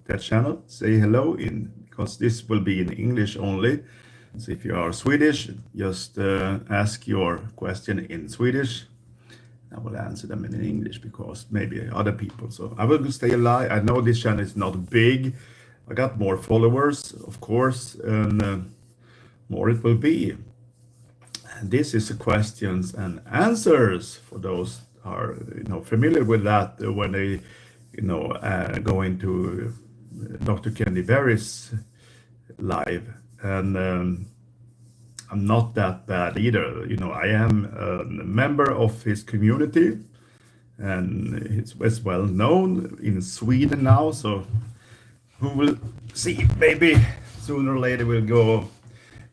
that channel, say hello in because this will be in English only. So if you are Swedish, just ask your question in Swedish. I will answer them in English because maybe other people. So I will stay alive. I know this channel is not big. I got more followers, of course, and more it will be. And this is the questions and answers for those are familiar with that when they go into Dr. Kenny Berry's live. And I'm not that bad either. I am a member of his community, and it's well known in Sweden now. So who will see? Maybe sooner or later we'll go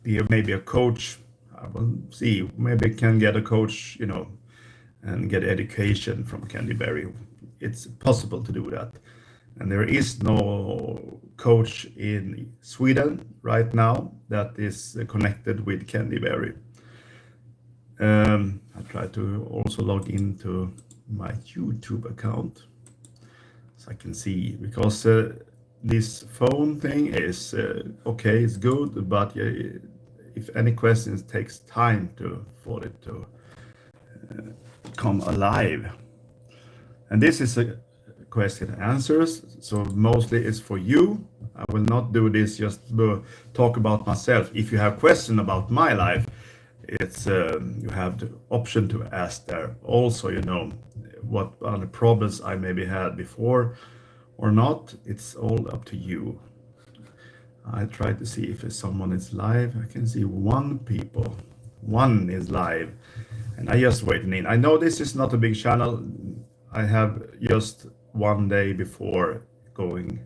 be maybe a coach. I will see. Maybe can get a coach, and get education from Candy Berry. It's possible to do that. And there is no coach in Sweden right now that is connected with Candy Berry. I try to also log into my YouTube account so I can see, because this phone thing is okay, it's good, but if any questions takes time for it to come alive. And this is a question and answers, so mostly it's for you. I will not do this just to talk about myself. If you have question about my life, it's you have the option to ask there also, what are the problems I maybe had before or not. It's all up to you. I try to see if someone is live. I can see one is live, and I just waiting in. I know this is not a big channel. I have just one day before going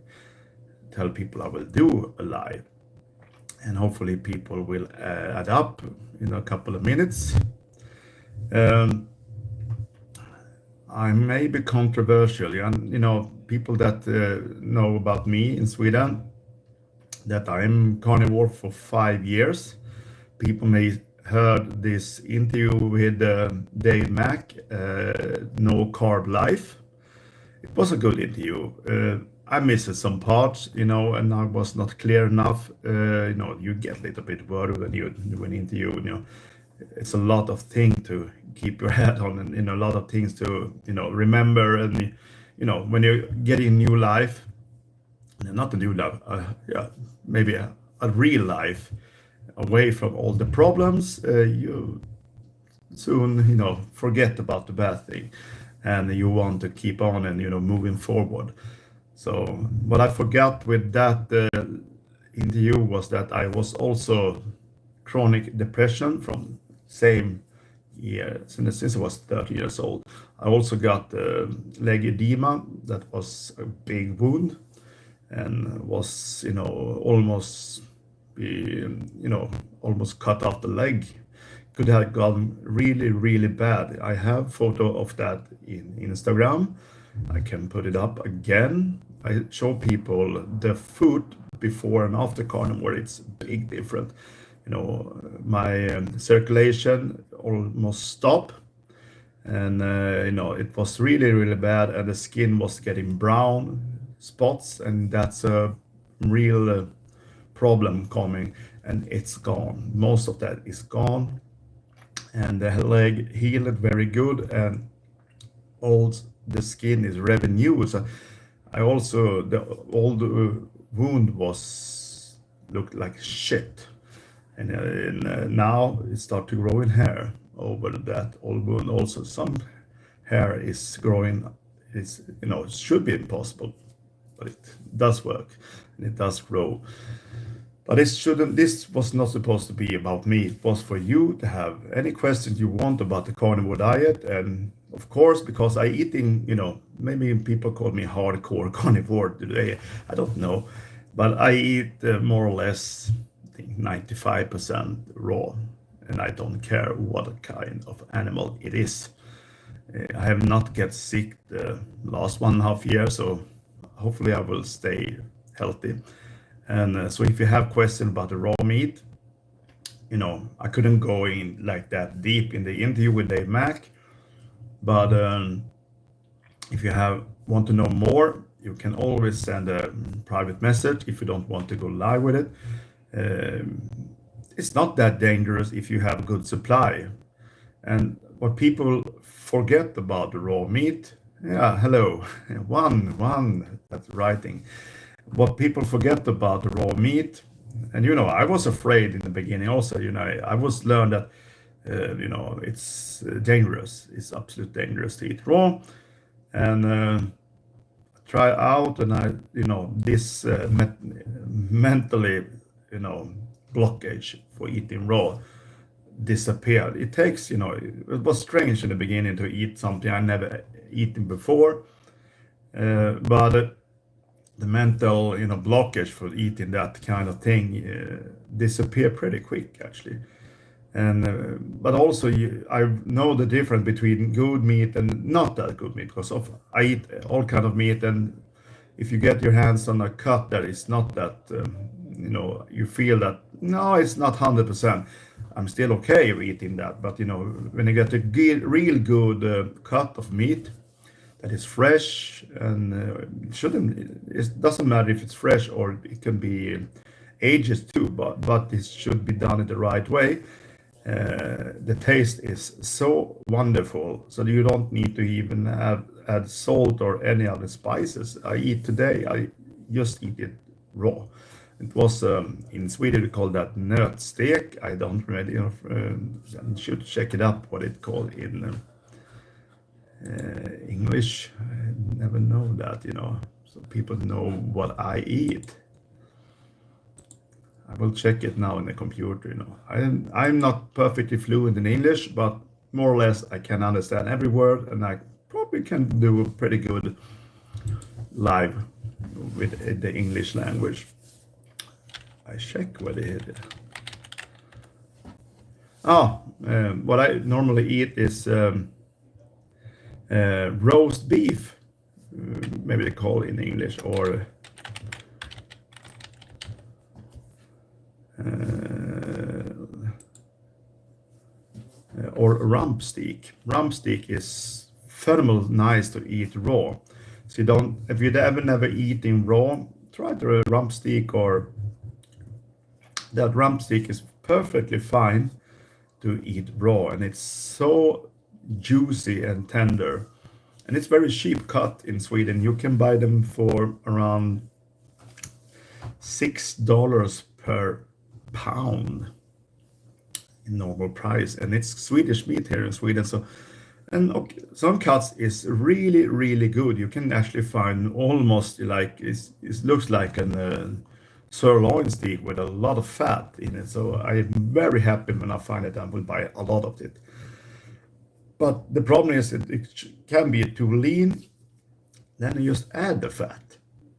tell people I will do a live, and hopefully people will add up in a couple of minutes. I may be controversial, and people that know about me in Sweden, that I'm carnivore for 5 years. People may heard this interview with Dave Mack, No Carb Life. It was a good interview. I missed some parts, and I was not clear enough. You get a little bit worried when you do an interview. It's a lot of things to keep your head on, and a lot of things to remember. And when you're getting new life, not a new life, maybe a real life, away from all the problems, you soon forget about the bad thing, and you want to keep on and moving forward. So what I forgot with that interview was that I was also chronic depression from same year since I was 30 years old. I also got leg edema. That was a big wound, and was almost be almost cut off the leg. Could have gone really, really bad. I have photo of that in Instagram. I can put it up again. I show people the food before and after carnivore. It's big different. My circulation almost stopped, and it was really, really bad, and the skin was getting brown spots, and that's a real problem coming, and it's gone. Most of that is gone, and the leg healed very good, and all the skin is revenue. So I also, the old wound was looked like shit, and now it start to grow in hair over that old wound. Also some hair is growing. It's it should be impossible, but it does work, and it does grow. But this was not supposed to be about me. It was for you to have any questions you want about the carnivore diet. And of course, because I eating, maybe people call me hardcore carnivore today. I don't know. But I eat more or less, I think 95% raw. And I don't care what kind of animal it is. I have not get sick the last 1.5 years, so hopefully I will stay healthy. And so if you have questions about the raw meat, I couldn't go in like that deep in the interview with Dave Mack. But if you want to know more, You can always send a private message if you don't want to go live with it. Um, it's not that dangerous if you have a good supply. And what people forget about the raw meat, yeah, hello, one, that's writing. What people forget about the raw meat, and I was afraid in the beginning also, I was learned that, it's dangerous. It's absolutely dangerous to eat raw. And try out, and this mentally, you know, blockage for eating raw disappeared. It takes, it was strange in the beginning to eat something I never eaten before, but the mental, blockage for eating that kind of thing disappear pretty quick actually. And but also I know the difference between good meat and not that good meat, because I eat all kind of meat, and if you get your hands on a cut that is not that, you feel that no, it's not 100%. I'm still okay with eating that, but when you get a real good cut of meat that is fresh, and it doesn't matter if it's fresh or it can be ages too, but it should be done in the right way. The taste is so wonderful, so you don't need to even add salt or any other spices. I eat today, I just eat it raw. It was in Sweden we call that nötstek. I don't really, I should check it up what it called in English. I never know that, so people know what I eat. I will check it now in the computer. I'm not perfectly fluent in English, but more or less I can understand every word, and I probably can do a pretty good live with the English language. I check what it is. What I normally eat is roast beef, maybe they call it in English, or rump steak. Rump steak is phenomenal nice to eat raw. So if you never eaten raw, try the rump steak, or that rump steak is perfectly fine to eat raw, and it's so juicy and tender, and it's very cheap cut in Sweden. You can buy them for around $6 per pound in normal price, and it's Swedish meat here in Sweden. So, and okay, some cuts is really really good. You can actually find almost like it looks like an sirloin steak with a lot of fat in it. So I'm very happy when I find it. I will buy a lot of it. But the problem is it can be too lean. Then you just add the fat.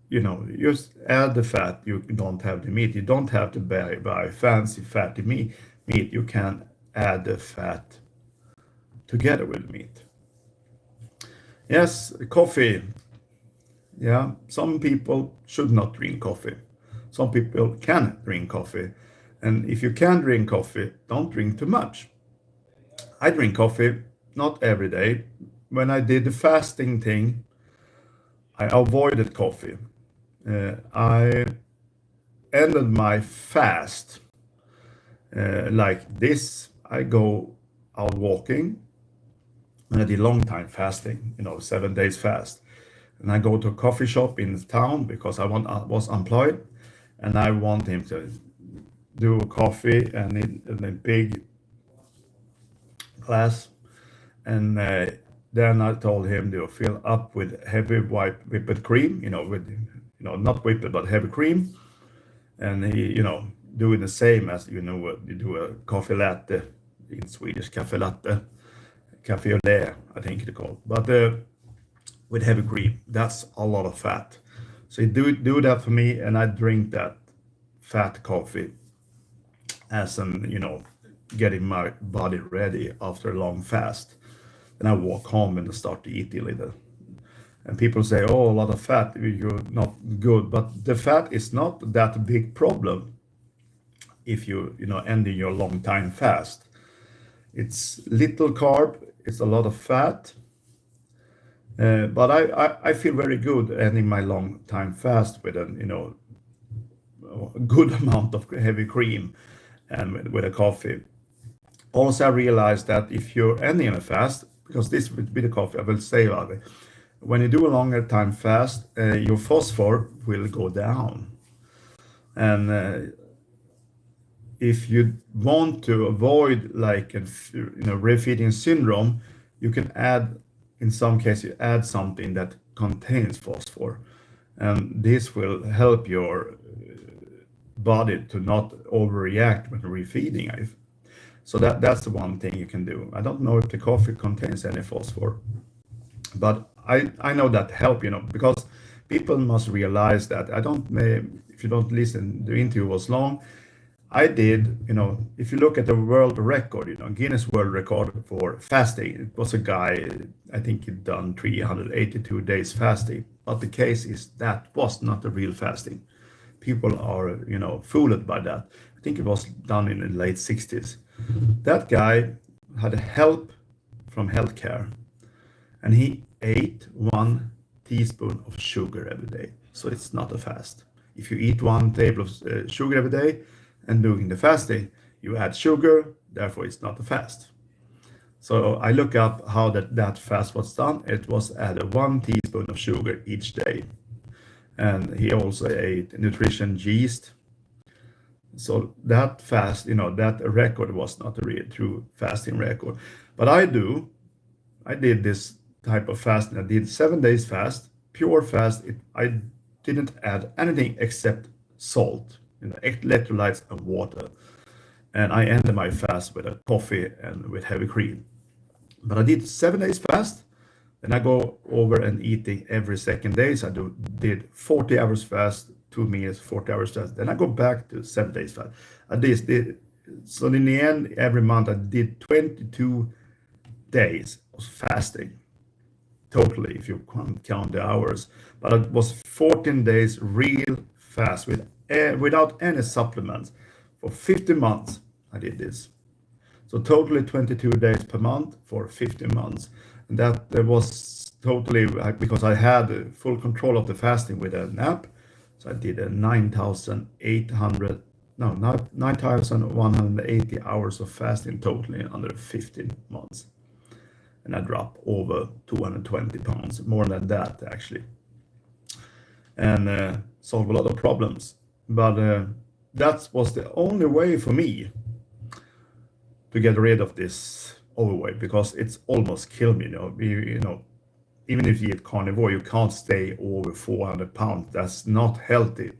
You just add the fat. You don't have the meat. You don't have to buy fancy fatty meat. You can add the fat together with the meat. Yes, coffee. Yeah, some people should not drink coffee. Some people can drink coffee. And if you can drink coffee, don't drink too much. I drink coffee not every day. When I did the fasting thing, I avoided coffee. I ended my fast like this. I go out walking, and I did long time fasting, 7 days fast. And I go to a coffee shop in town because I was employed, and I want him to do coffee and in a big glass. And then I told him to fill up with heavy whipped cream, not whipped but heavy cream. And he, doing the same as you do a coffee latte in Swedish, cafe latte, cafe au lait, I think it's called. But with heavy cream, that's a lot of fat. So he do that for me, and I drink that fat coffee as getting my body ready after a long fast. Then I walk home and start to eat a little. And people say, "Oh, a lot of fat, you're not good." But the fat is not that big problem if ending your long time fast. It's little carb, it's a lot of fat, But I feel very good ending my long time fast with a a good amount of heavy cream and with a coffee. Also, I realized that if you're ending a fast, because this would be the coffee, I will say about it. When you do a longer time fast, your phosphor will go down. And if you want to avoid like a refeeding syndrome, you can add, in some cases, you add something that contains phosphor, and this will help your body to not overreact when refeeding. So that's the one thing you can do. I don't know if the coffee contains any phosphor, but I know that help, because people must realize that I don't if you don't listen, the interview was long. I did, if you look at the world record, Guinness World Record for fasting, it was a guy, I think he'd done 382 days fasting. But the case is that was not the real fasting. People are, fooled by that. I think it was done in the late 60s. That guy had help from healthcare, and he ate 1 teaspoon of sugar every day. So it's not a fast. If you eat 1 table of sugar every day and doing the fasting, you add sugar, therefore it's not a fast. So I look up how that fast was done. It was added 1 teaspoon of sugar each day. And he also ate nutrition yeast. So that fast, that record was not a real true fasting record. But I did this type of fasting. I did 7 days fast, pure fast. I didn't add anything except salt, electrolytes and water. And I ended my fast with a coffee and with heavy cream. But I did 7 days fast. Then I go over and eating every second day. So did 40 hours fast, 2 meals, 40 hours fast. Then I go back to 7 days fast. So in the end, every month I did 22 days of fasting totally, if you count the hours. But it was 14 days real fast without any supplements. For 50 months, I did this. So totally 22 days per month for 50 months. And that was totally because I had full control of the fasting with an app. So I did a 9,800, no, not 9,180 hours of fasting totally under 15 months. And I dropped over 220 pounds, more than that actually, and solved a lot of problems. But that was the only way for me to get rid of this overweight, because it's almost killed me. Even if you eat carnivore, you can't stay over 400 pounds. That's not healthy.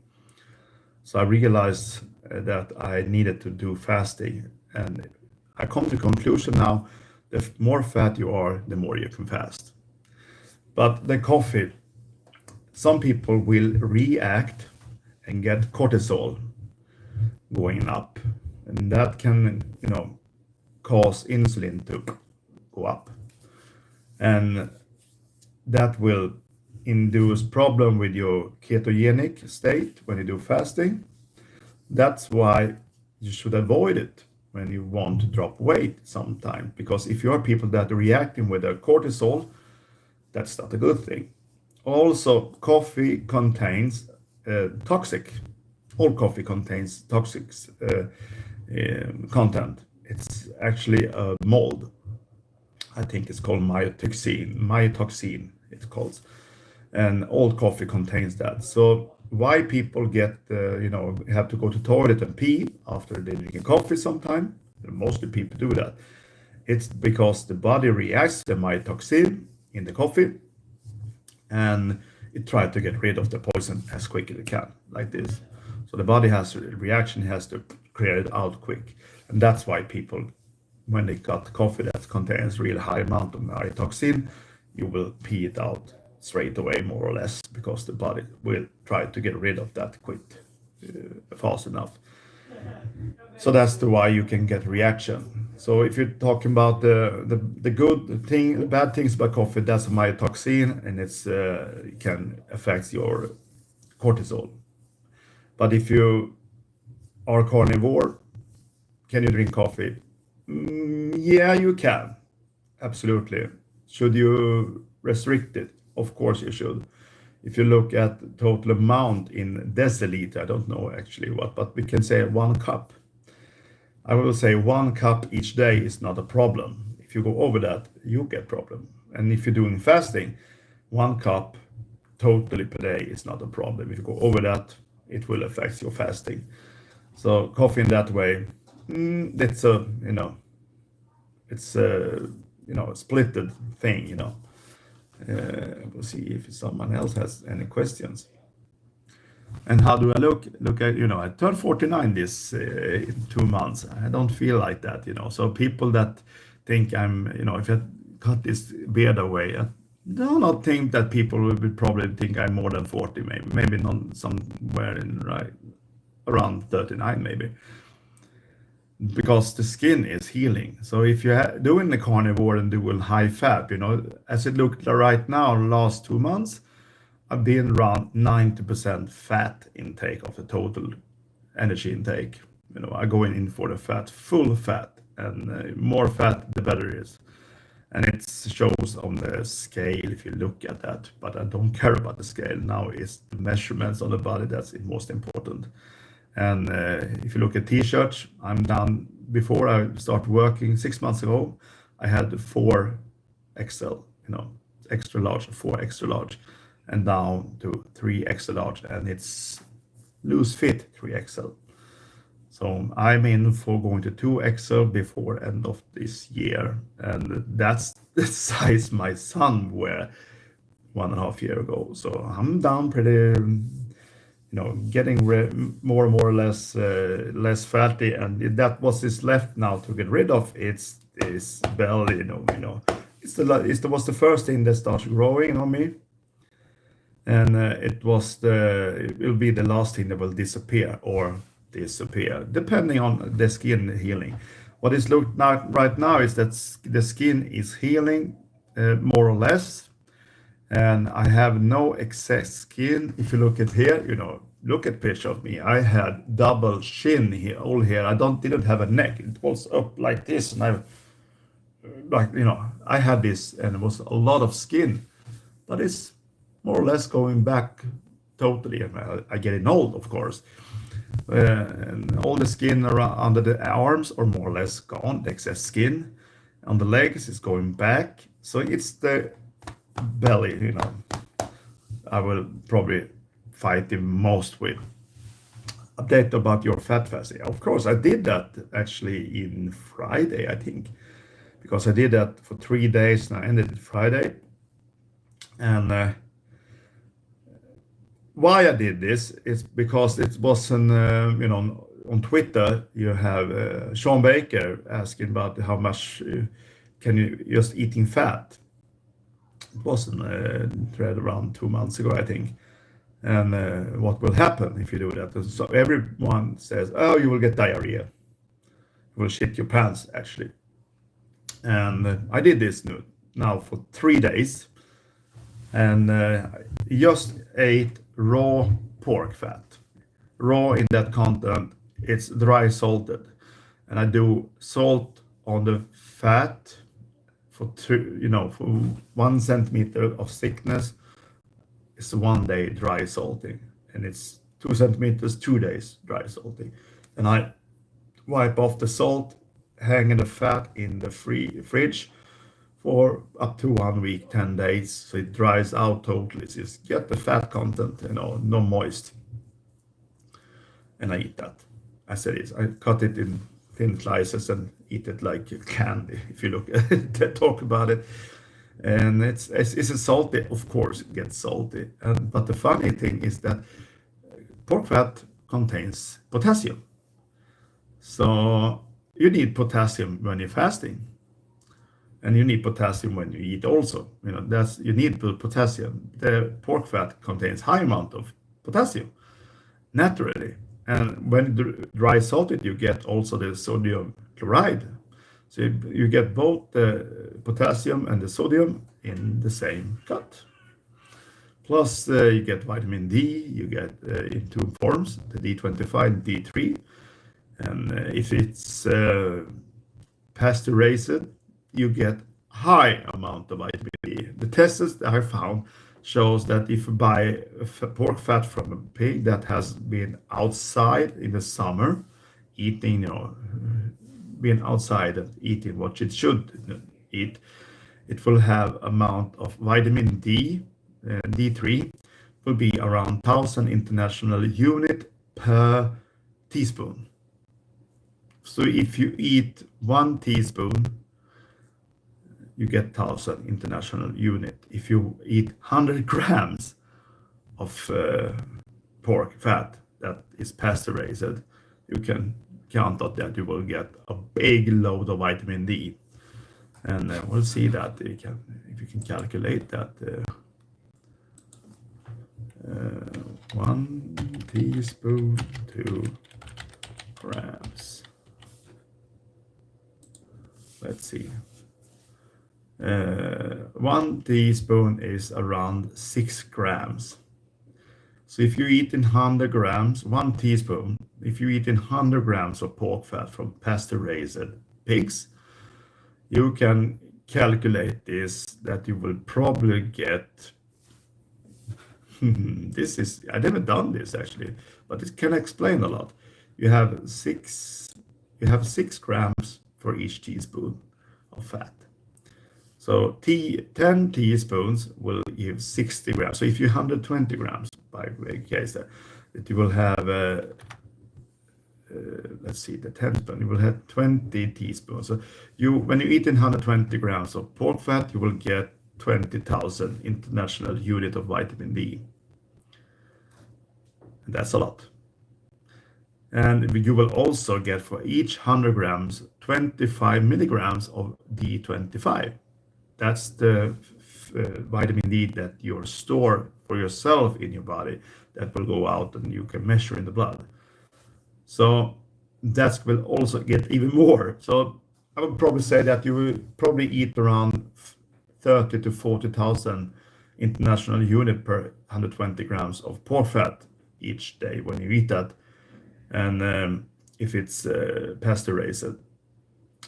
So I realized that I needed to do fasting, and I come to the conclusion now: the more fat you are, the more you can fast. But the coffee, some people will react and get cortisol going up, and that can, cause insulin to go up, and that will induce problem with your ketogenic state when you do fasting. That's why you should avoid it when you want to drop weight sometimes, because if you are people that are reacting with their cortisol, that's not a good thing. Also, coffee contains toxic. All coffee contains toxic content. It's actually a mold. I think it's called mytoxin. Mytoxin, it's called. And all coffee contains that. So why people get, have to go to toilet and pee after they drink coffee sometime? Mostly people do that. It's because the body reacts to the mytoxin in the coffee, and it tries to get rid of the poison as quick as it can, like this. So the body has a reaction, has to clear it out quick. And that's why people, when they got coffee that contains really high amount of mytoxin, you will pee it out straight away, more or less, because the body will try to get rid of that quick, fast enough. So that's the why you can get reaction. So if you're talking about the good thing, the bad things about coffee, that's mytoxin, and it can affect your cortisol. But if you are carnivore, can you drink coffee? Yeah, you can. Absolutely. Should you restrict it? Of course you should. If you look at the total amount in deciliter, I don't know actually what, but we can say 1 cup. I will say 1 cup each day is not a problem. If you go over that, you get problem. And if you're doing fasting, 1 cup totally per day is not a problem. If you go over that, it will affect your fasting. So coffee in that way, it's a it's a a splitted thing. We'll see if someone else has any questions. And how do I look? Look at, I turned 49 this in 2 months. I don't feel like that. So people that think if I cut this beard away, I do not think that people will probably think I'm more than 40, maybe not somewhere in right around 39, maybe, because the skin is healing. So if you're doing the carnivore and doing high fat, as it looked right now, last 2 months, I've been around 90% fat intake of the total energy intake. I go in for the fat, full fat, and more fat, the better it is. And it shows on the scale if you look at that. But I don't care about the scale. Now it's the measurements on the body that's the most important. And if you look at t-shirts, I'm down. Before I start working 6 months ago, I had 4 XL, extra large, 4 extra large, and down to 3 extra large, and it's loose fit 3 XL. So I'm in for going to 2 XL before end of this year, and that's the size my son were 1.5 years ago. So I'm down pretty, getting more and more or less fatty, and that was is left now to get rid of. It's this belly, it was the first thing that started growing on me, and it will be the last thing that will disappear, depending on the skin healing. What is looked now right now is that the skin is healing more or less, and I have no excess skin. If you look at here, look at picture of me. I had double chin here, all here. I didn't have a neck. It was up like this, and I had this, and it was a lot of skin, but it's more or less going back totally. And I getting old, of course. And all the skin around under the arms are more or less gone. The excess skin on the legs is going back. So it's the belly, I will probably fight the most with. Update about your fat fasting. Of course, I did that actually in Friday, I think, because I did that for 3 days and I ended it Friday. And why I did this is because it wasn't, on Twitter, you have Sean Baker asking about how much can you just eating fat. It wasn't thread around 2 months ago, I think. And what will happen if you do that? And so everyone says, oh, you will get diarrhea. You will shit your pants, actually. And I did this now for 3 days. And just ate raw pork fat. Raw in that content, it's dry salted. And I do salt on the fat for for 1 centimeter of thickness. It's 1 day dry salting, and it's 2 centimeters, 2 days dry salting. And I wipe off the salt, hang the fat in the fridge for up to 1 week, 10 days, so it dries out totally. So you get the fat content, no moist. And I eat that. I said it. I cut it in thin slices and eat it like candy. If you look at it, talk about it. And it's salty, of course, it gets salty. But the funny thing is that pork fat contains potassium. So you need potassium when you're fasting. And you need potassium when you eat also. You need potassium. The pork fat contains high amount of potassium naturally. And when dry salted, you get also the sodium chloride. So you get both the potassium and the sodium in the same cut. Plus you get vitamin D, you get in two forms, the D25 and D3. And if it's pasteurized, you get high amount of vitamin D. The tests that I found shows that if you buy pork fat from a pig that has been outside in the summer, eating, being outside and eating what it should eat, it will have amount of vitamin D, D3, will be around 1,000 international unit per teaspoon. So if you eat 1 teaspoon, you get 1,000 international unit. If you eat 100 grams of pork fat that is pasteurized, you can count on that you will get a big load of vitamin D. And we'll see that if you can calculate that. 1 teaspoon, 2 grams. Let's see. 1 teaspoon is around 6 grams. So if you eat in 100 grams, 1 teaspoon, if you eat in 100 grams of pork fat from pasteurized pigs, you can calculate this that you will probably get this is, I never done this actually, but it can explain a lot. You have 6 grams for each teaspoon of fat. So 10 teaspoons will give 60 grams. So if you 120 grams by case that you will have let's see, the 10 spoon, you will have 20 teaspoons. So when you eat in 120 grams of pork fat, you will get 20,000 international unit of vitamin D. And that's a lot. And you will also get for each 100 grams, 25 milligrams of D25. That's the vitamin D that you store for yourself in your body that will go out and you can measure in the blood. So that will also get even more. So I would probably say that you will probably eat around 30 to 40,000 international unit per 120 grams of pork fat each day when you eat that. And if it's pasteurized.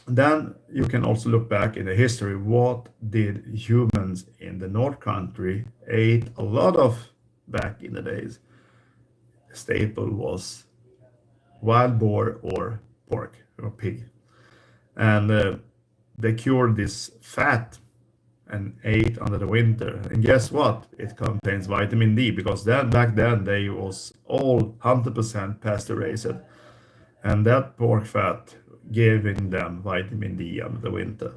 Then you can also look back in the history. What did humans in the North Country ate a lot of back in the days? The staple was wild boar or pork or pig. And they cured this fat and ate under the winter. And guess what? It contains vitamin D because back then they was all 100% pasteurized. And that pork fat giving them vitamin D under the winter.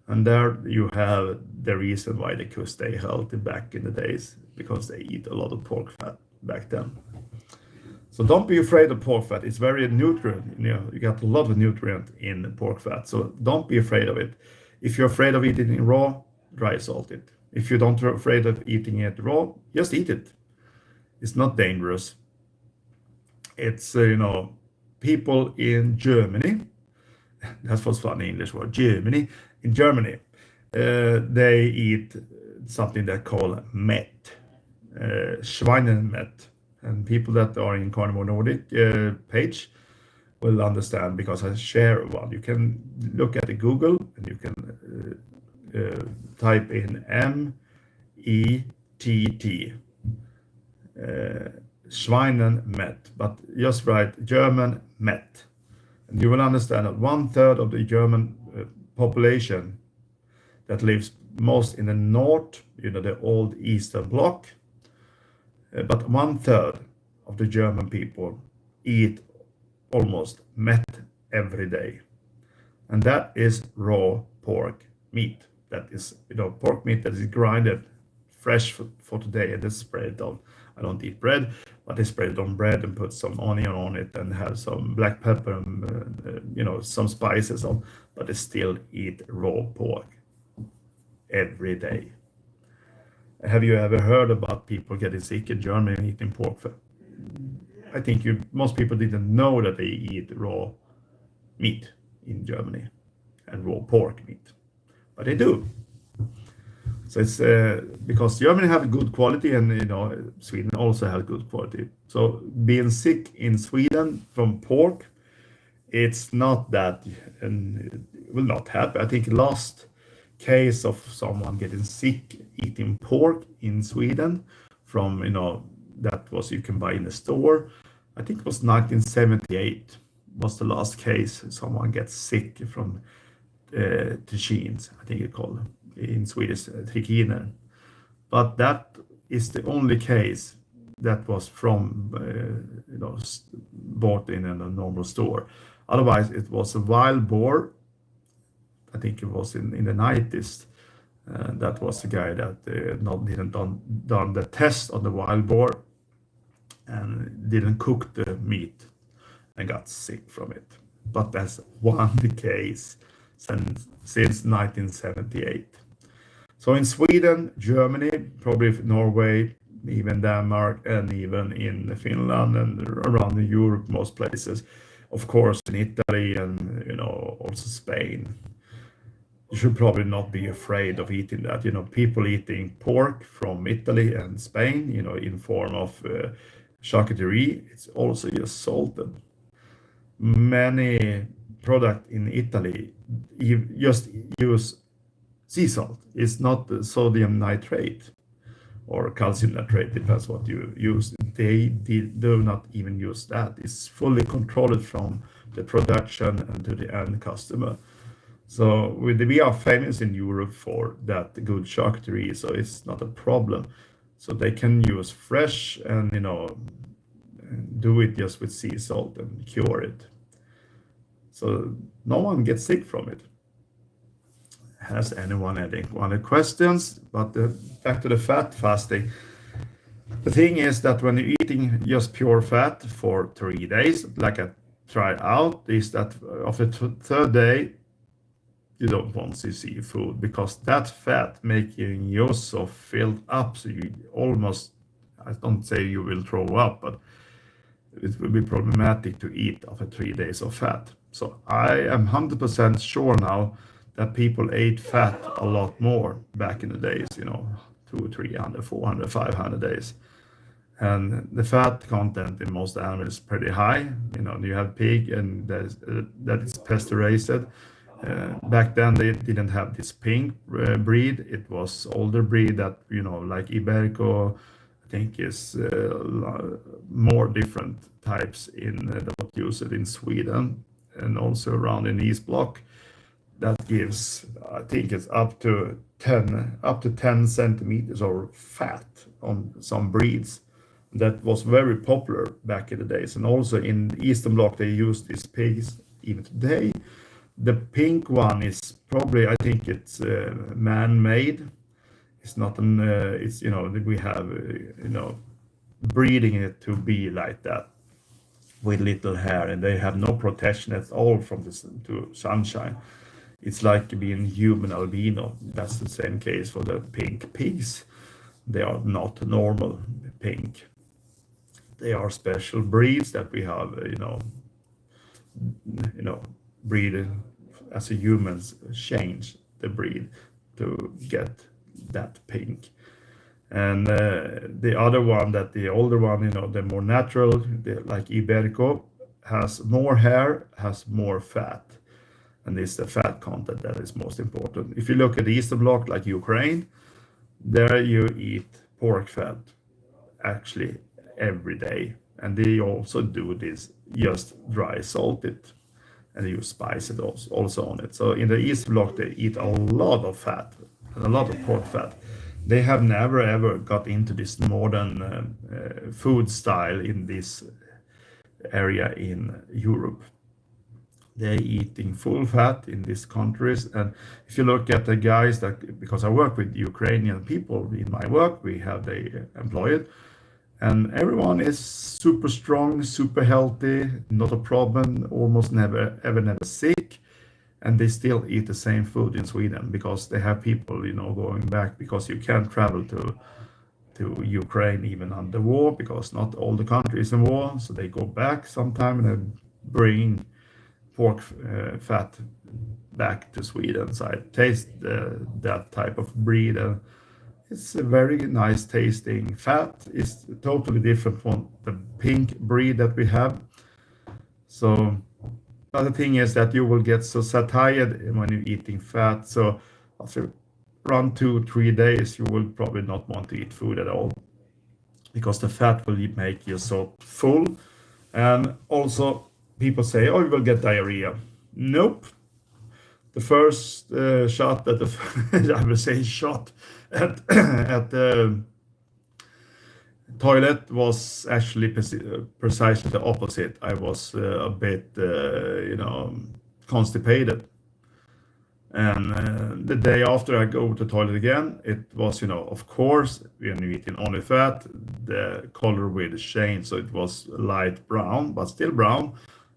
And there you have the reason why they could stay healthy back in the days, because they eat a lot of pork fat back then. So don't be afraid of pork fat. It's very nutrient. You got a lot of nutrient in pork fat. So don't be afraid of it. If you're afraid of eating it raw, dry salt it. If you don't afraid of eating it raw, just eat it. It's not dangerous. It's people in Germany. That's what's funny English word. Germany. In Germany, they eat something they call Met, Schweinenmet. And people that are in Carnivore Nordic page will understand because I share one. You can look at the Google and you can type in METT, Schweinenmet, but just write German Met. And you will understand that 1/3 of the German population that lives most in the north, the old Eastern Bloc, but 1/3 of the German people eat almost met every day. And that is raw pork meat. That is, pork meat that is grinded fresh for today and it's spread on. I don't eat bread, but they spread it on bread and put some onion on it and have some black pepper and, some spices on, but they still eat raw pork every day. Have you ever heard about people getting sick in Germany and eating pork fat? I think most people didn't know that they eat raw meat in Germany and raw pork meat, but they do. So it's because Germany have good quality and Sweden also have good quality. So being sick in Sweden from pork, it's not that, and it will not happen. I think last case of someone getting sick eating pork in Sweden from, that was you can buy in the store. I think it was 1978 was the last case someone gets sick from trikins, I think it called in Swedish, trikiner. But that is the only case that was from, bought in a normal store. Otherwise, it was a wild boar. I think it was in the 90s. That was the guy that not didn't done the test on the wild boar and didn't cook the meat and got sick from it. But that's one case since 1978. So in Sweden, Germany, probably Norway, even Denmark, and even in Finland and around Europe, most places. Of course, in Italy and also Spain. You should probably not be afraid of eating that. People eating pork from Italy and Spain, in form of charcuterie, it's also just salted. Many product in Italy just use sea salt. It's not sodium nitrate or calcium nitrate, depends what you use. They do not even use that. It's fully controlled from the production and to the end customer. So we are famous in Europe for that good charcuterie, so it's not a problem. So they can use fresh and do it just with sea salt and cure it. So no one gets sick from it. Has anyone any other questions? But back to the fat fasting. The thing is that when you're eating just pure fat for 3 days, like I tried out, is that after the third day, you don't want to see food because that fat making you so filled up, so you almost, I don't say you will throw up, but it will be problematic to eat after 3 days of fat. So I am 100% sure now that people ate fat a lot more back in the days, 200, 300, 400, 500 days. And the fat content in most animals is pretty high. You have pig and that is pasteurized. Back then they didn't have this pink breed. It was older breed that, like Iberico, I think is more different types in that use it in Sweden and also around in East Block. That gives, I think it's up to 10 centimeters of fat on some breeds. That was very popular back in the days. And also in the Eastern Bloc, they use these pigs even today. The pink one is probably, I think it's man-made. It's not it's, we have, breeding it to be like that with little hair, and they have no protection at all from this to sunshine. It's like being human albino. That's the same case for the pink pigs. They are not normal pink. They are special breeds that we have, breed as a humans change the breed to get that pink. And the other one, the older one, the more natural, like Iberico, has more hair, has more fat. And it's the fat content that is most important. If you look at the Eastern Bloc, like Ukraine, there you eat pork fat actually every day. And they also do this, just dry salt it, and you spice it also on it. So in the Eastern Bloc, they eat a lot of fat, and a lot of pork fat. They have never ever got into this modern food style in this area in Europe. They're eating full fat in these countries. And if you look at the guys that, because I work with Ukrainian people in my work, we have they employed, and everyone is super strong, super healthy, not a problem, almost never sick, and they still eat the same food in Sweden because they have people, going back, because you can't travel to Ukraine even under war because not all the countries in war, so they go back sometime and they bring pork fat back to Sweden. So I taste that type of breed, and it's a very nice tasting fat. It's totally different from the pink breed that we have. So the other thing is that you will get so tired when you're eating fat. So After around 2 3 days, you will probably not want to eat food at all because the fat will make you so full. And also, people say, "Oh, you will get diarrhea." Nope. The first shot at the I will say shot at at the toilet was actually precisely the opposite. I was a bit, constipated. And the day after I go to the toilet again, it was, of course, when you're eating only fat, the color will change. So it was light brown, but still brown.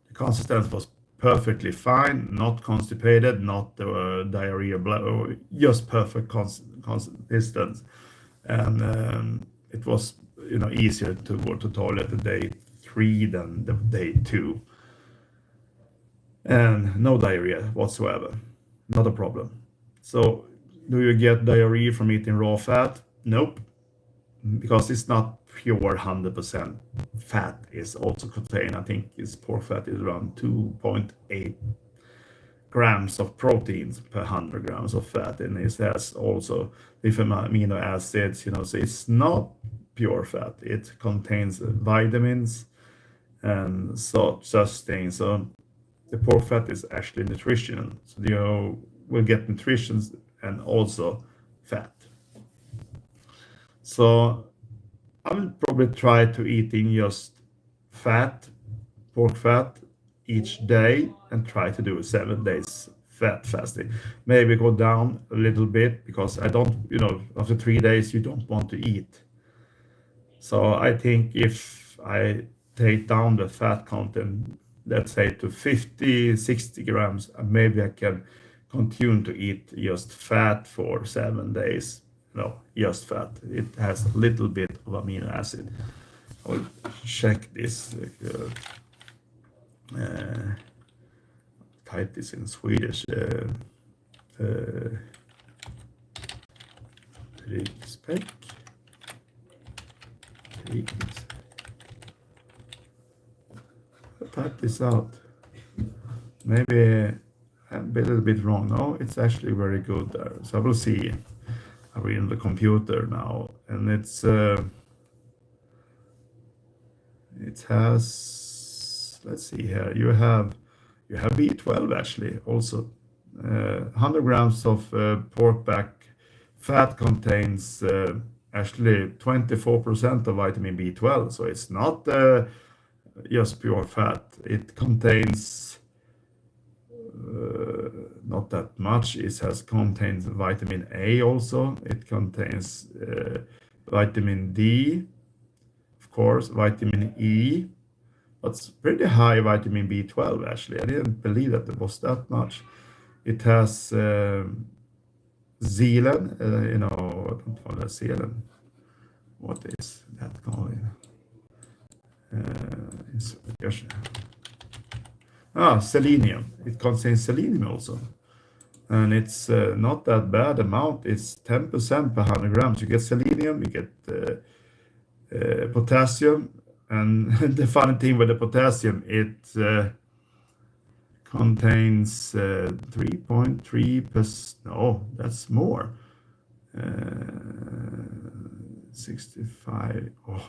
The consistency was perfectly fine, not constipated, not diarrhea, just perfect consistence. And it was, easier to go to toilet the day 3 than the day 2. And no diarrhea whatsoever. Not a problem. So, do you get diarrhea from eating raw fat? Nope, because it's not pure 100% fat. It's also contained, I think, its pork fat is around 2.8 grams of proteins per 100 grams of fat, and it has also different amino acids. So it's not pure fat. It contains vitamins and such things. So the pork fat is actually nutrition. So you will get nutrition and also fat. So I will probably try to eating just fat, pork fat each day and try to do 7 days fat fasting. Maybe go down a little bit because I don't, after 3 days you don't want to eat. So I think if I take down the fat content, let's say to 50, 60 grams, maybe I can continue to eat just fat for 7 days. No, just fat. It has a little bit of amino acid. I'll check this. Uh, Type this in Swedish. Ryggsäck. Type this out. Maybe I'm a little bit wrong. No, it's actually very good there. So I will see. I read on the computer now, and it has. Let's see here. You have B12 actually also. 100 grams of pork back fat contains actually 24% of vitamin B12. So it's not just pure fat. It contains not that much. It has contains vitamin A also. It contains vitamin D, of course, vitamin E. But it's pretty high vitamin B12 actually. I didn't believe that it was that much. It has Zealand, I don't call that Zealand. What is that called? Selenium. It contains selenium also. And it's not that bad amount. It's 10% per 100 grams. You get selenium, you get potassium. And the funny thing with the potassium, it contains 3.3%. No, that's more. 65. Oh,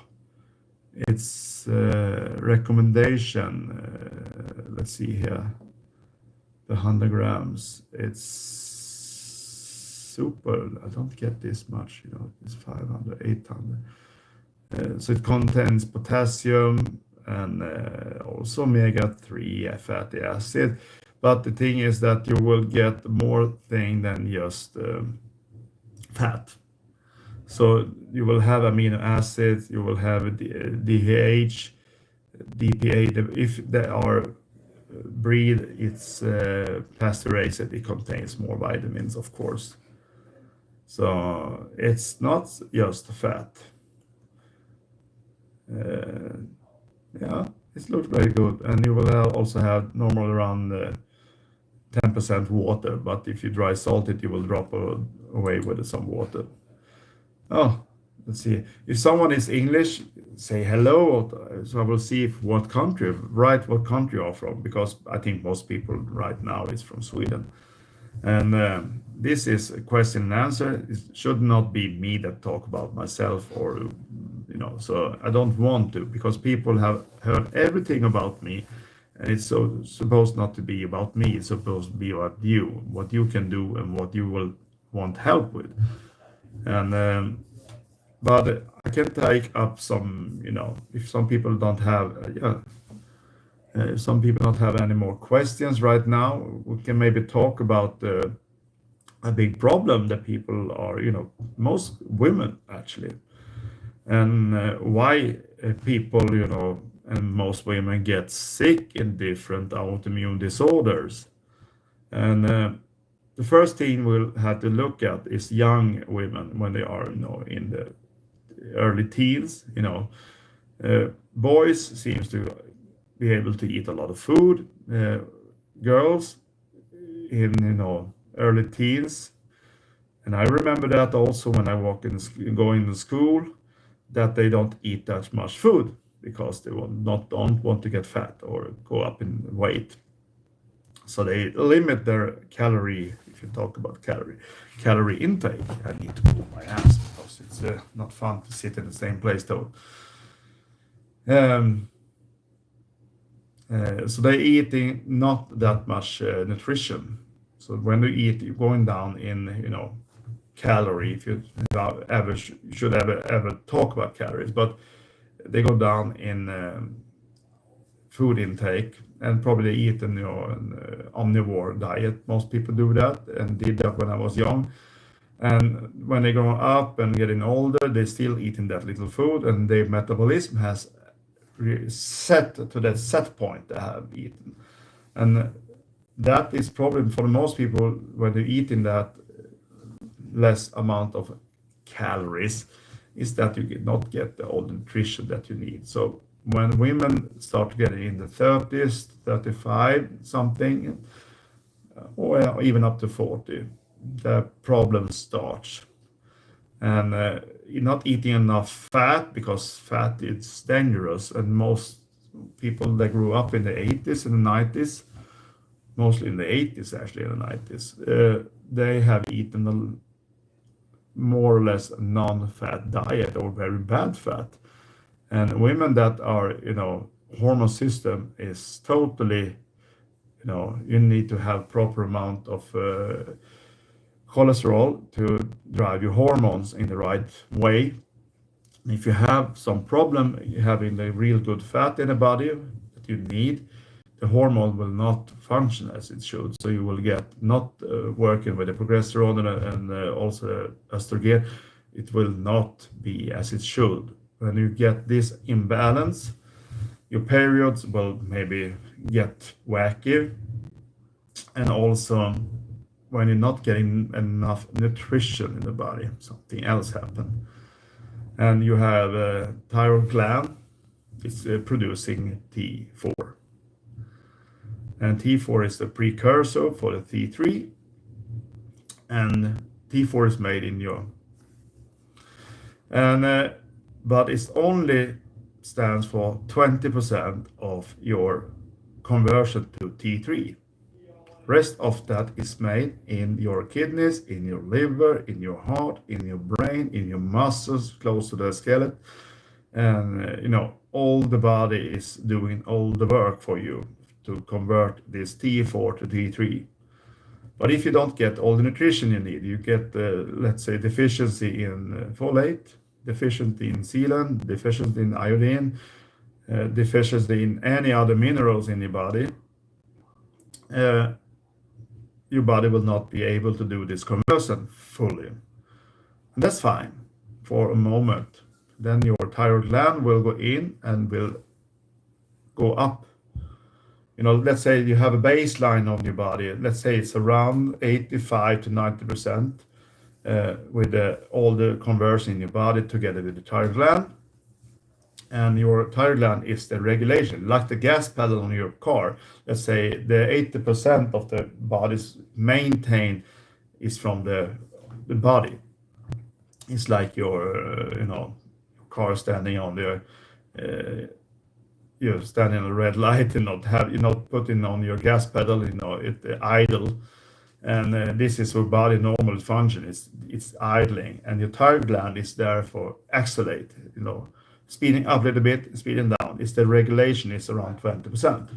it's recommendation. Let's see here. The 100 grams. It's super. I don't get this much. It's 500, 800. So it contains potassium and also omega-3 fatty acid. But the thing is that you will get more thing than just fat. So you will have amino acids, you will have DHA, DPA. If they are breed, it's pasteurized. It contains more vitamins, of course. So it's not just fat. Yeah, it looks very good, and you will also have normal around 10% water. But if you dry salt it, you will drop away with some water. Oh, let's see. If someone is English, say hello. So I will see if what country you are from, because I think most people right now is from Sweden. And this is a question and answer. It should not be me that talk about myself, or so I don't want to, because people have heard everything about me, and it's so supposed not to be about me. It's supposed to be about you, what you can do, and what you will want help with. And but I can take up some, if some people don't have, if some people don't have any more questions right now, we can maybe talk about a big problem that people are, most women actually, and why people, and most women get sick in different autoimmune disorders. And the first thing we'll have to look at is young women when they are, in the early teens. Boys seems to be able to eat a lot of food. Girls in, early teens, and I remember that also when I going to school, that they don't eat that much food because they don't want to get fat or go up in weight. So they limit their calorie. If you talk about calorie intake, I need to move my hands because it's not fun to sit in the same place though. Um, so they eating not that much nutrition. So when you eat, you're going down in, calorie. If you ever should ever talk about calories, but they go down in food intake, and probably eat an omnivore diet. Most people do that and did that when I was young. And when they grow up and getting older, they still eating that little food, and their metabolism has set to that set point they have eaten. And that is problem for most people when they're eating that less amount of calories, is that you not get all the nutrition that you need. So when women start getting in the 30s, 35 something, or even up to 40, the problem starts. And you're not eating enough fat, because fat is dangerous. And most people that grew up in the 80s and the 90s, mostly in the 80s actually, in the 90s, they have eaten a more or less non-fat diet or very bad fat. And women that are, hormone system is totally, you need to have proper amount of cholesterol to drive your hormones in the right way. If you have some problem having the real good fat in the body that you need, the hormone will not function as it should. So you will get not working with the progesterone and also estrogen. It will not be as it should. When you get this imbalance, your periods will maybe get wacky, and also when you're not getting enough nutrition in the body, something else happens. And you have a thyroid gland, it's producing T4. And T4 is the precursor for the T3, and T4 is made in your, and but it's only stands for 20% of your conversion to T3. Rest of that is made in your kidneys, in your liver, in your heart, in your brain, in your muscles close to the skeleton. And all the body is doing all the work for you to convert this T4 to T3. But if you don't get all the nutrition you need, you get, let's say, deficiency in folate, deficiency in sealant, deficiency in iodine, deficiency in any other minerals in your body, uh, your body will not be able to do this conversion fully. And that's fine for a moment. Then your thyroid gland will go in and will go up. Let's say you have a baseline of your body. Let's say it's around 85 to 90% with all the conversion in your body together with the thyroid gland. And your thyroid gland is the regulation, like the gas pedal on your car. Let's say the 80% of the body's maintained is from the body. It's like your, car standing on the, you're standing on a red light and you're not putting on your gas pedal, it idle. And this is where body normal function is. It's idling, and your thyroid gland is there for accelerate. Speeding up a little bit, speeding down. It's the regulation is around 20%.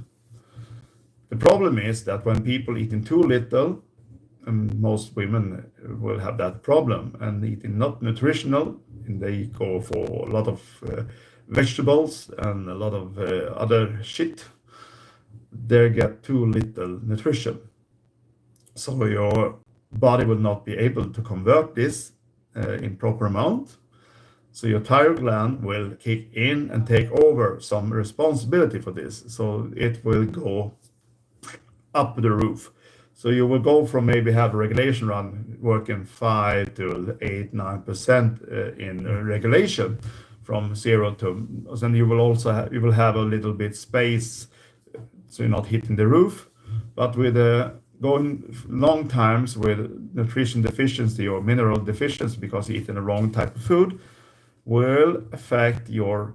The problem is that when people eating too little, and most women will have that problem, and eating not nutritional, and they go for a lot of vegetables and a lot of other shit, they get too little nutrition. So your body will not be able to convert this in proper amount. So your thyroid gland will kick in and take over some responsibility for this. So it will go up the roof. So you will go from maybe have a regulation run working 5 to 8, 9% in regulation from 0 to, then you will also you will have a little bit space, so you're not hitting the roof. But with going long times with nutrition deficiency or mineral deficiency because you're eating the wrong type of food will affect your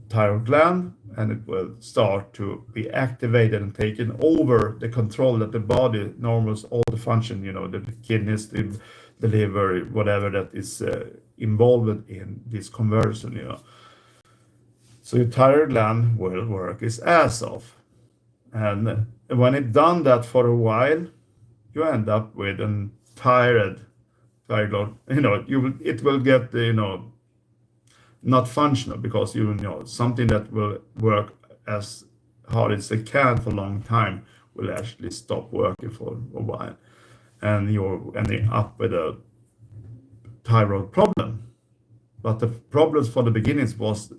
thyroid gland, and it will start to be activated and taking over the control that the body normals all the function, the kidneys, the liver, whatever that is involved in this conversion. So your thyroid gland will work its ass off. And when it's done that for a while, you end up with a tired thyroid. It will get not functional because something that will work as hard as it can for a long time will actually stop working for a while, and you're ending up with a thyroid problem. But the problems for the beginnings was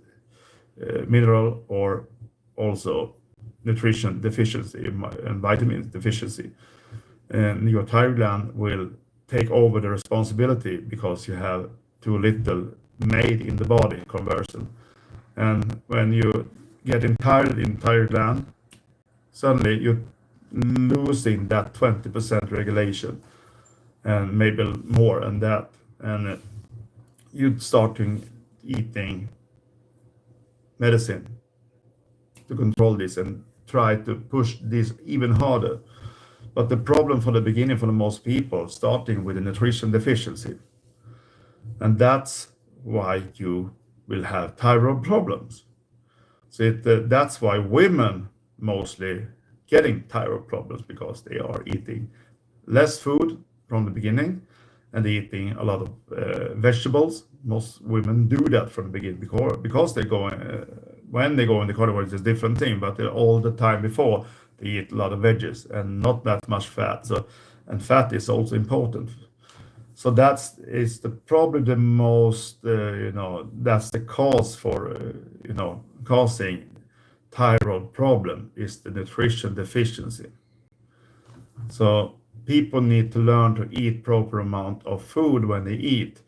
mineral or also nutrition deficiency and vitamins deficiency, and your thyroid gland will take over the responsibility because you have too little made in the body conversion. And when you get tired in thyroid gland, suddenly you're losing that 20% regulation and maybe more than that. And you start eating medicine to control this and try to push this even harder. But the problem for the beginning for the most people starting with a nutrition deficiency. And that's why you will have thyroid problems. So that's why women mostly getting thyroid problems, because they are eating less food from the beginning and eating a lot of vegetables. Most women do that from the beginning because they go when they go in the carnivore, it's a different thing. But all the time before, they eat a lot of veggies and not that much fat. And fat is also important. So is probably the most, that's the cause for, causing thyroid problem is the nutrition deficiency. So people need to learn to eat proper amount of food when they eat.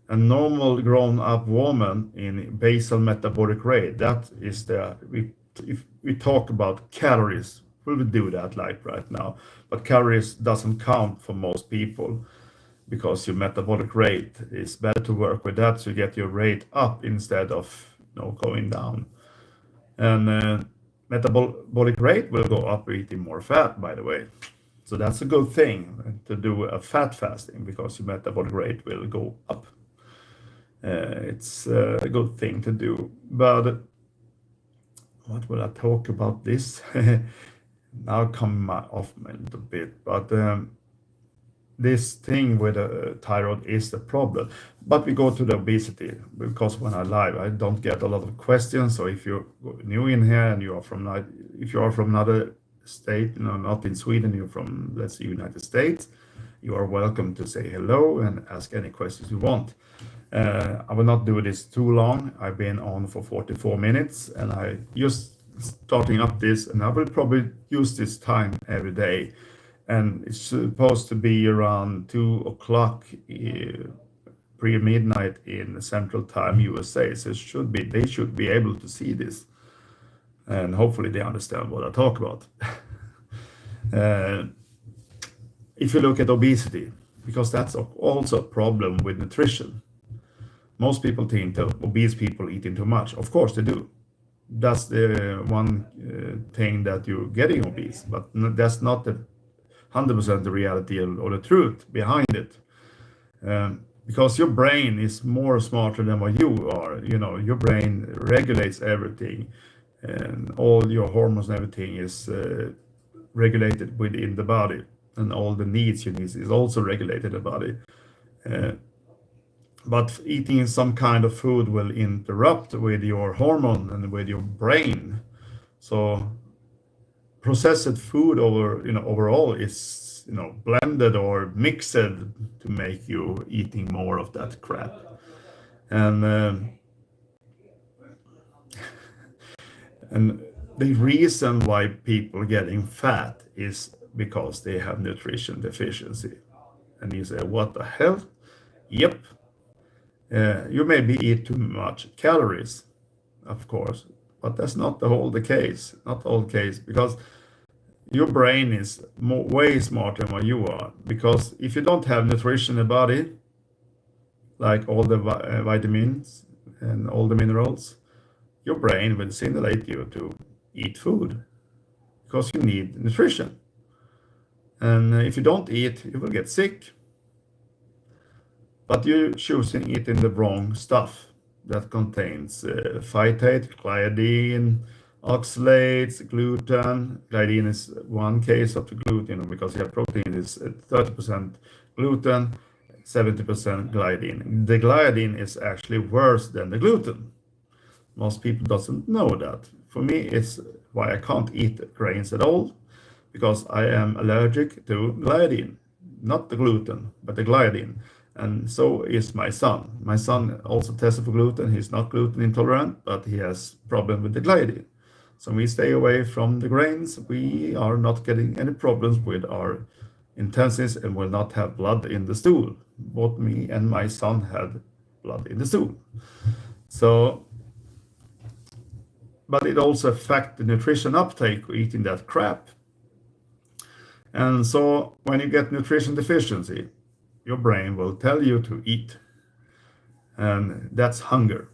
A normal grown-up woman in basal metabolic rate, that is if we talk about calories, we will do that like right now. But calories doesn't count for most people, because your metabolic rate is better to work with that, so you get your rate up instead of going down. And metabolic rate will go up eating more fat, by the way. So that's a good thing to do a fat fasting, because your metabolic rate will go up. It's a good thing to do. But what will I talk about this? Now come off a little bit, but this thing with the thyroid is the problem. But we go to the obesity, because when I live, I don't get a lot of questions. So if you're new in here and if you are from another state, not in Sweden, you're from, let's say, United States, you are welcome to say hello and ask any questions you want. I will not do this too long. I've been on for 44 minutes, and I just starting up this, and I will probably use this time every day. And it's supposed to be around 2 o'clock pre-midnight in Central Time, USA. So they should be able to see this, and hopefully they understand what I talk about. If you look at obesity, because that's also a problem with nutrition. Most people think that obese people eating too much. Of course they do. That's the one thing that you're getting obese, but that's not the 100% the reality or the truth behind it. Because your brain is more smarter than what you are. You know, your brain regulates everything, and all your hormones and everything is regulated within the body, and all the needs you need is also regulated in the body. Uh, but eating some kind of food will interrupt with your hormone and with your brain. So processed food overall is blended or mixed to make you eating more of that crap. And and the reason why people getting fat is because they have nutrition deficiency. And you say, what the hell? Yep. You maybe eat too much calories, of course, but that's not the case. Not the whole case, because your brain is way smarter than what you are. Because if you don't have nutrition in the body, like all the vitamins and all the minerals, your brain will stimulate you to eat food because you need nutrition. And if you don't eat, you will get sick. But you're choosing eating the wrong stuff that contains phytate, gliadin, oxalates, gluten. Gliadin is one case of the gluten, because you have protein is 30% gluten, 70% gliadin. The gliadin is actually worse than the gluten. Most people doesn't know that. For me, it's why I can't eat grains at all, because I am allergic to gliadin, not the gluten, but the gliadin. And so is my son. My son also tested for gluten. He's not gluten intolerant, but he has problem with the gliadin. So we stay away from the grains. We are not getting any problems with our intestines and will not have blood in the stool. Both me and my son had blood in the stool. So, but it also affects the nutrition uptake eating that crap. And so when you get nutrition deficiency, your brain will tell you to eat. And that's hunger.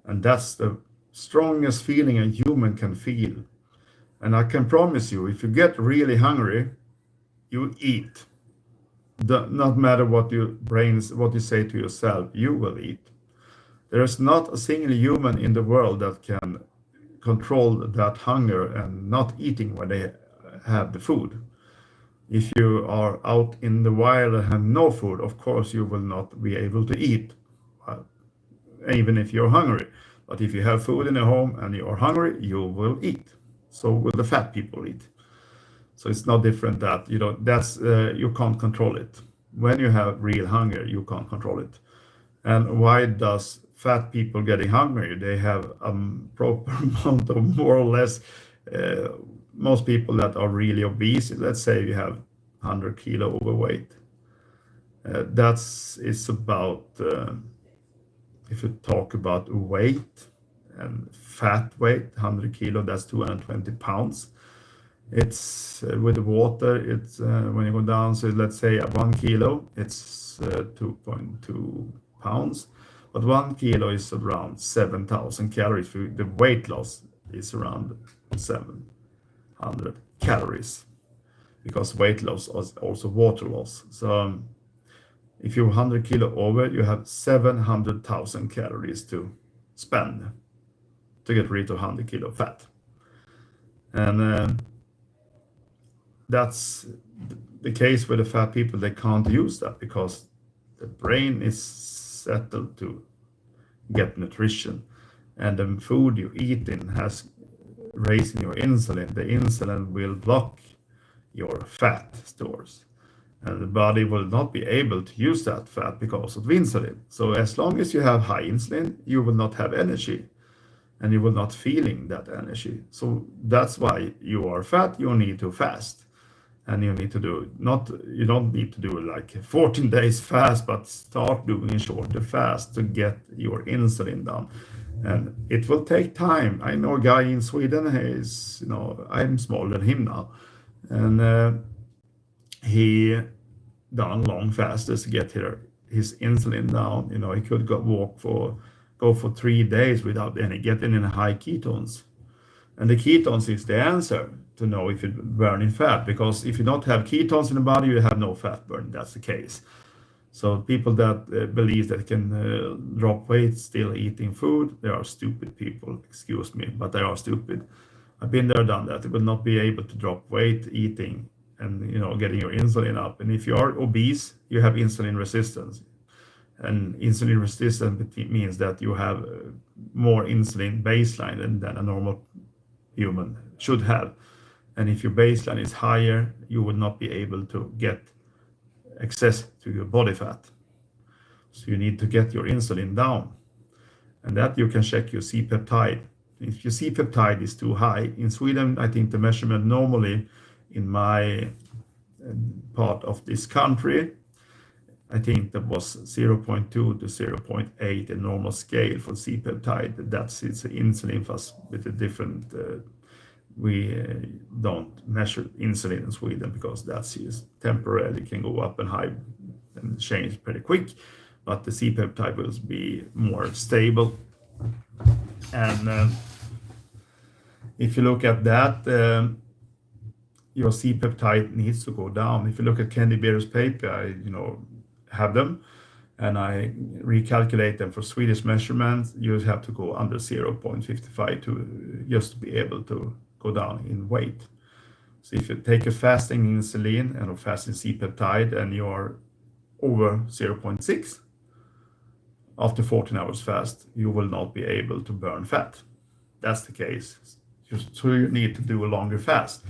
And that's the strongest feeling a human can feel. And I can promise you, if you get really hungry, you eat. Not matter what what you say to yourself, you will eat. There is not a single human in the world that can control that hunger and not eating when they have the food. If you are out in the wild and have no food, of course you will not be able to eat, even if you're hungry. But if you have food in the home and you are hungry, you will eat. So will the fat people eat. So it's not different that, you can't control it. When you have real hunger, you can't control it. And why does fat people getting hungry? They have a proper amount of more or less, most people that are really obese, let's say you have 100 kilo overweight. It's about, if you talk about weight and fat weight, 100 kilo, that's 220 pounds. It's with the water, it's when you go down, so let's say 1 kilo, it's 2.2 pounds. But 1 kilo is around 7,000 calories. The weight loss is around 700 calories, because weight loss is also water loss. So if you're 100 kilo over, you have 700,000 calories to spend to get rid of 100 kilo fat. And that's the case with the fat people. They can't use that because the brain is settled to get nutrition, and the food you eat in has raising your insulin. The insulin will block your fat stores, and the body will not be able to use that fat because of insulin. So as long as you have high insulin, you will not have energy, and you will not feeling that energy. So that's why you are fat. You need to fast. And you need to you don't need to do like 14 days fast, but start doing a shorter fast to get your insulin down. And it will take time. I know a guy in Sweden, I'm smaller than him now. And he done long fasts to get his insulin down. He could go for 3 days without getting in high ketones. And the ketones is the answer to know if you're burning fat, because if you don't have ketones in the body, you have no fat burn. That's the case. So people that believe that can drop weight still eating food, they are stupid people. Excuse me, but they are stupid. I've been there, done that. You will not be able to drop weight eating and getting your insulin up. And if you are obese, you have insulin resistance. And insulin resistance means that you have more insulin baseline than a normal human should have. And if your baseline is higher, you will not be able to get access to your body fat. So you need to get your insulin down. And that you can check your C-peptide. If your C-peptide is too high, in Sweden, I think the measurement normally in my part of this country, I think that was 0.2 to 0.8 in normal scale for C-peptide. That's it's insulin fast with a different, we don't measure insulin in Sweden because that's temporarily can go up and high and change pretty quick. But the C-peptide will be more stable. And if you look at that, your C-peptide needs to go down. If you look at Candy Beer's paper, I have them, and I recalculate them for Swedish measurements. You have to go under 0.55 to just be able to go down in weight. So if you take a fasting insulin and a fasting C-peptide and you're over 0.6, after 14 hours fast, you will not be able to burn fat. That's the case. So you need to do a longer fast.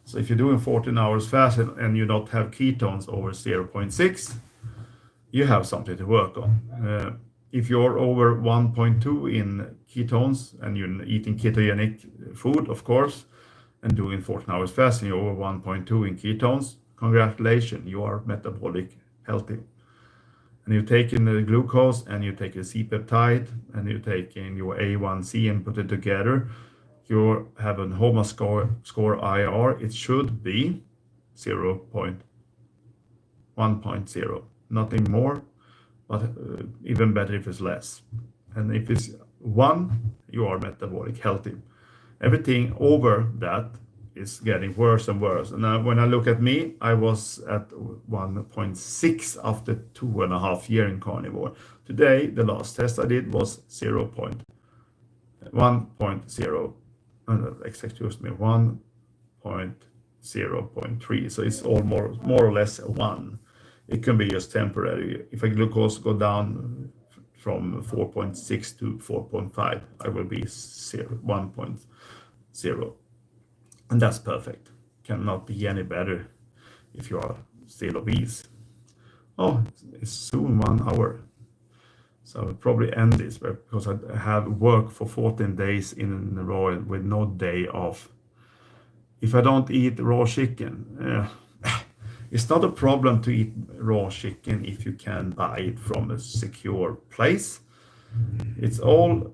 So if you're doing 14 hours fast and you don't have ketones over 0.6, you have something to work on. If you're over 1.2 in ketones and you're eating ketogenic food, of course, and doing 14 hours fast and you're over 1.2 in ketones, congratulations, you are metabolic healthy. And you take in the glucose and you take a C-peptide and you take in your A1C and put it together, you have an HOMA score IR. It should be 1.0, nothing more, but even better if it's less. And if it's 1, you are metabolic healthy. Everything over that is getting worse and worse. And when I look at me, I was at 1.6 after 2.5 years in Carnivore. Today, the last test I did was 1.0. Excuse me, 1.0.3. So it's all more or less 1. It can be just temporary. If a glucose go down from 4.6 to 4.5, I will be 1.0. And that's perfect. Cannot be any better if you are still obese. Oh, it's soon 1 hour. So I'll probably end this because I have work for 14 days in a row with no day off. If I don't eat raw chicken, it's not a problem to eat raw chicken if you can buy it from a secure place. It's all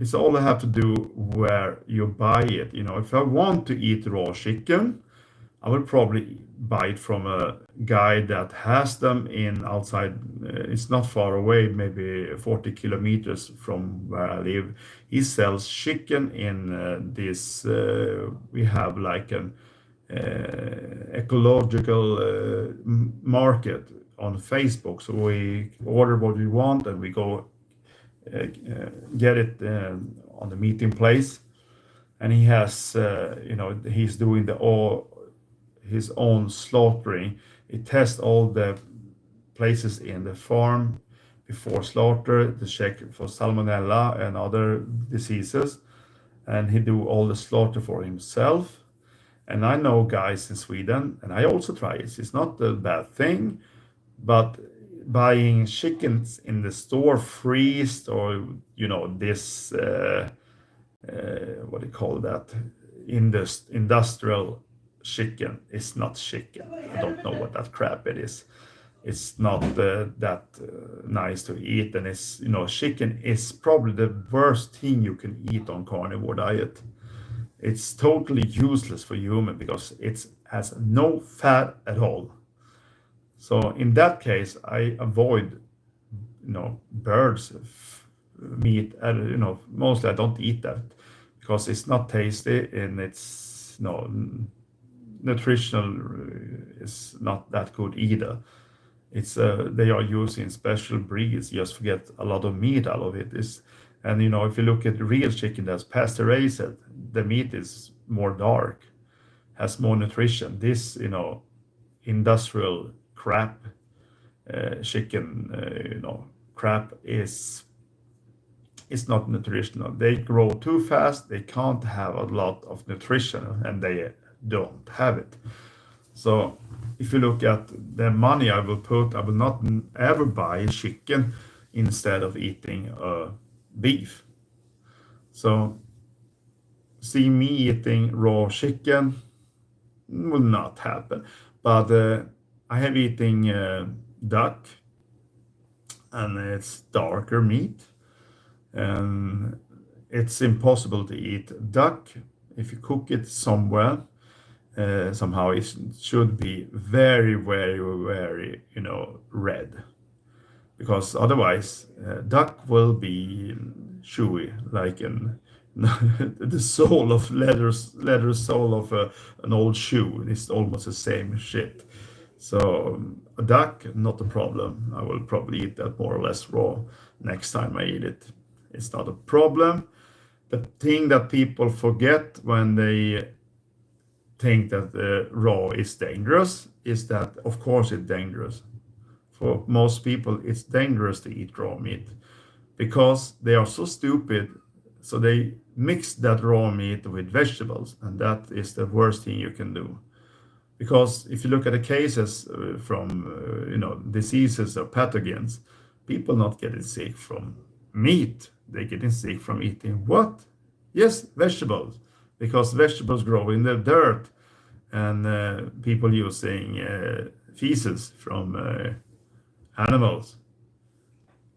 I have to do where you buy it. If I want to eat raw chicken, I will probably buy it from a guy that has them in outside. It's not far away, maybe 40 kilometers from where I live. He sells chicken in this. We have like an ecological market on Facebook. So we order what we want and we go get it on the meeting place. And he has, he's doing his own slaughtering. He tests all the places in the farm before slaughter to check for salmonella and other diseases. And he do all the slaughter for himself. And I know guys in Sweden, and I also try it. It's not a bad thing, but buying chickens in the store freezed or, this, what do you call that? Industrial chicken is not chicken. I don't know what that crap it is. It's not that nice to eat, and it's chicken is probably the worst thing you can eat on carnivore diet. It's totally useless for human because it has no fat at all. So in that case, I avoid birds meat. Mostly I don't eat that because it's not tasty and it's no nutritional is not that good either. It's they are using special breeds just to get a lot of meat out of it. Is and if you look at real chicken that's pasteurized, the meat is more dark, has more nutrition. This industrial crap chicken crap is not nutritional. They grow too fast. They can't have a lot of nutrition, and they don't have it. So if you look at the money I will put, I will not ever buy chicken instead of eating beef. So see me eating raw chicken will not happen. But I have eating duck, and it's darker meat, and it's impossible to eat duck if you cook it somewhere. Somehow it should be very, very, very, red, because otherwise duck will be chewy like the sole of leather sole of an old shoe. It's almost the same shit. So a duck, not a problem. I will probably eat that more or less raw next time I eat it. It's not a problem. The thing that people forget when they think that raw is dangerous is that, of course, it's dangerous. For most people, it's dangerous to eat raw meat because they are so stupid. So they mix that raw meat with vegetables, and that is the worst thing you can do. Because if you look at the cases from diseases or pathogens, people not getting sick from meat. They're getting sick from eating what? Yes, vegetables, because vegetables grow in the dirt, and people using feces from animals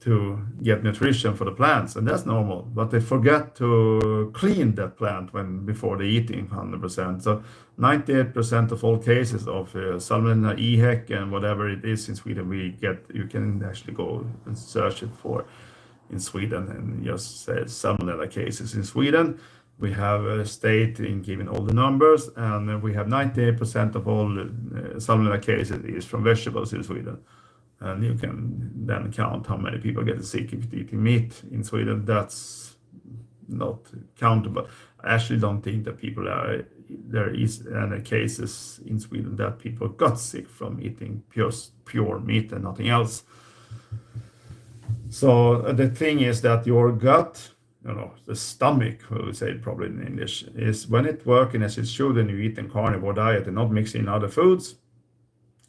to get nutrition for the plants, and that's normal. But they forget to clean that plant before they eating 100%. So 98% of all cases of Salmonella EHEC and whatever it is in Sweden, you can actually go and search it for in Sweden and just say Salmonella cases in Sweden. We have a state in giving all the numbers, and we have 98% of all Salmonella cases is from vegetables in Sweden. And you can then count how many people get sick if eating meat in Sweden. That's not countable. I actually don't think that there is any cases in Sweden that people got sick from eating pure meat and nothing else. So the thing is that your gut, the stomach, we would say probably in English, is when it's working as it should and you eat a carnivore diet and not mixing other foods,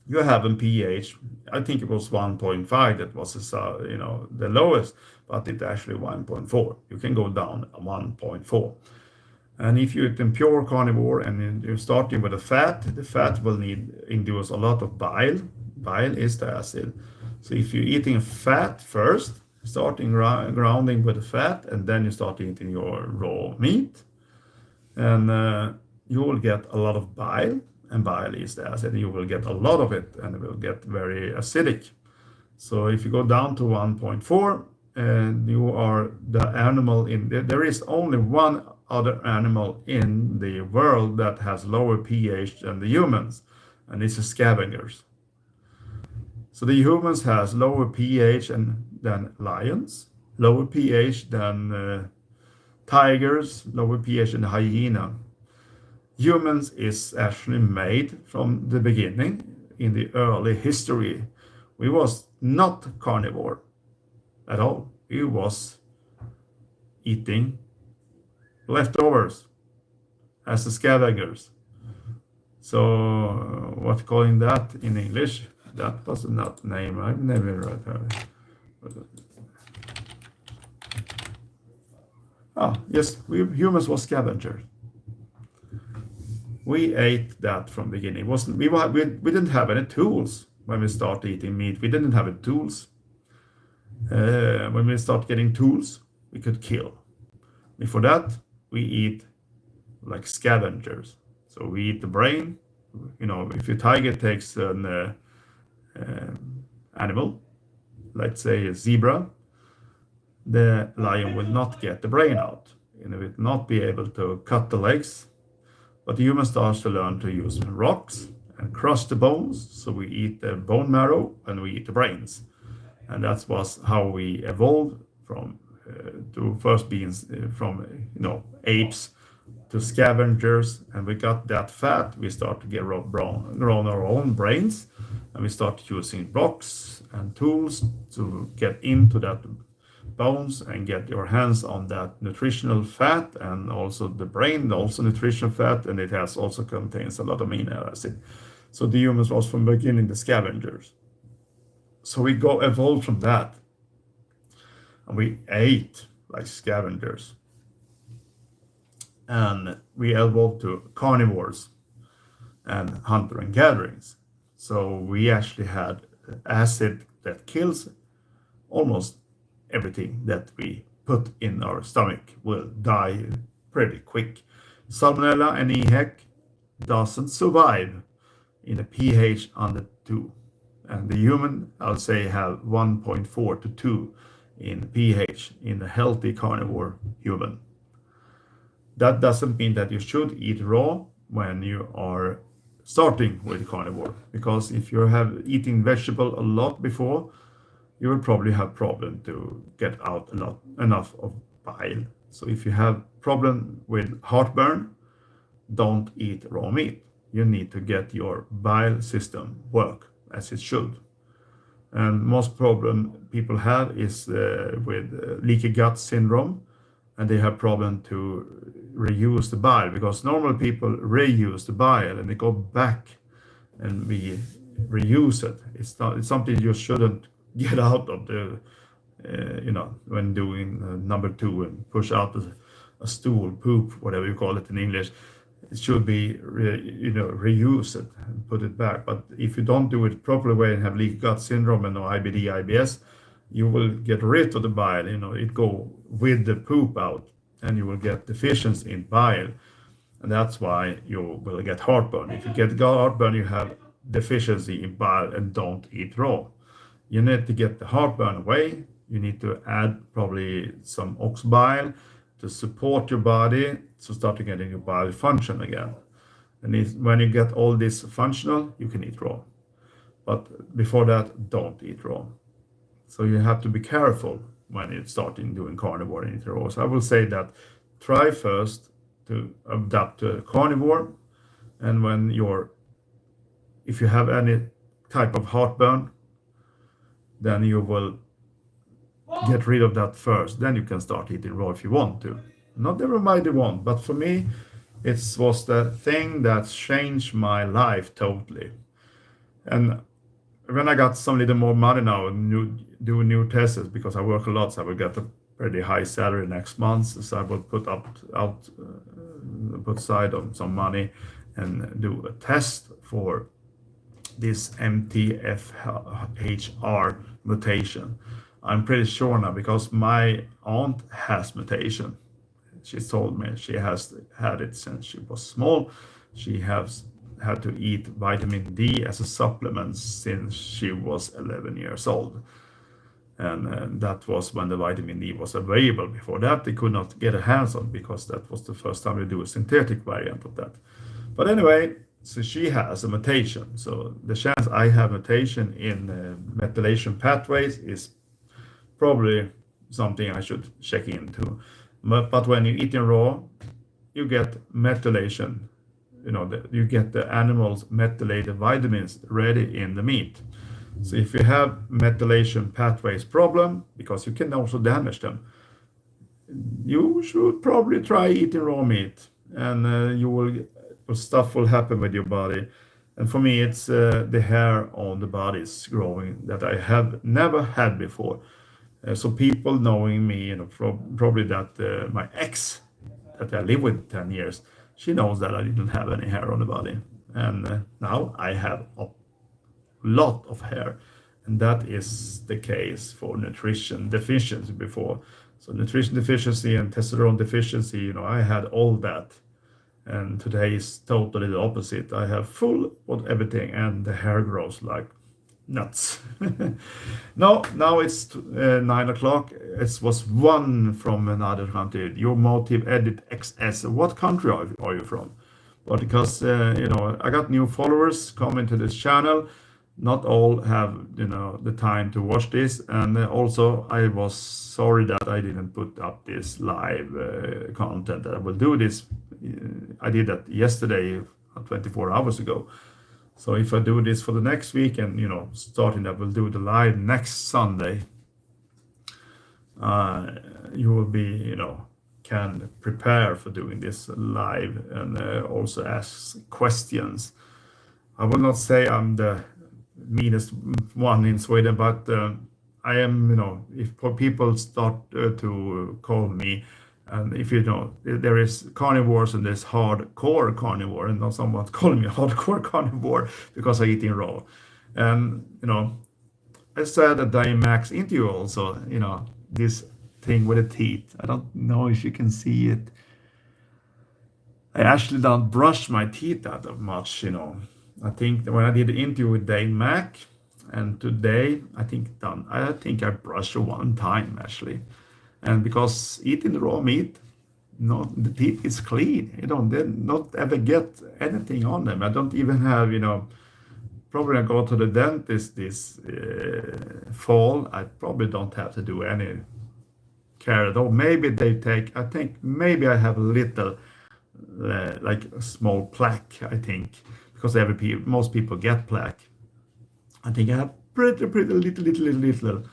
you have a pH, I think it was 1.5 that was the lowest, but it's actually 1.4. You can go down 1.4. And if you eat a pure carnivore and you're starting with the fat will induce a lot of bile. Bile is the acid. So if you're eating fat first, starting grounding with the fat, and then you start eating your raw meat, and you will get a lot of bile. And bile is the acid, and you will get a lot of it, and it will get very acidic. So if you go down to 1.4, and you are the animal there is only one other animal in the world that has lower pH than the humans, and it's the scavengers. So the humans has lower pH than lions, lower pH than tigers, lower pH than hyena. Humans is actually made from the beginning in the early history. We was not carnivore at all. We was eating leftovers as the scavengers. So what calling that in English? That was not name. I've never heard it. Yes, humans was scavengers. We ate that from the beginning. We didn't have any tools when we started eating meat. We didn't have any tools. When we start getting tools, we could kill. Before that, we eat like scavengers. So we eat the brain. If a tiger takes an animal, let's say a zebra, the lion will not get the brain out. and it will not be able to cut the legs. But the human starts to learn to use rocks and crush the bones. So we eat the bone marrow and we eat the brains. And that was how we evolved from to first being from apes to scavengers, and we got that fat. We start to get grown our own brains, and we start using rocks and tools to get into that bones and get your hands on that nutritional fat, and also the brain, also nutritional fat, and it has also contains a lot of amino acid. So the humans was from the beginning the scavengers. So we go evolved from that, and we ate like scavengers, and we evolved to carnivores and hunter and gatherings. So we actually had acid that kills almost everything that we put in our stomach will die pretty quick. Salmonella and EHEC doesn't survive in a pH under 2. And the human, I'll say, have 1.4 to 2 in pH in a healthy carnivore human. That doesn't mean that you should eat raw when you are starting with carnivore, because if you have eating vegetable a lot before, you will probably have problem to get out enough of bile. So if you have problem with heartburn, don't eat raw meat. You need to get your bile system work as it should. And most problem people have is with leaky gut syndrome, and they have problem to reuse the bile, because normal people reuse the bile and they go back and we reuse it. It's something you shouldn't get out of the when doing number two and push out a stool, poop, whatever you call it in English. It should be reuse it and put it back. But if you don't do it properly way and have leaky gut syndrome and no IBD, IBS, you will get rid of the bile. It go with the poop out, and you will get deficiency in bile, and that's why you will get heartburn. If you get heartburn, you have deficiency in bile, and don't eat raw. You need to get the heartburn away. You need to add probably some ox bile to support your body to start getting your bile function again. And when you get all this functional, you can eat raw. But before that, don't eat raw. So you have to be careful when you're starting doing carnivore and eating raw. So I will say that try first to adapt to carnivore, and if you have any type of heartburn, then you will get rid of that first. Then you can start eating raw if you want to. Not everybody want, but for me, it was the thing that changed my life totally. And when I got some little more money now and do new tests, because I work a lot, so I will get a pretty high salary next month. So I will put aside on some money and do a test for this MTHFR mutation. I'm pretty sure now because my aunt has mutation. She told me she has had it since she was small. She has had to eat vitamin D as a supplement since she was 11 years old. And that was when the vitamin D was available. Before that, they could not get a hands on, because that was the first time they do a synthetic variant of that. But anyway, so she has a mutation. So the chance I have mutation in methylation pathways is probably something I should check into. But when you eat in raw, you get methylation. You get the animals' methylated vitamins ready in the meat. So if you have methylation pathways problem, because you can also damage them, you should probably try eating raw meat, and stuff will happen with your body. And for me, it's the hair on the body is growing that I have never had before. So people knowing me, probably that my ex that I lived with 10 years, she knows that I didn't have any hair on the body. And now I have a lot of hair. And that is the case for nutrition deficiency before. So nutrition deficiency and testosterone deficiency, I had all that. And today is totally the opposite. I have full of everything, and the hair grows like nuts. No, now it's 9 o'clock. It was one from another country. Your motive edit XS. What country are you from? But because I got new followers coming to this channel. Not all have the time to watch this, and also I was sorry that I didn't put up this live content. I will do this. I did that yesterday, 24 hours ago. So if I do this for the next week and starting, I will do the live next Sunday. uh, you will be, can prepare for doing this live and also ask questions. I will not say I'm the meanest one in Sweden, but I am, if people start to call me, and if there is carnivores and there's hardcore carnivore, and not someone calling me hardcore carnivore because I eat in raw. And, I said that I max interview also, this thing with the teeth. I don't know if you can see it. I actually don't brush my teeth that much, I think that when I did the interview with Dane Mack, and today I think done. I think I brushed one time actually, and because eating the raw meat, no, the teeth is clean. They not ever get anything on them. I don't even have, probably I go to the dentist this fall. I probably don't have to do any care at all. Maybe they take. I think maybe I have a little like a small plaque, I think, because most people get plaque. I think I have pretty little,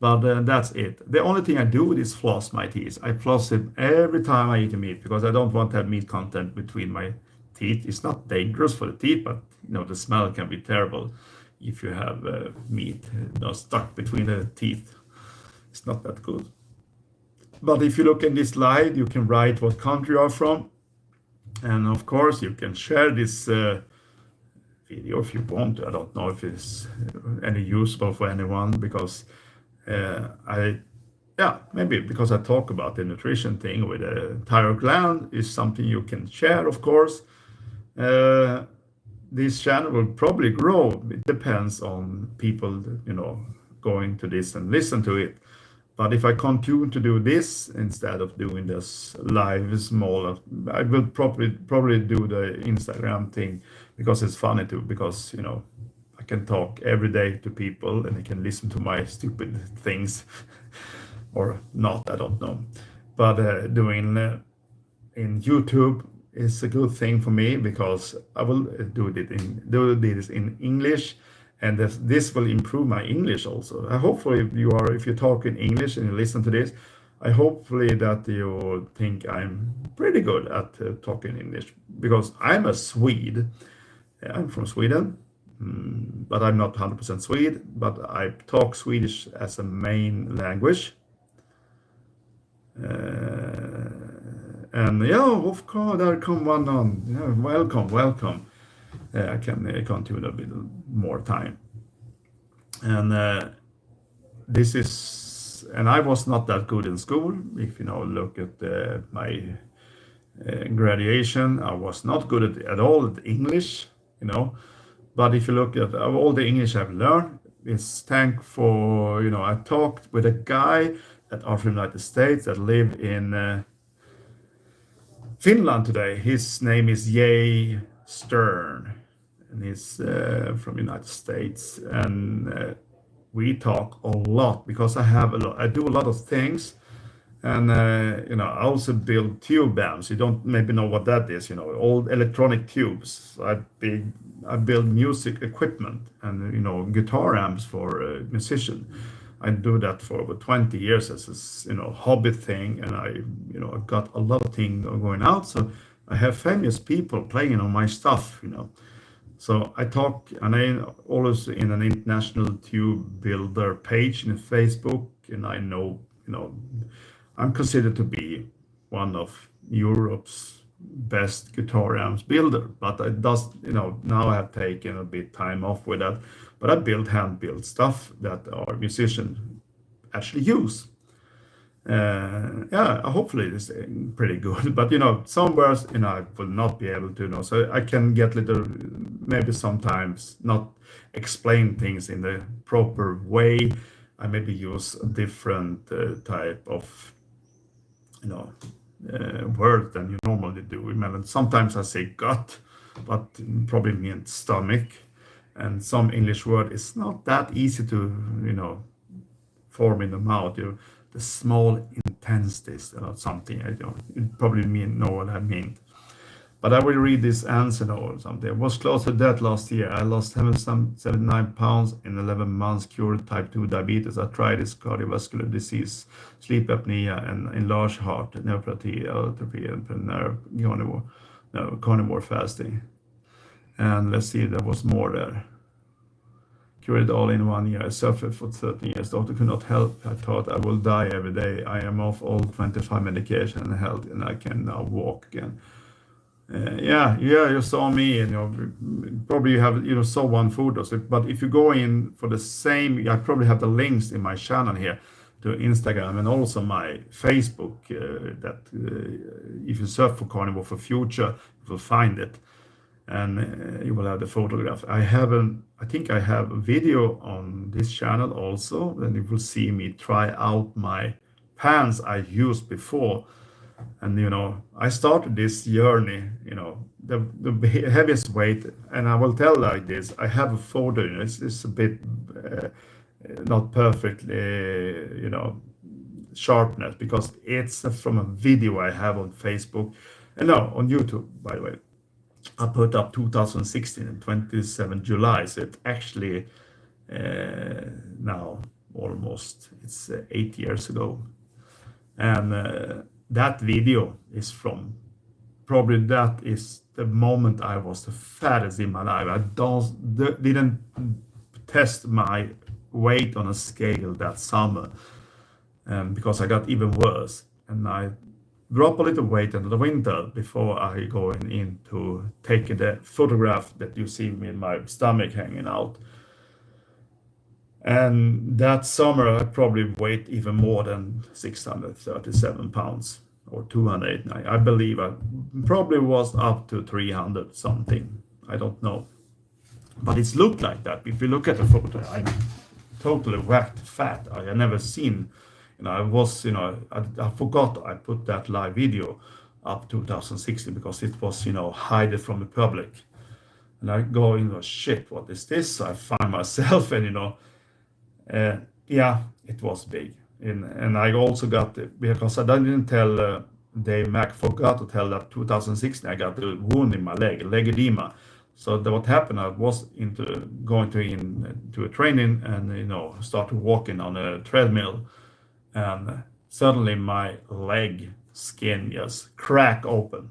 but that's it. The only thing I do is floss my teeth. I floss it every time I eat a meat because I don't want to have meat content between my teeth. It's not dangerous for the teeth, but the smell can be terrible if you have meat stuck between the teeth. It's not that good. But if you look in this slide, you can write what country you are from. And of course, you can share this video if you want. I don't know if it's any useful for anyone because maybe because I talk about the nutrition thing with the thyroid gland is something you can share, of course. This channel will probably grow. It depends on people, going to this and listen to it. But if I continue to do this instead of doing this live smaller, I will probably do the Instagram thing because it's funny too. Because I can talk every day to people and they can listen to my stupid things, or not. I don't know. But doing in YouTube is a good thing for me because I will do this in English, and this will improve my English also. Hopefully, if you talk in English and you listen to this, I hopefully that you think I'm pretty good at talking English because I'm a Swede. I'm from Sweden, but I'm not 100% Swede. But I talk Swedish as a main language. And of course, there come one on. Yeah, welcome. I can continue a bit more time. And and I was not that good in school. If look at my graduation, I was not good at all at English. But if you look at all the English I've learned, it's thank for I talked with a guy that are from the United States that live in Finland today. His name is Jay Stern, and he's from United States. And we talk a lot because I do a lot of things, and I also build tube amps. You don't maybe know what that is. Old electronic tubes. I build music equipment and guitar amps for a musician. I do that for over 20 years as a hobby thing, and I got a lot of things going out. So I have famous people playing on my stuff. So I talk, and I always in an international tube builder page in Facebook, and I know I'm considered to be one of Europe's best guitar amps builder. But now I have taken a bit time off with that. But I build hand built stuff that our musicians actually use. Yeah, hopefully it's pretty good. But some words, I will not be able to so I can get little, maybe sometimes not explain things in the proper way. I maybe use a different type of you know word than you normally do. Remember, sometimes I say gut, but probably means stomach, and some English word is not that easy to form in the mouth. The small intensities or something. I don't. You probably know what I mean. But I will read this answer now or something. I was close to death last year. I lost 79 pounds in 11 months, cured type 2 diabetes, arthritis, cardiovascular disease, sleep apnea, and enlarged heart, neuropathy, atrophy, and carnivore fasting. And let's see, there was more there. Cured it all in 1 year. I suffered for 13 years. Doctor could not help. I thought I will die every day. I am off all 25 medication and health, and I can now walk again. Yeah, you saw me, and probably you have saw one photo. So, but if you go in for the same, I probably have the links in my channel here to Instagram and also my Facebook. That if you search for Carnivore for Future, you will find it, and you will have the photograph. I think I have a video on this channel also, and you will see me try out my pants I used before. And I started this journey, the heaviest weight, and I will tell like this. I have a photo, it's a bit not perfectly, sharpness, because it's from a video I have on Facebook, and no, on YouTube, by the way. I put up 2016 and 27 July, so it actually now almost it's 8 years ago. And that video is from probably that is the moment I was the fattest in my life. I didn't test my weight on a scale that summer, because I got even worse. And I drop a little weight in the winter before I go in to take the photograph that you see me in my stomach hanging out. And that summer, I probably weighed even more than 637 pounds or 289. I believe I probably was up to 300 something. I don't know. But it's looked like that. If you look at the photo, I'm totally whacked fat. I had never seen, I was, I forgot I put that live video up 2016 because it was, hidden from the public. And I go, shit, what is this? I find myself and, yeah, it was big. And I also got, because I didn't tell Dave Mack, forgot to tell that 2016 I got a wound in my leg edema. So what happened, I was going into a training and, started walking on a treadmill. And suddenly my leg skin just crack open.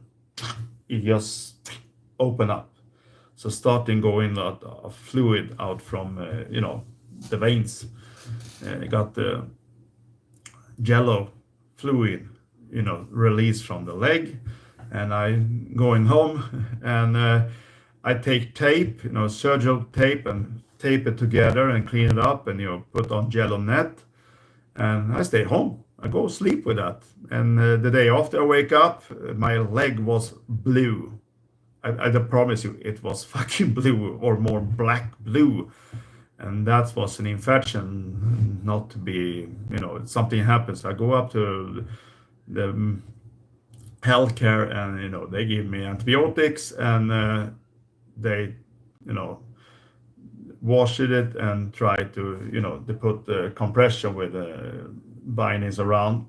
It just open up. So starting going a fluid out from, the veins. I got the jello fluid, released from the leg, and I going home and I take tape, surgical tape, and tape it together and clean it up and put on jello net, and I stay home. I go sleep with that, and the day after I wake up, my leg was blue. I promise you, it was fucking blue, or more black blue. And that was an infection, not to be, something happens. I go up to the healthcare and, they give me antibiotics and they, wash it and try to, they put the compression with bindings around.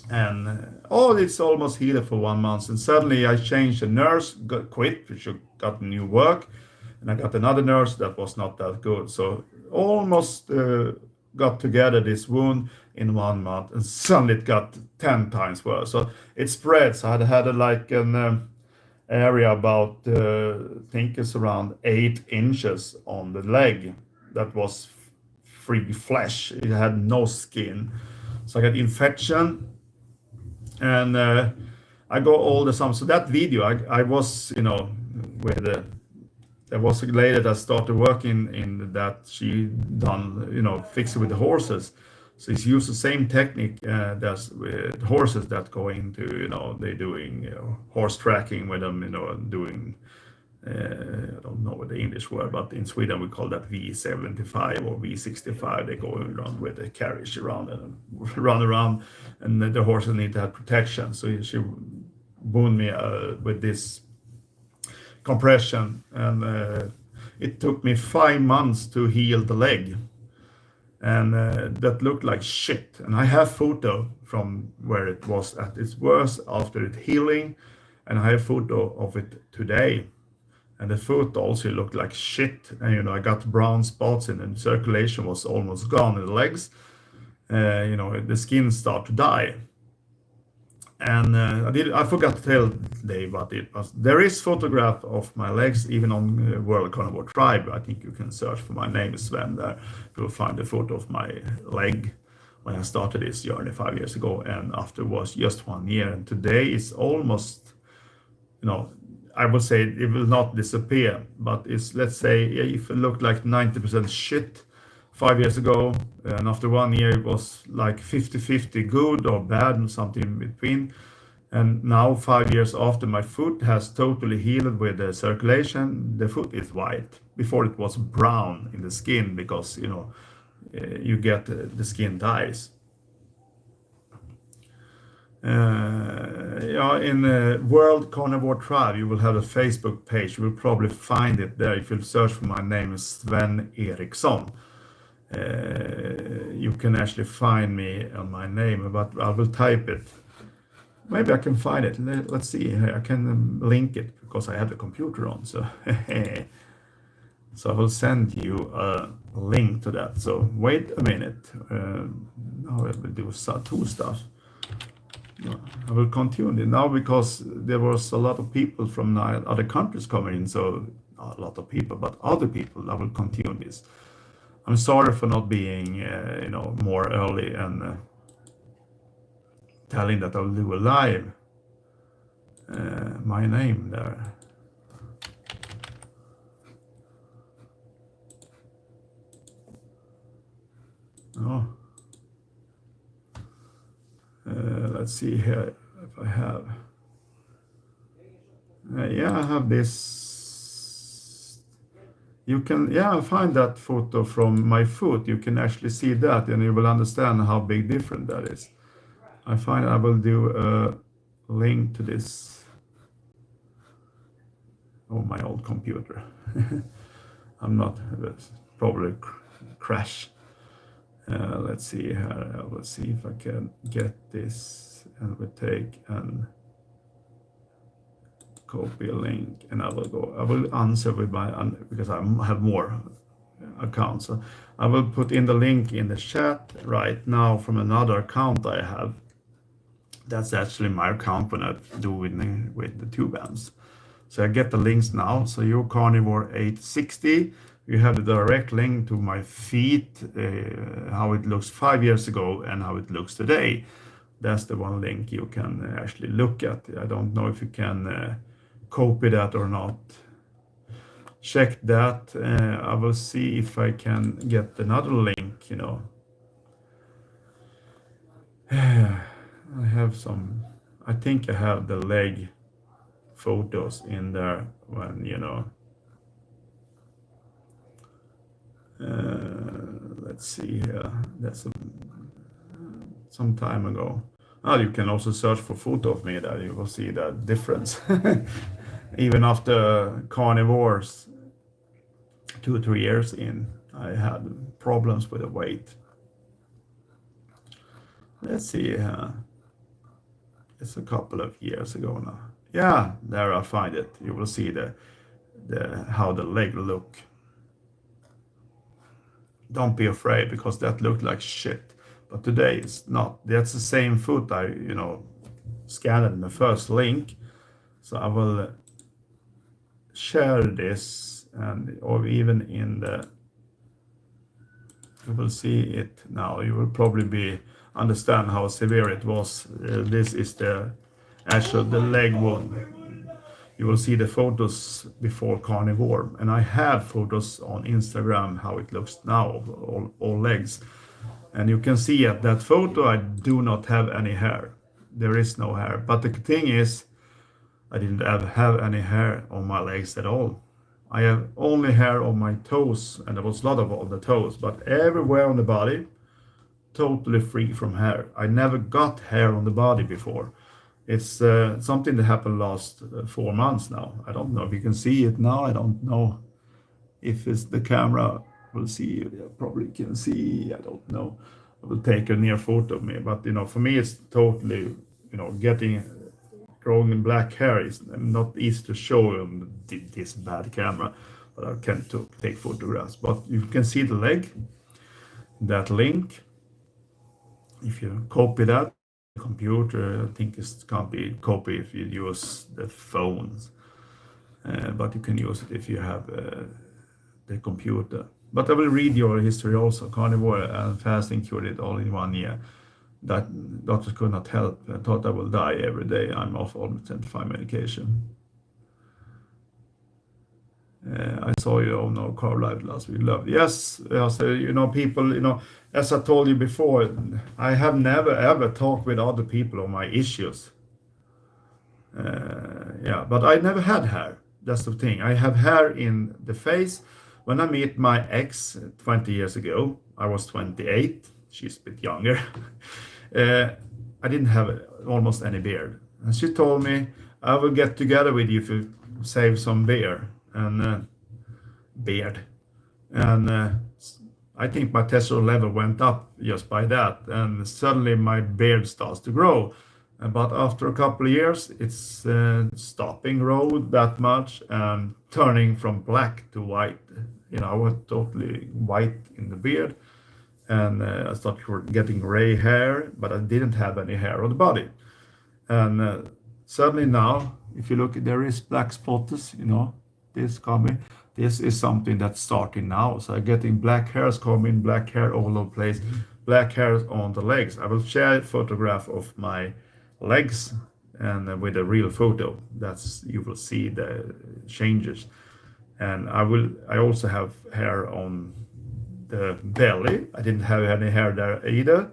And it's almost healed for 1 month. And suddenly I changed the nurse, quit, she got new work. And I got another nurse that was not that good. So almost got together this wound in 1 month, and suddenly it got 10 times worse. So it spread. So I had like an area about, I think it's around 8 inches on the leg that was free flesh. It had no skin. So I got infection, and I got all the some. So that video, I was, with the. There was a lady that started working in that she done, fixing with the horses. So it's used the same technique that's with horses that go into, they're doing horse tracking with them, doing, I don't know what the English word, but in Sweden we call that V75 or V65. They go around with a carriage around and run around, and the horses need to have protection. So she wound me with this compression, and it took me 5 months to heal the leg, and that looked like shit. And I have photo from where it was at its worst after it healing, and I have photo of it today. And the foot also looked like shit. And I got brown spots in it, and circulation was almost gone in the legs. The skin started to die. And I forgot to tell Dave about it, but there is photograph of my legs even on World Carnivore Tribe. I think you can search for my name, Sven, there. You'll find a photo of my leg when I started this journey 5 years ago, and after was just 1 year. And today is almost, I would say it will not disappear, but it's, let's say, if it looked like 90% shit 5 years ago, and after 1 year it was like 50-50 good or bad and something in between. And now 5 years after, my foot has totally healed with the circulation. The foot is white. Before it was brown in the skin because you get the skin dies. In World Carnivore Tribe, you will have a Facebook page. You will probably find it there if you search for my name is Sven Eriksson. You can actually find me on my name, but I will type it. Maybe I can find it. Let's see. I can link it because I have the computer on. So, so I will send you a link to that. So wait a minute. Now I will do two stuff. I will continue now because there was a lot of people from other countries coming in. So not a lot of people, but other people. I will continue this. I'm sorry for not being, more early and telling that I'll do a live. My name there. Oh. Let's see here if I have. Yeah, I have this. You can, find that photo from my foot. You can actually see that, and you will understand how big difference that is. I will do a link to this. Oh, my old computer. I'm not, probably crash. Let's see here. I will see if I can get this, and we take and copy a link, and I will answer with because I have more accounts. So I will put in the link in the chat right now from another account I have. That's actually my account when I do with the two bands. So I get the links now. So your Carnivore 860, you have the direct link to my feet, how it looks 5 years ago and how it looks today. That's the one link you can actually look at. I don't know if you can copy that or not. Check that. I will see if I can get another link, I have some, I think I have the leg photos in there when, let's see here, that's some time ago. You can also search for photo of me that you will see the difference. Even after carnivores 2 or 3 years in, I had problems with the weight. Let's see, it's a couple of years ago now. Yeah, there I find it. You will see how the leg look. Don't be afraid because that looked like shit. But today it's not. That's the same foot I, scanned in the first link. So I will share this, or even in the, you will see it now. You will probably understand how severe it was. This is the leg wound. You will see the photos before Carnivore, and I have photos on Instagram how it looks now of all legs. And you can see at that photo, I do not have any hair. There is no hair. But the thing is, I didn't have any hair on my legs at all. I have only hair on my toes, and there was a lot of on the toes, but everywhere on the body, totally free from hair. I never got hair on the body before. It's something that happened last 4 months now. I don't know if you can see it now. I don't know if it's the camera will see. You probably can see. I don't know. I will take a near photo of me, but for me, it's totally getting growing in black hair is not easy to show on this bad camera, but I can take photographs. But you can see the leg, that link. If you copy that on the computer, I think it can't be copied if you use the phones, but you can use it if you have the computer. But I will read your history also. Carnivore and fasting cured it all in 1 year. That doctors could not help. I thought I will die every day. I'm off all 25 medication. I saw you on our car live last week. Love. Yes, people, as I told you before, I have never ever talked with other people on my issues. Yeah, but I never had hair. That's the thing. I have hair in the face. When I met my ex 20 years ago, I was 28. She's a bit younger. I didn't have almost any beard. And she told me, I will get together with you if you save some beard and beard. And I think my testosterone level went up just by that. And suddenly my beard starts to grow. But after a couple of years, it's stopping grow that much and turning from black to white. I was totally white in the beard, and I started getting gray hair, but I didn't have any hair on the body. And suddenly now, if you look, there is black spots. This coming. This is something that's starting now. So I'm getting black hairs coming, black hair all over the place, black hairs on the legs. I will share a photograph of my legs and with a real photo. You will see the changes. And I also have hair on the belly. I didn't have any hair there either.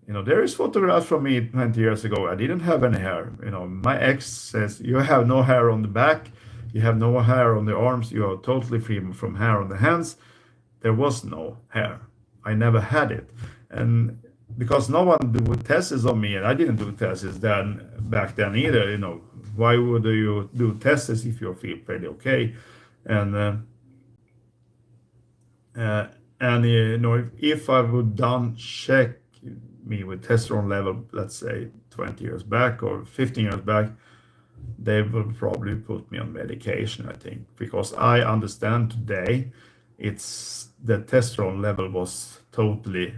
There is photographs from me 20 years ago. I didn't have any hair. My ex says, you have no hair on the back. You have no hair on the arms. You are totally free from hair on the hands. There was no hair. I never had it. And because no one do tests on me, and I didn't do tests back then either, why would you do tests if you feel pretty okay? And if I would done check me with testosterone level, let's say 20 years back or 15 years back, they will probably put me on medication, I think, because I understand today it's the testosterone level was totally,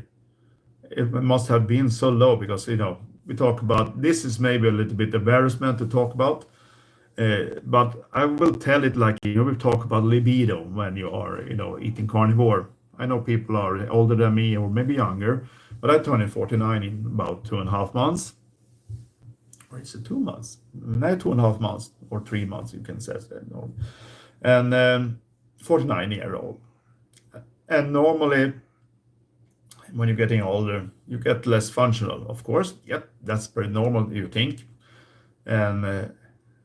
it must have been so low because, we talk about, this is maybe a little bit embarrassment to talk about, but I will tell it like, we talk about libido when you are, eating carnivore. I know people are older than me or maybe younger, but I turned 49 in about 2.5 months. Or is it 2 months? No, 2.5 months or 3 months, you can say. And 49-year-old. And normally, when you're getting older, you get less functional, of course. Yep, that's pretty normal, you think. And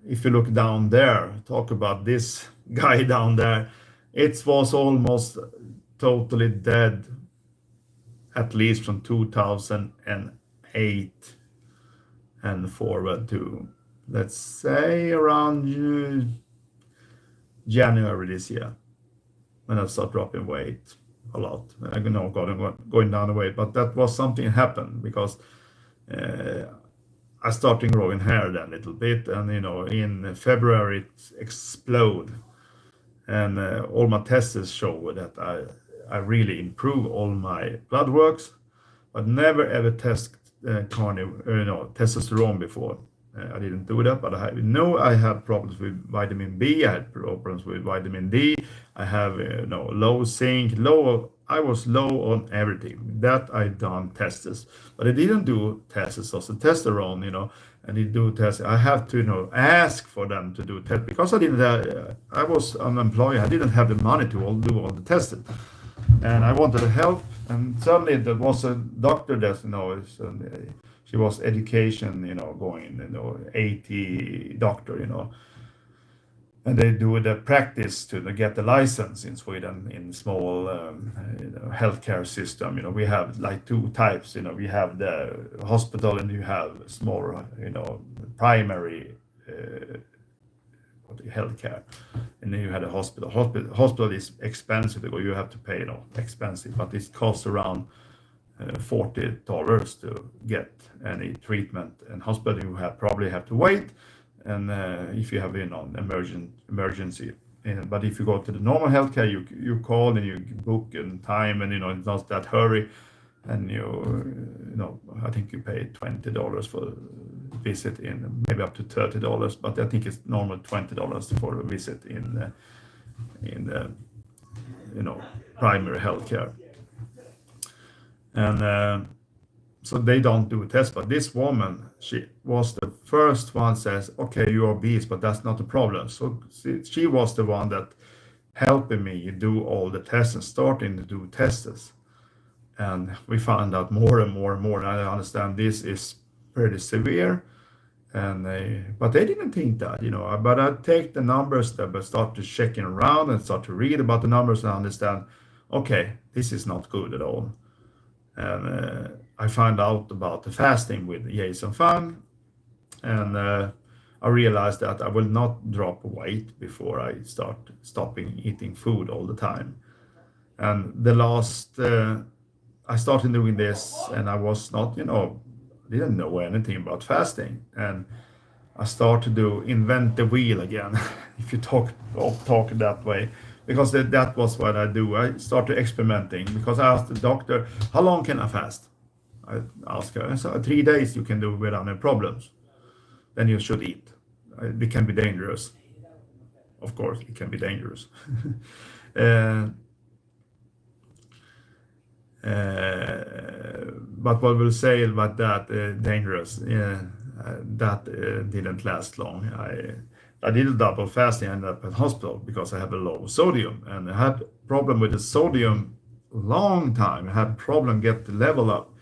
if you look down there, talk about this guy down there, it was almost totally dead, at least from 2008 and forward to, let's say, around January this year, when I started dropping weight a lot. I going down the weight, but that was something happened because I started growing hair then a little bit, and in February it exploded, and all my tests show that I really improve all my blood works, but never ever test testosterone before. I didn't do that, but I had problems with vitamin B. I had problems with vitamin D. I have low zinc, I was low on everything. That I done tests, but I didn't do tests of testosterone. And they do tests. I have to ask for them to do tests because I didn't. I was unemployed. I didn't have the money to do all the tests, and I wanted to help. And suddenly there was a doctor that, she was education, going, 80 doctor, and they do the practice to get the license in Sweden in small healthcare system. We have like two types. We have the hospital and you have small, primary healthcare, and then you had a hospital. Hospital is expensive to go. You have to pay, expensive, but it costs around $40 to get any treatment. And hospital you probably have to wait, and if you have emergency. But if you go to the normal healthcare, you call and you book in time, and it's not that hurry, and I think you pay $20 for visit in, maybe up to $30, but I think it's normal $20 for a visit in primary healthcare. And so they don't do a test, but this woman, she was the first one says, okay, you're obese, but that's not a problem. So she was the one that helping me do all the tests and starting to do tests. And we found out more and more and more. And I understand this is pretty severe. But they didn't think that, But I take the numbers that, but start to checking around and start to read about the numbers and understand, okay, this is not good at all. And I found out about the fasting with Jason Fung, and I realized that I will not drop weight before I start stopping eating food all the time. And I started doing this, and I was not, didn't know anything about fasting, and I started to invent the wheel again, if you talk that way, because that was what I do. I started experimenting because I asked the doctor, how long can I fast? I asked her, so 3 days you can do without any problems. Then you should eat. It can be dangerous. Of course, it can be dangerous. But what we'll say about that dangerous, that didn't last long. I did a double fasting and ended up at hospital because I have a low sodium, and I had problem with the sodium long time. I had problem get the level up,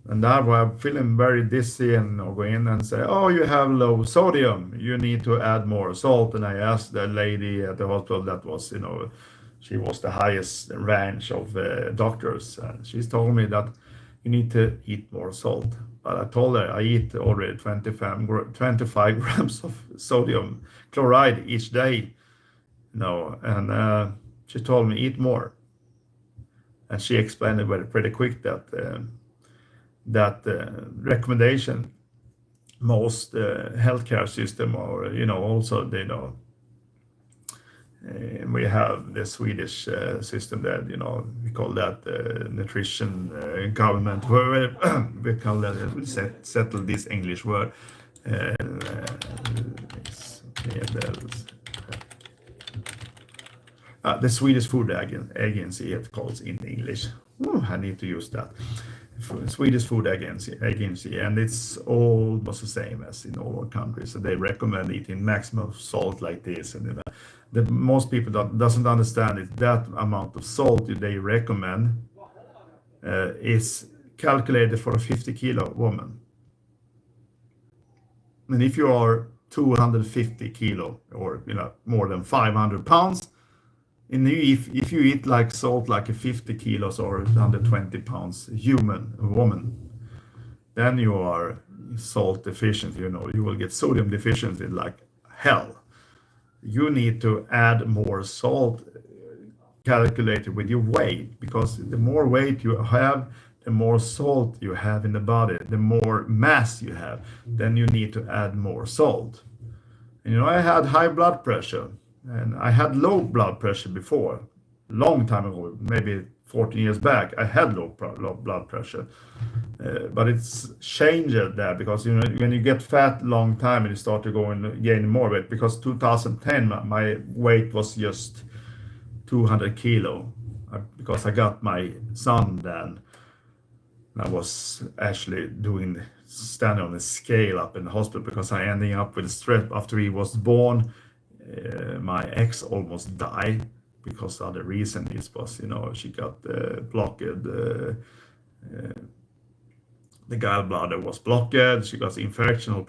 and that was I'm feeling very dizzy, and I'll go in and say, oh, you have low sodium, you need to add more salt. And I asked the lady at the hospital that was, she was the highest range of doctors, and she's told me that you need to eat more salt. But I told her I eat already 25 grams of sodium chloride each day, and she told me eat more. And she explained it pretty quick that recommendation most healthcare system, or also we have the Swedish system that we call that nutrition government. We call that, we settle this English word. The Swedish Food Agency, it calls in English. I need to use that. Swedish Food Agency, and it's almost the same as in all countries. So they recommend eating maximum of salt like this, and the most people doesn't understand it. That amount of salt they recommend is calculated for a 50-kilo woman. And if you are 250 kilo, or more than 500 pounds, and if you eat like salt like a 50 kilos or 120 pounds woman, then you are salt deficient. You will get sodium deficiency like hell. You need to add more salt calculated with your weight, because the more weight you have, the more salt you have in the body, the more mass you have, then you need to add more salt. And I had high blood pressure, and I had low blood pressure before, long time ago, maybe 14 years back. I had low blood pressure, but it's changed there, because when you get fat long time and you start to go and gain more weight, because 2010 my weight was just 200 kilo, because I got my son then. I was actually standing on a scale up in the hospital, because I ended up with a strep after he was born. My ex almost died because of the reason is was, she got blocked. The gallbladder was blocked. She got infection or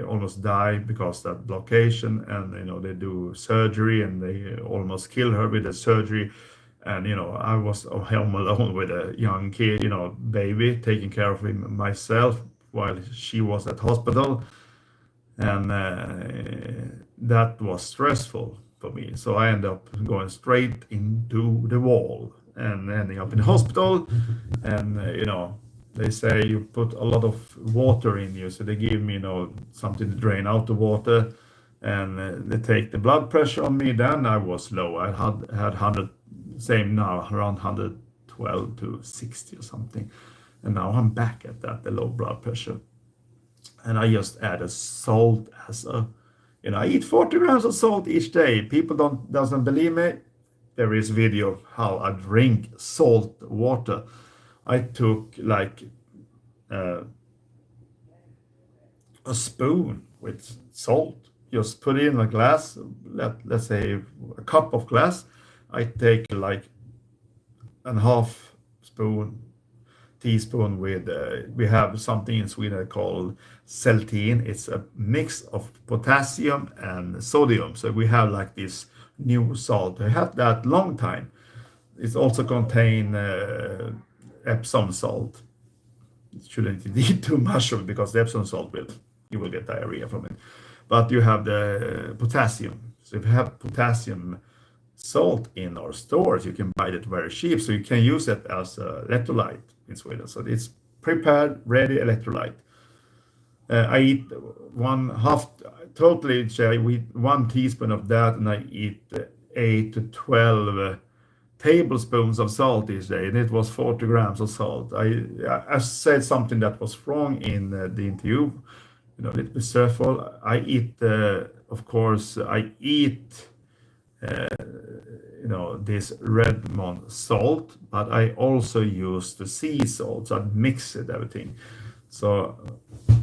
almost died because that blockation. And they do surgery and they almost kill her with the surgery. And I was home alone with a young kid, baby, taking care of him myself while she was at hospital. And that was stressful for me. So I ended up going straight into the wall and ending up in the hospital. And they say you put a lot of water in you, so they give me something to drain out the water, and they take the blood pressure on me. Then I was low. I had 100, same now, around 112 to 60 or something, and now I'm back at that, the low blood pressure. And I just added salt as a, I eat 40 grams of salt each day. People doesn't believe me. There is video of how I drink salt water. I took like a spoon with salt, just put in a glass, let's say a cup of glass. I take like a half teaspoon with, we have something in Sweden called Celtin. It's a mix of potassium and sodium. So we have like this new salt. I had that long time. It also contain Epsom salt. Shouldn't eat too much of it because the Epsom salt you will get diarrhea from it. But you have the potassium. So if you have potassium salt in our stores, you can buy it very cheap. So you can use it as electrolyte in Sweden. So it's prepared, ready electrolyte. I eat totally, I eat 1 teaspoon of that, and I eat 8 to 12 tablespoons of salt each day, and it was 40 grams of salt. I said something that was wrong in the interview, a little bit surful. I eat, of course, I eat, this Redmond salt, but I also use the sea salt. So I mix it, everything. So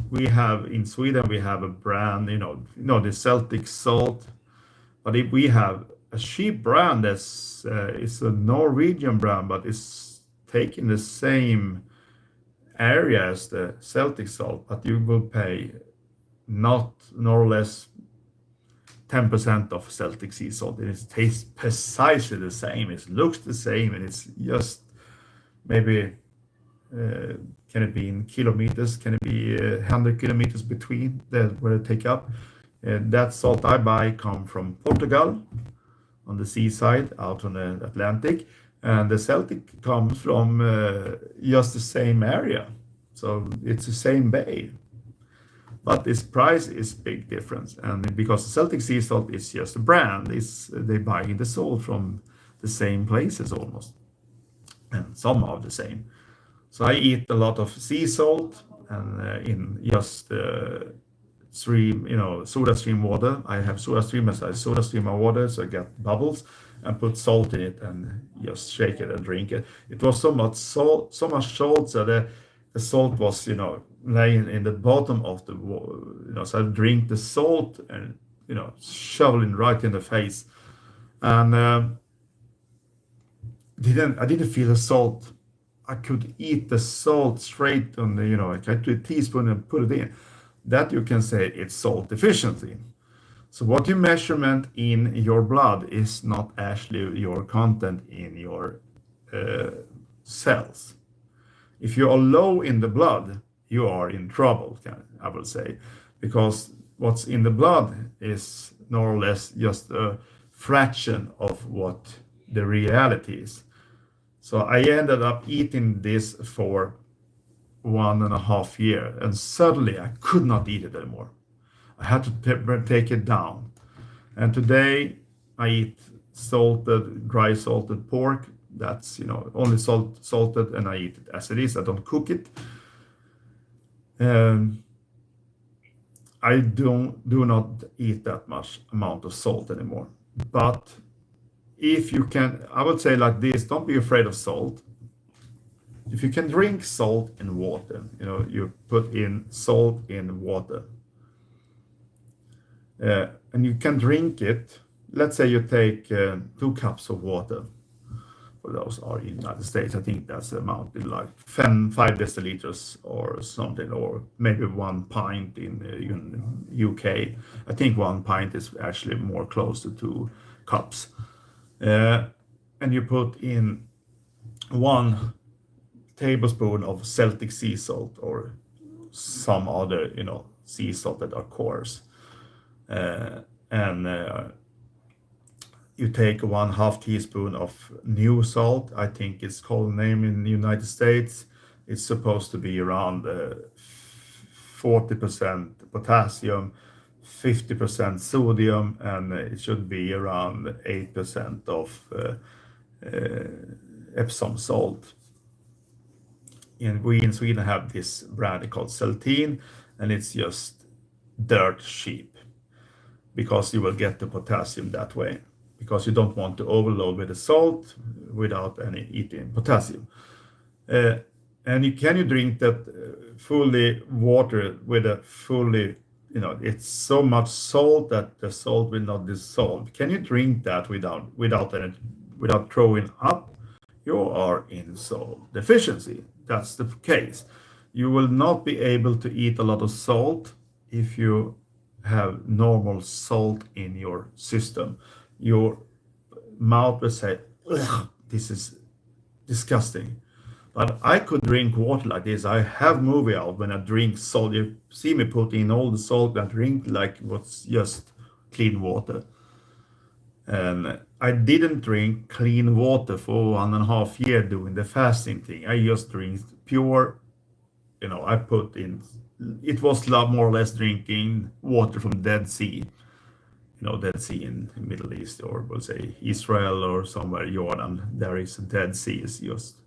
we have in Sweden, we have a brand, the Celtic salt, but if we have a cheap brand that's it's a Norwegian brand, but it's taking the same area as the Celtic salt, but you will pay not more or less 10% of Celtic sea salt. It tastes precisely the same. It looks the same, and it's just maybe can it be in kilometers? Can it be 100 kilometers between where they take up? That salt I buy come from Portugal, on the seaside out on the Atlantic, and the Celtic comes from just the same area, so it's the same bay, but its price is big difference. And because the Celtic sea salt is just a brand, they buy the salt from the same places almost, and some are the same. So I eat a lot of sea salt, and in just stream, soda stream water. I have soda stream as I soda stream my water, so I get bubbles and put salt in it and just shake it and drink it. It was so much salt, so the salt was, laying in the bottom of the water, so I drink the salt and, shoveling right in the face. And I didn't feel the salt. I could eat the salt straight on the, I took a teaspoon and put it in. That you can say it's salt deficiency. So what you measurement in your blood is not actually your content in your cells. If you are low in the blood, you are in trouble, I will say, because what's in the blood is more or less just a fraction of what the reality is. So I ended up eating this for 1.5 years, and suddenly I could not eat it anymore. I had to take it down. And today I eat dry salted pork. That's, only salted, and I eat it as it is. I don't cook it. I do not eat that much amount of salt anymore. But if you can, I would say like this, don't be afraid of salt. If you can drink salt in water, you put in salt in water, and you can drink it, let's say you take 2 cups of water. For those are in the United States, I think that's the amount in like 5 deciliters or something, or maybe 1 pint in UK. I think 1 pint is actually more close to 2 cups. Uh, and you put in 1 tablespoon of Celtic sea salt or some other, sea salt that are coarse. And you take 1/2 teaspoon of new salt. I think it's called name in the United States. It's supposed to be around 40% potassium, 50% sodium, and it should be around 8% of Epsom salt. And we in Sweden have this brand called Celtin, and it's just dirt cheap because you will get the potassium that way, because you don't want to overload with the salt without any eating potassium. And can you drink that fully water with a fully, it's so much salt that the salt will not dissolve. Can you drink that without throwing up? You are in salt deficiency. That's the case. You will not be able to eat a lot of salt if you have normal salt in your system. Your mouth will say, "Ugh, this is disgusting." But I could drink water like this. I have movie out when I drink salt. You see me put in all the salt I drink like what's just clean water. And I didn't drink clean water for 1.5 years doing the fasting thing. I just drink pure, I put in, it was more or less drinking water from Dead Sea. Dead Sea in the Middle East, or we'll say Israel or somewhere, Jordan. There is a Dead Sea. It's just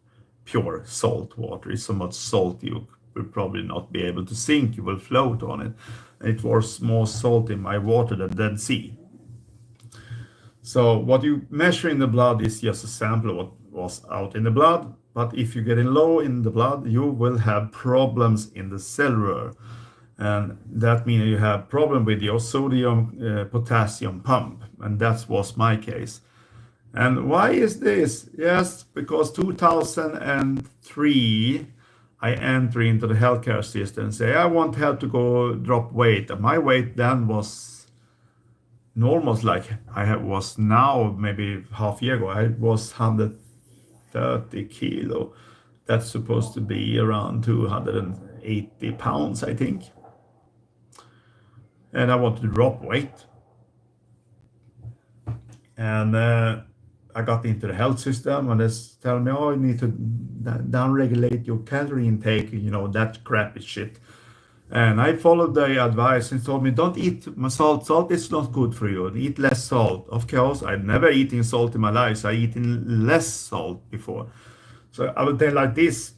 pure salt water. It's so much salt you will probably not be able to sink. You will float on it. And it was more salt in my water than Dead Sea. So what you measure in the blood is just a sample of what was out in the blood. But if you're getting low in the blood, you will have problems in the cellular. And that means you have problem with your sodium potassium pump. And that was my case. And why is this? Yes, because 2003, I entered into the healthcare system and say, I want help to go drop weight. And my weight then was almost like was now, maybe half year ago, I was 130 kilo. That's supposed to be around 280 pounds, I think. And I wanted to drop weight. And I got into the health system and they tell me, oh, you need to down-regulate your calorie intake, that crappy shit. And I followed the advice and told me, don't eat salt. Salt is not good for you. Eat less salt. Of course, I'd never eaten salt in my life, so I eaten less salt before. So I would tell like this,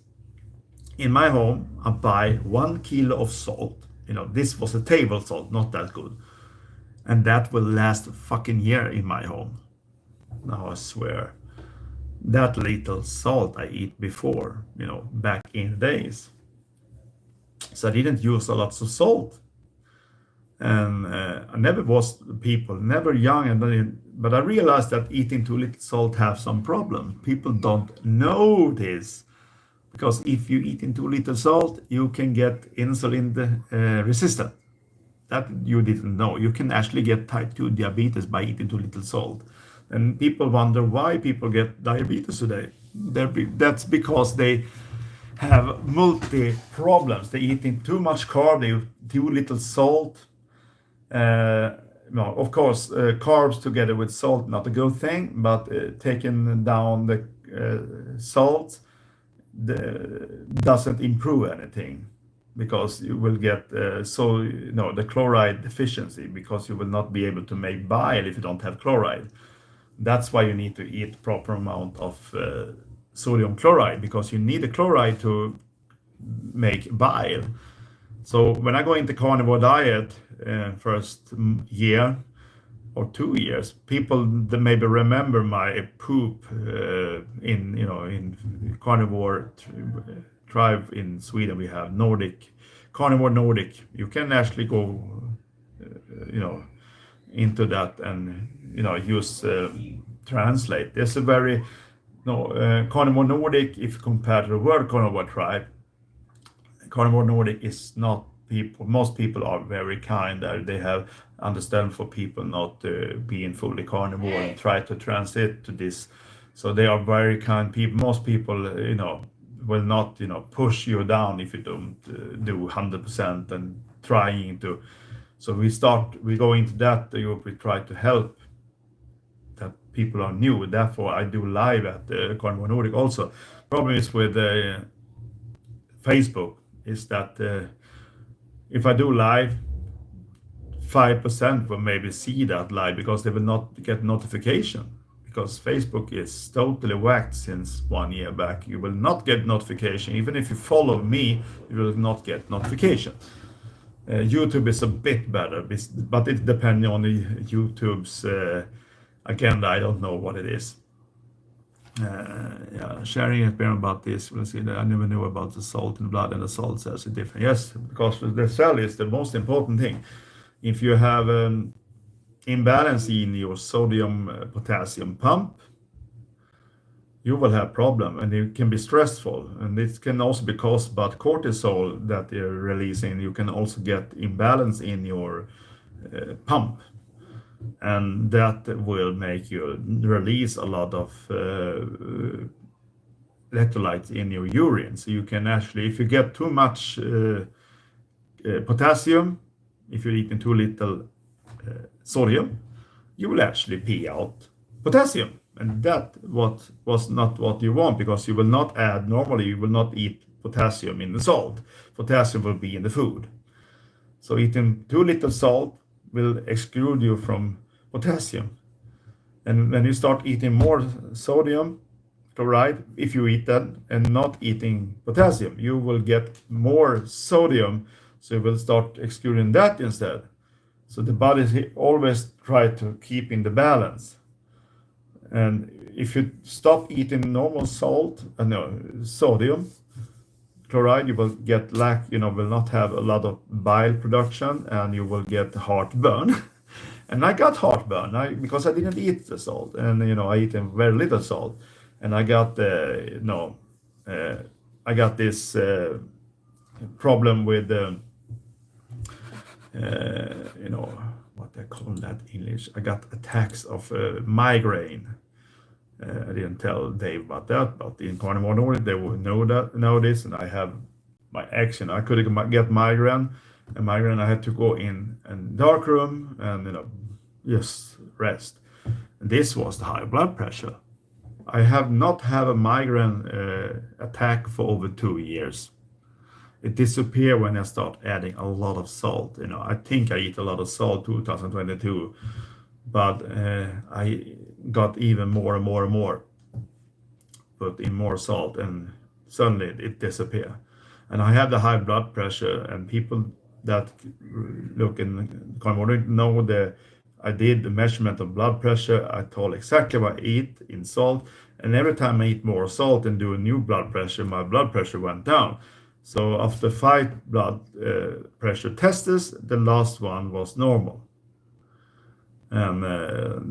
in my home, I buy 1 kilo of salt. This was a table salt, not that good. And that will last a fucking year in my home. Now I swear. That little salt I eat before, back in the days. So I didn't use a lot of salt. And I never was people, never young, but I realized that eating too little salt have some problem. People don't know this. Because if you eat too little salt, you can get insulin resistant. That you didn't know. You can actually get type 2 diabetes by eating too little salt. And people wonder why people get diabetes today. That's because they have multi problems. They're eating too much carb, they too little salt. Of course, carbs together with salt, not a good thing, but taking down the salt doesn't improve anything, because you will get the chloride deficiency, because you will not be able to make bile if you don't have chloride. That's why you need to eat proper amount of sodium chloride, because you need the chloride to make bile. So when I go into carnivore diet first year or 2 years, people that maybe remember my poop in carnivore tribe in Sweden. We have Nordic carnivore Nordic. You can actually go into that and use translate. There's a very no Carnivore Nordic, if compared to the World Carnivore Tribe, Carnivore Nordic is not people. Most people are very kind. They have understand for people not being fully carnivore and try to transit to this. So they are very kind people. Most people, will not, push you down if you don't do 100% and trying to. So we go into that. We try to help that people are new. Therefore, I do live at Carnivore Nordic also. Problem is with Facebook is that if I do live, 5% will maybe see that live because they will not get notification. Because Facebook is totally whacked since 1 year back. You will not get notification. Even if you follow me, you will not get notification. YouTube is a bit better, but it depends on the YouTube's agenda. I don't know what it is. Yeah, sharing experience about this. We'll see that I never knew about the salt in the blood, and the salt cells are different. Yes, because the cell is the most important thing. If you have imbalance in your sodium potassium pump, you will have problem, and it can be stressful, and it can also be caused by cortisol that you're releasing. You can also get imbalance in your pump, and that will make you release a lot of electrolytes in your urine. So you can actually, if you get too much potassium, if you're eating too little sodium, you will actually pee out potassium. And that was not what you want, because you will not add, normally you will not eat potassium in the salt. Potassium will be in the food. So eating too little salt will exclude you from potassium. And when you start eating more sodium chloride, if you eat that and not eating potassium, you will get more sodium. So you will start excluding that instead. So the body always try to keep in the balance. And if you stop eating normal salt, sodium chloride, you will get will not have a lot of bile production, and you will get heartburn. And I got heartburn because I didn't eat the salt, and I eat very little salt, and I got I got this problem with what they call that in English. I got attacks of migraine. I didn't tell Dave about that, but in Carnivore Nordic, they will know this, and I have my action. I couldn't get migraine, I had to go in a dark room and just rest. And this was the high blood pressure. I have not had a migraine attack for over 2 years. It disappeared when I start adding a lot of salt. I think I eat a lot of salt 2022, but I got even more and more and more, put in more salt, and suddenly it disappeared. And I have the high blood pressure, and people that look in Carnivore know that I did the measurement of blood pressure. I told exactly what I eat in salt, and every time I eat more salt and do a new blood pressure, my blood pressure went down. So after 5 blood pressure tests, the last one was normal, and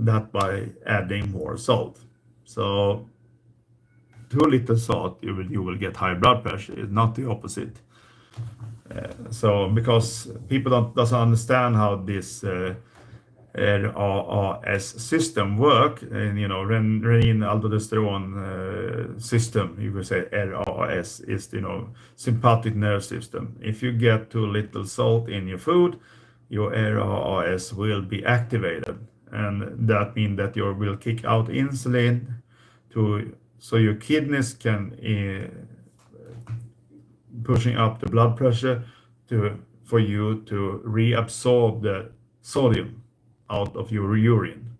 that by adding more salt. So too little salt, you will get high blood pressure. It's not the opposite. So because people doesn't understand how this RAS system work, and renin aldosterone system, you could say RAS is sympathetic nerve system. If you get too little salt in your food, your RAS will be activated, and that means that you will kick out insulin so your kidneys can pushing up the blood pressure for you to reabsorb the sodium out of your urine.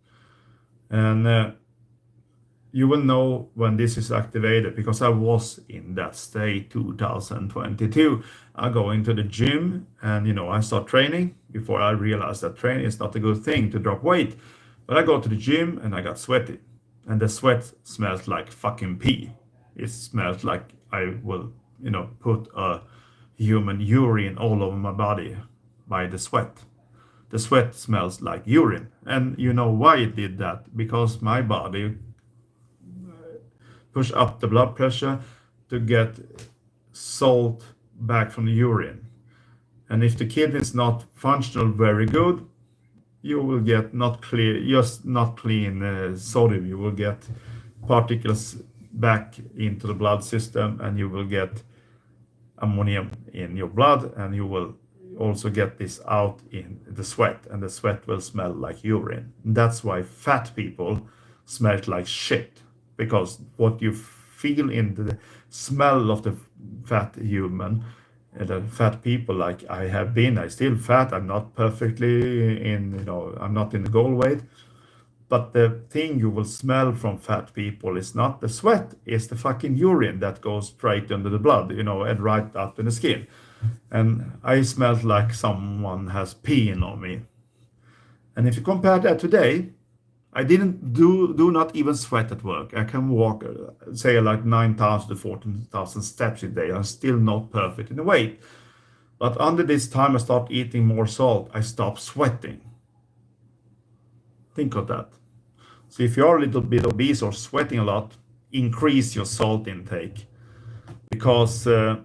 And you will know when this is activated, because I was in that state 2022. I go into the gym, and I start training before I realized that training is not a good thing to drop weight. But I go to the gym and I got sweaty, and the sweat smells like fucking pee. It smells like I will put a human urine all over my body by the sweat. the sweat smells like urine. And you know why it did that? Because my body pushed up the blood pressure to get salt back from the urine. And if the kidney is not functional very good, you will get not clear, just not clean sodium. You will get particles back into the blood system, and you will get ammonium in your blood, and you will also get this out in the sweat, and the sweat will smell like urine. That's why fat people smell like shit, because what you feel in the smell of the fat human, the fat people, like I have been, I still fat, I'm not perfectly in, I'm not in the goal weight, but the thing you will smell from fat people is not the sweat, it's the fucking urine that goes straight under the blood, and right up in the skin. And I smelled like someone has peeing on me. And if you compare that today, I didn't do not even sweat at work. I can walk, say like 9,000 to 14,000 steps a day. I'm still not perfect in the weight. But under this time, I start eating more salt. I stop sweating. Think of that. So if you're a little bit obese or sweating a lot, increase your salt intake, because the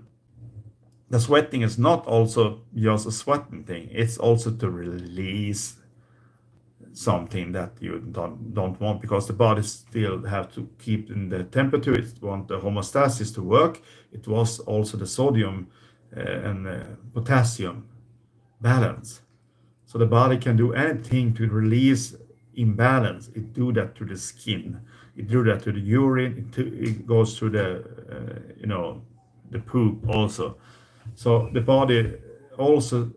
sweating is not also just a sweating thing. It's also to release something that you don't want, because the body still have to keep in the temperature. It want the homeostasis to work. It was also the sodium and potassium balance. So the body can do anything to release imbalance. It do that to the skin. It do that to the urine. It goes through the poop also. So the body also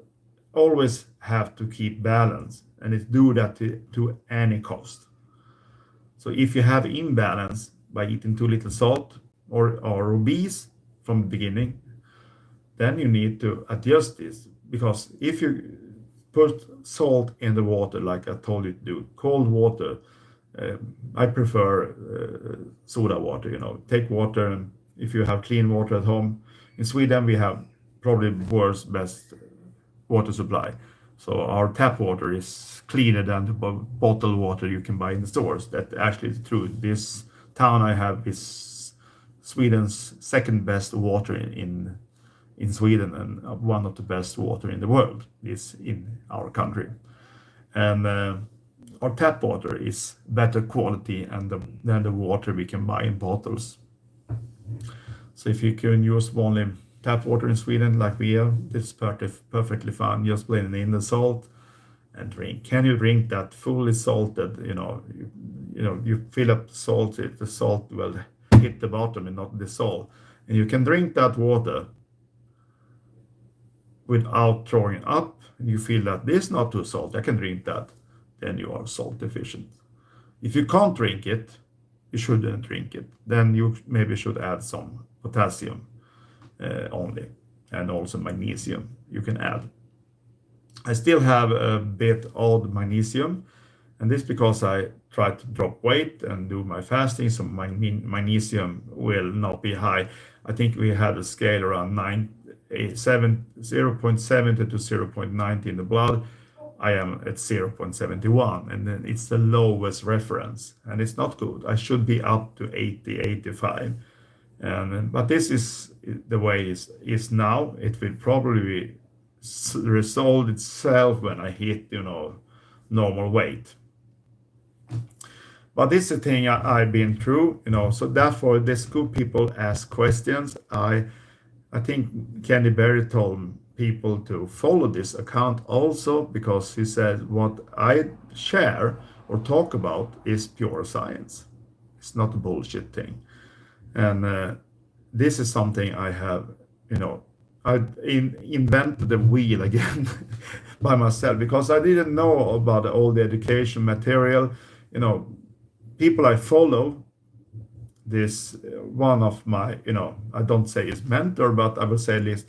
always have to keep balance, and it do that to any cost. So if you have imbalance by eating too little salt, or are obese from the beginning, then you need to adjust this. Because if you put salt in the water, like I told you to do, cold water, I prefer soda water. Take water, and if you have clean water at home, in Sweden we have probably world's best water supply. So our tap water is cleaner than the bottled water you can buy in the stores. That actually is true. This town I have is Sweden's second best water in Sweden, and one of the best water in the world is in our country. And our tap water is better quality than the water we can buy in bottles. So if you can use only tap water in Sweden like we have, it's perfectly fine. Just blend in the salt and drink. Can you drink that fully salted? You fill up salt, the salt will hit the bottom and not dissolve. And you can drink that water without throwing up, and you feel that this is not too salty, I can drink that, then you are salt deficient. If you can't drink it, you shouldn't drink it. Then you maybe should add some potassium only, and also magnesium you can add. I still have a bit odd magnesium, and this because I try to drop weight and do my fasting, so my magnesium will not be high. I think we had a scale around 0.70 to 0.90 in the blood. I am at 0.71, and then it's the lowest reference, and it's not good. I should be up to 80, 85. But this is the way it is now. It will probably resolve itself when I hit, normal weight. But this is the thing I've been through, so therefore this good people ask questions. I think Kenny Berry told people to follow this account also, because he said what I share or talk about is pure science. It's not a bullshit thing. And this is something I have, I invented the wheel again by myself, because I didn't know about all the education material. People I follow, this one of my, I don't say his mentor, but I will say at least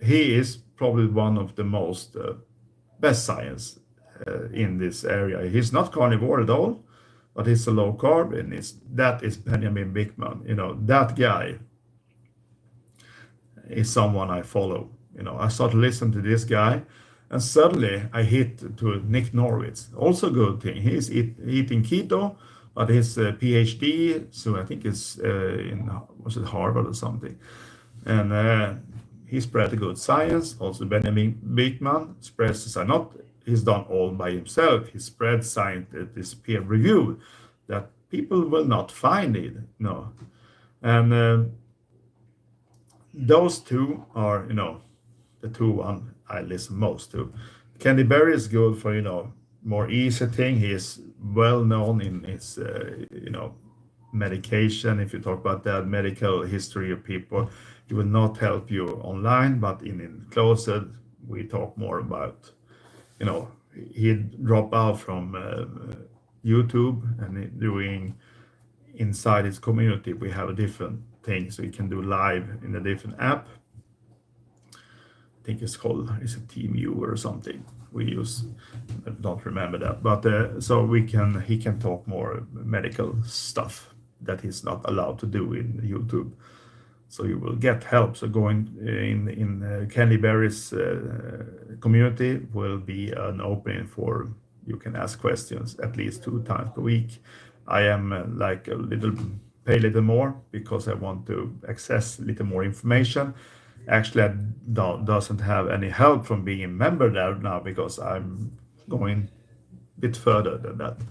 he is probably one of the most best science in this area. He's not carnivore at all, but he's a low carb, and that is Benjamin Bickman. That guy is someone I follow. I started listening to this guy, And suddenly I hit to Nick Norwitz, also good thing. He's eating keto, but his PhD, so I think it's in, was it Harvard or something? And he spread good science. Also, Benjamin Beekman spreads science. Not he's done all by himself. He spreads science that is peer reviewed, that people will not find it. No, and those two are, the two one I listen most to. Candy Berry is good for, more easy thing. He is well known in his, medication. If you talk about that medical history of people, he will not help you online, but in closet, we talk more about, you know, he dropped out from YouTube and doing inside his community. We have a different thing, so you can do live in a different app. I think it's called, is it TeamU or something we use? I don't remember that, but so he can talk more medical stuff that he's not allowed to do in YouTube. So you will get help. So going in Candy Berry's community will be an opening for you can ask questions at least 2 times per week. I am like pay a little more because I want to access a little more information. Actually, I doesn't have any help from being a member there now because I'm going a bit further than that.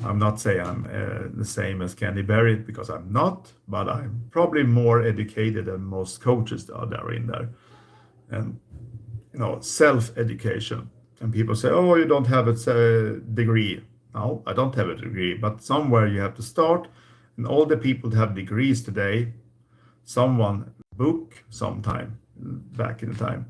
I'm not saying I'm the same as Candy Berry because I'm not, but I'm probably more educated than most coaches that are there in there. And self-education. And people say, "Oh, you don't have a degree." No, I don't have a degree, but somewhere you have to start. And all the people that have degrees today, someone book sometime back in the time,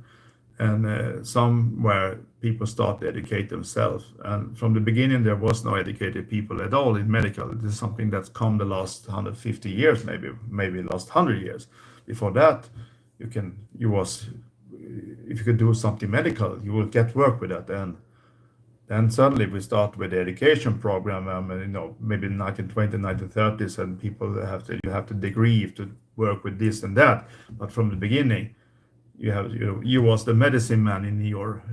and somewhere people start to educate themselves. And from the beginning, there was no educated people at all in medical. This is something that's come the last 150 years, maybe last 100 years. Before that, if you could do something medical, you will get work with that. And then suddenly we start with the education program, maybe 1920, 1930s, and you have to degree to work with this and that. But from the beginning, you was the medicine man in your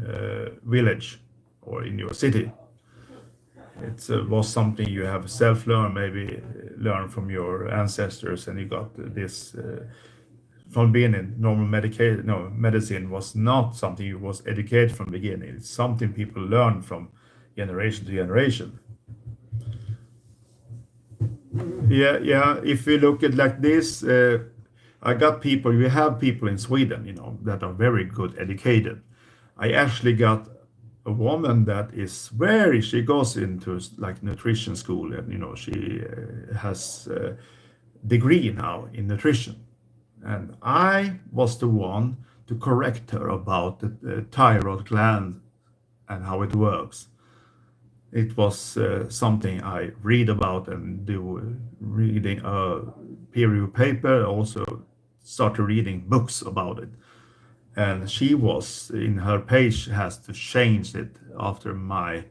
village or in your city. It was something you have self-learned, maybe learn from your ancestors, and you got this from beginning. Normal medication, no, medicine was not something you was educated from the beginning. It's something people learn from generation to generation. Yeah, yeah. If we look at like this, we have people in Sweden, that are very good educated. I actually got a woman that is she goes into like nutrition school, and she has a degree now in nutrition. And I was the one to correct her about the thyroid gland and how it works. It was something I read about and do reading a peer review paper, also started reading books about it. And she was in her page has to change it after I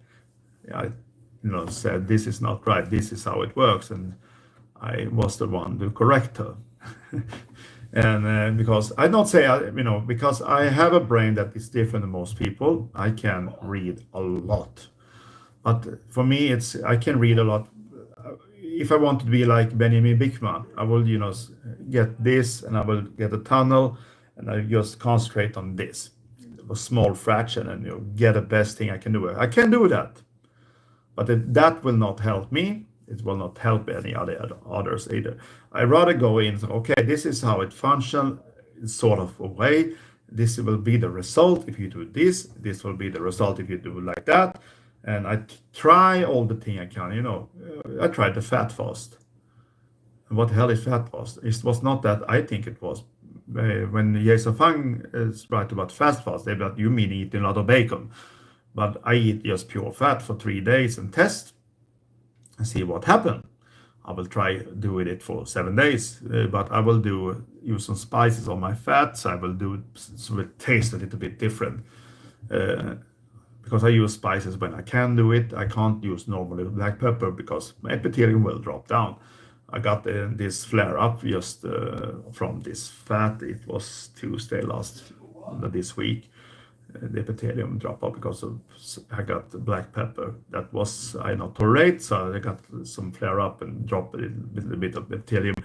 said this is not right, this is how it works, and I was the one to correct her. And because I don't say, because I have a brain that is different than most people, I can read a lot. But for me, I can read a lot. If I want to be like Benjamin Bickman, I will, get this and I will get a tunnel and I just concentrate on this, a small fraction, and get the best thing I can do. I can do that, but that will not help me. It will not help any others either. I rather go in, okay, this is how it functions, sort of a way. This will be the result if you do this. This will be the result if you do like that. And I try all the thing I can. I tried the fat fast. What the hell is fat fast? It was not that I think it was. When Jason Fung is right about fast fast, they that you mean eating a lot of bacon. But I eat just pure fat for 3 days and test and see what happened. I will try doing it for 7 days, but I will use some spices on my fats. I will do it so it tastes a little bit different. Because I use spices when I can do it. I can't use normally black pepper because my epithelium will drop down. I got this flare up just from this fat. It was Tuesday this week. the epithelium drop off because of I got black pepper that was I not tolerate, so I got some flare up and drop a little bit of epithelium.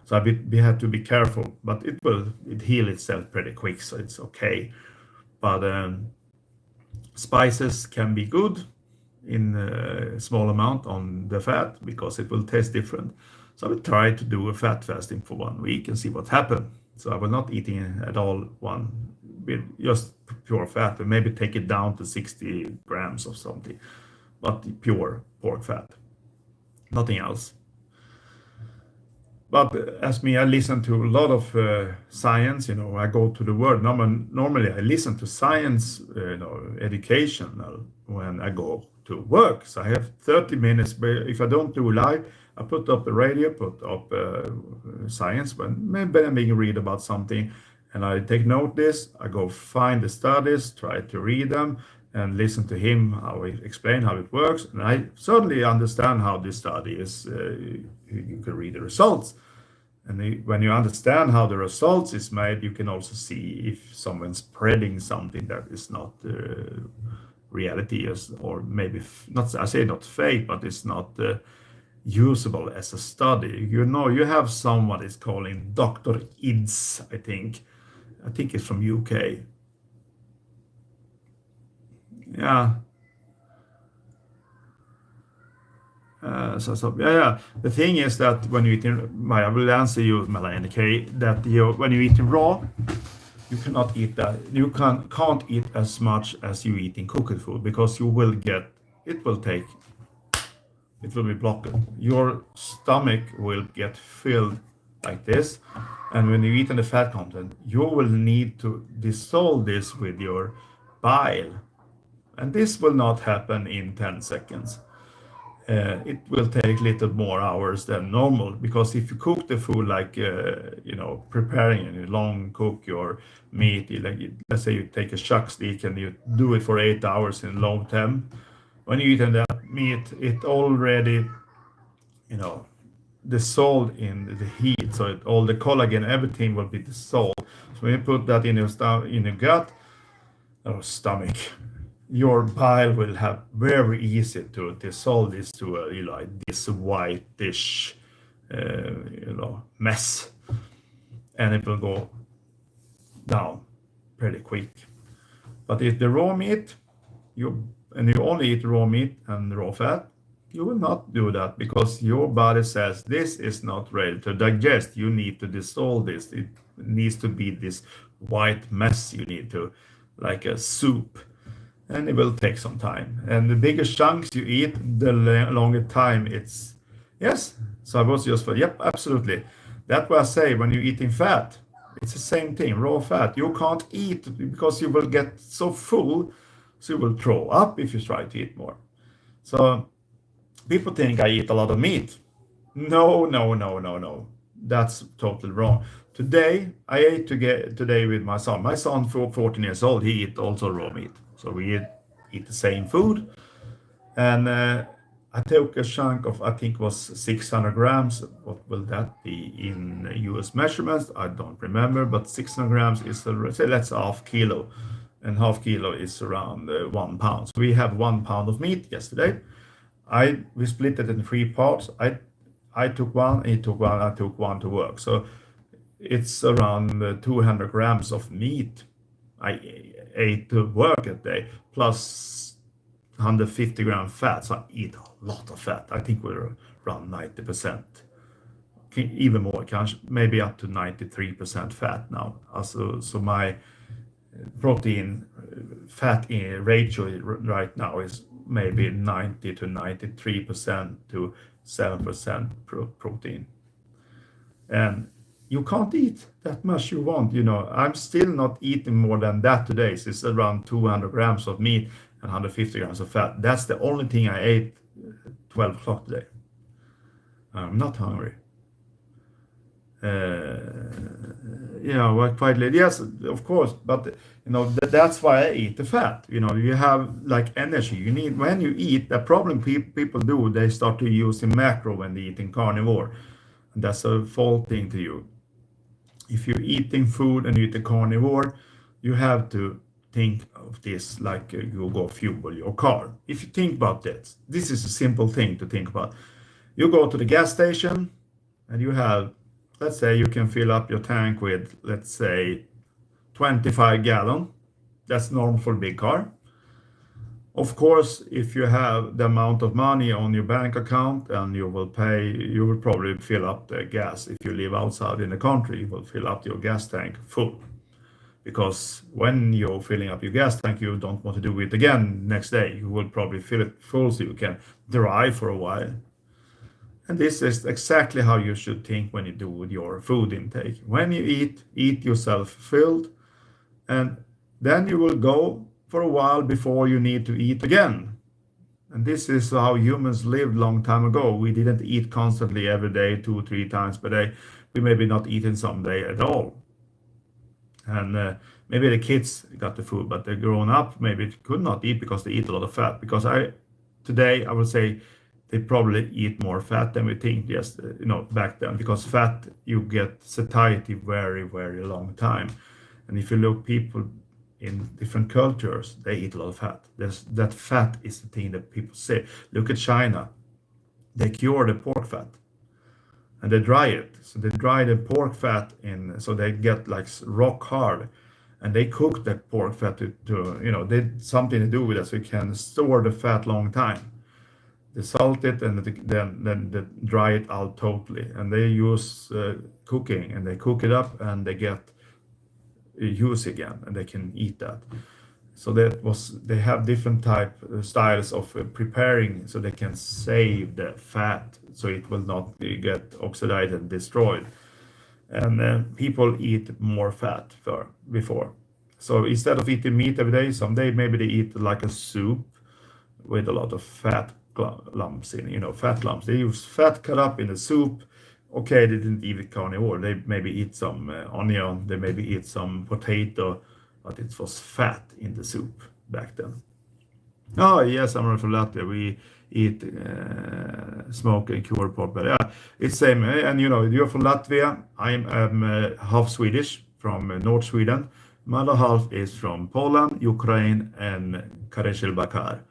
So we have to be careful, but it heal itself pretty quick, so it's okay. But spices can be good in a small amount on the fat because it will taste different. So I will try to do a fat fasting for 1 week and see what happens. So I will not eating at all one with just pure fat and maybe take it down to 60 grams or something, but pure pork fat, nothing else. But as me, I listen to a lot of science. I go to the word. Normally, I listen to science, educational when I go to work. So I have 30 minutes. But if I don't do live, I put up the radio, put up science. When maybe I'm being read about something, and I take note this. I go find the studies, try to read them, and listen to him how he explain how it works. And I certainly understand how this study is. You can read the results. And when you understand how the results is made, you can also see if someone's spreading something that is not reality, or maybe not. I say not fake, but it's not usable as a study. You have someone is calling Dr. Ids, I think. I think it's from UK. Yeah. Yeah. The thing is that when you eat I will answer you, Melanie K, that when you eat raw, you cannot eat that. You can't eat as much as you eat in cooked food because you will get. It will take. It will be blocked. Your stomach will get filled like this, and when you eat in the fat content, you will need to dissolve this with your bile, and this will not happen in 10 seconds. It will take a little more hours than normal because if you cook the food like preparing and you long cook your meat, like let's say you take a chuck stick and you do it for 8 hours in low temp, when you eat that meat, it already dissolved in the heat, so all the collagen, everything will be dissolved. So when you put that in your gut or stomach, your bile will have very easy to dissolve this to this whitish mess, and it will go down pretty quick. But if the raw meat, you only eat raw meat and raw fat, you will not do that because your body says this is not ready to digest. You need to dissolve this. It needs to be this white mess. You need to, like a soup, and it will take some time. And the bigger chunks you eat, the longer time it's. Yes. So I was just for, yep, absolutely. That's what I say when you're eating fat. It's the same thing, raw fat. You can't eat because you will get so full, so you will throw up if you try to eat more. So people think I eat a lot of meat. No, no, no, no, no. That's totally wrong. Today, I ate today with my son. My son, for 14 years old, he eat also raw meat. So we eat the same food. And I took a chunk of, I think it was 600 grams. What will that be in US measurements? I don't remember, but 600 grams is, say, that's half kilo. And half kilo is around 1 pound. So we have 1 pound of meat yesterday. We split it in 3 parts. I took one, he took one, I took one to work. So it's around 200 grams of meat I ate to work a day, plus 150 gram fat. So I eat a lot of fat. I think we're around 90%, even more, maybe up to 93% fat now. So my protein fat ratio right now is maybe 90 to 93% to 7% protein. And you can't eat that much you want. I'm still not eating more than that today. So it's around 200 grams of meat and 150 grams of fat. That's the only thing I ate 12 o'clock today. I'm not hungry. Well, quite late. Yes, of course, but that's why I eat the fat. You have like energy. You need when you eat. The problem people do, they start to use the macro when they eat in carnivore, and that's a fault thing to you. If you're eating food and you eat a carnivore, you have to think of this like you go fuel your car. If you think about this is a simple thing to think about. You go to the gas station and you have, let's say you can fill up your tank with, let's say, 25 gallon. That's normal for a big car. Of course, if you have the amount of money on your bank account and you will probably fill up the gas. If you live outside in the country, you will fill up your gas tank full. Because when you're filling up your gas tank, you don't want to do it again next day. You will probably fill it full so you can drive for a while. And this is exactly how you should think when you do with your food intake. When you eat yourself filled, and then you will go for a while before you need to eat again. And this is how humans lived long time ago. We didn't eat constantly every day, 2 or 3 times per day. We maybe not eating some day at all. And maybe the kids got the food, but the grown up maybe could not eat because they eat a lot of fat. Because today I would say they probably eat more fat than we think. Yes, back then, because fat you get satiety very very long time. And if you look people in different cultures, they eat a lot of fat. That fat is the thing that people say. Look at China. They cure the pork fat and they dry it. So they dry the pork fat so they get like rock hard, and they cook the pork fat to they something to do with it so you can store the fat long time. They salt it and then they dry it out totally, and they use cooking, and they cook it up and they get use again, and they can eat that. So they have different styles of preparing, so they can save the fat so it will not get oxidized and destroyed. And people eat more fat before. So instead of eating meat every day, someday maybe they eat like a soup with a lot of fat lumps fat lumps. They use fat cut up in the soup. Okay, they didn't eat carnivore. They maybe eat some onion, they maybe eat some potato, but it was fat in the soup back then. Oh, yes, I'm from Latvia. We eat smoke and cured pork belly. Yeah, it's same. And you're from Latvia. I'm half Swedish from North Sweden. My other half is from Poland, Ukraine, and Karachabakar.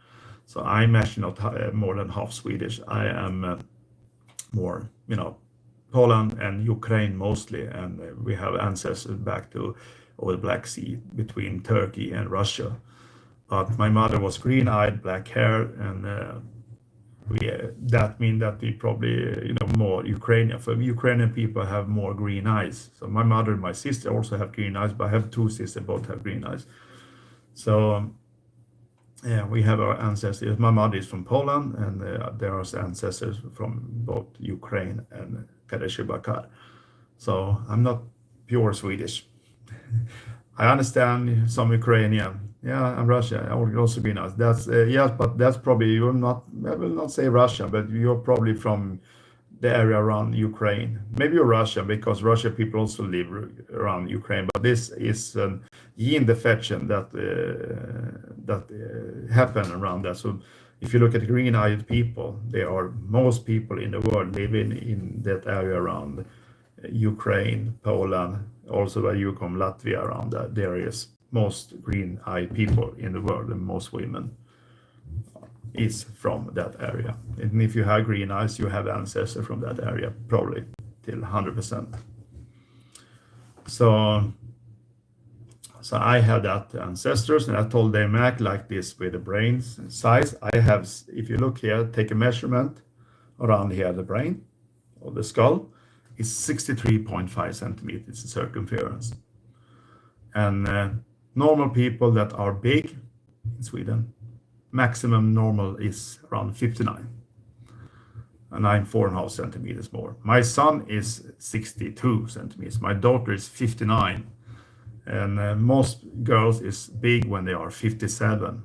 So I'm actually not more than half Swedish. I am more, Poland and Ukraine mostly, and we have ancestors back to over the Black Sea between Turkey and Russia. But my mother was green-eyed, black hair, and that means that we probably more Ukrainian. For Ukrainian people have more green eyes. So my mother and my sister also have green eyes, but I have two sisters, both have green eyes. So yeah, we have our ancestors. My mother is from Poland, and there are ancestors from both Ukraine and Karachabakar. So I'm not pure Swedish. I understand some Ukrainian. Yeah, and Russia. I would also be nice. That's yes, but that's probably you're not. I will not say Russia, but you're probably from the area around Ukraine. Maybe you're Russian because Russia people also live around Ukraine. But this is gene defection that happen around that. So if you look at green-eyed people, most people in the world living in that area around Ukraine, Poland, also where you come, Latvia, around that. There is most green-eyed people in the world, and most women is from that area. And if you have green eyes, you have ancestors from that area, probably till 100%. So I have that ancestors, and I told them act like this with the brain size. I have, if you look here, take a measurement around here, the brain or the skull is 63.5 centimeters in circumference. And normal people that are big in Sweden, maximum normal is around 59. And I'm 4.5 centimeters more. My son is 62 centimeters. My daughter is 59. And most girls is big when they are 57.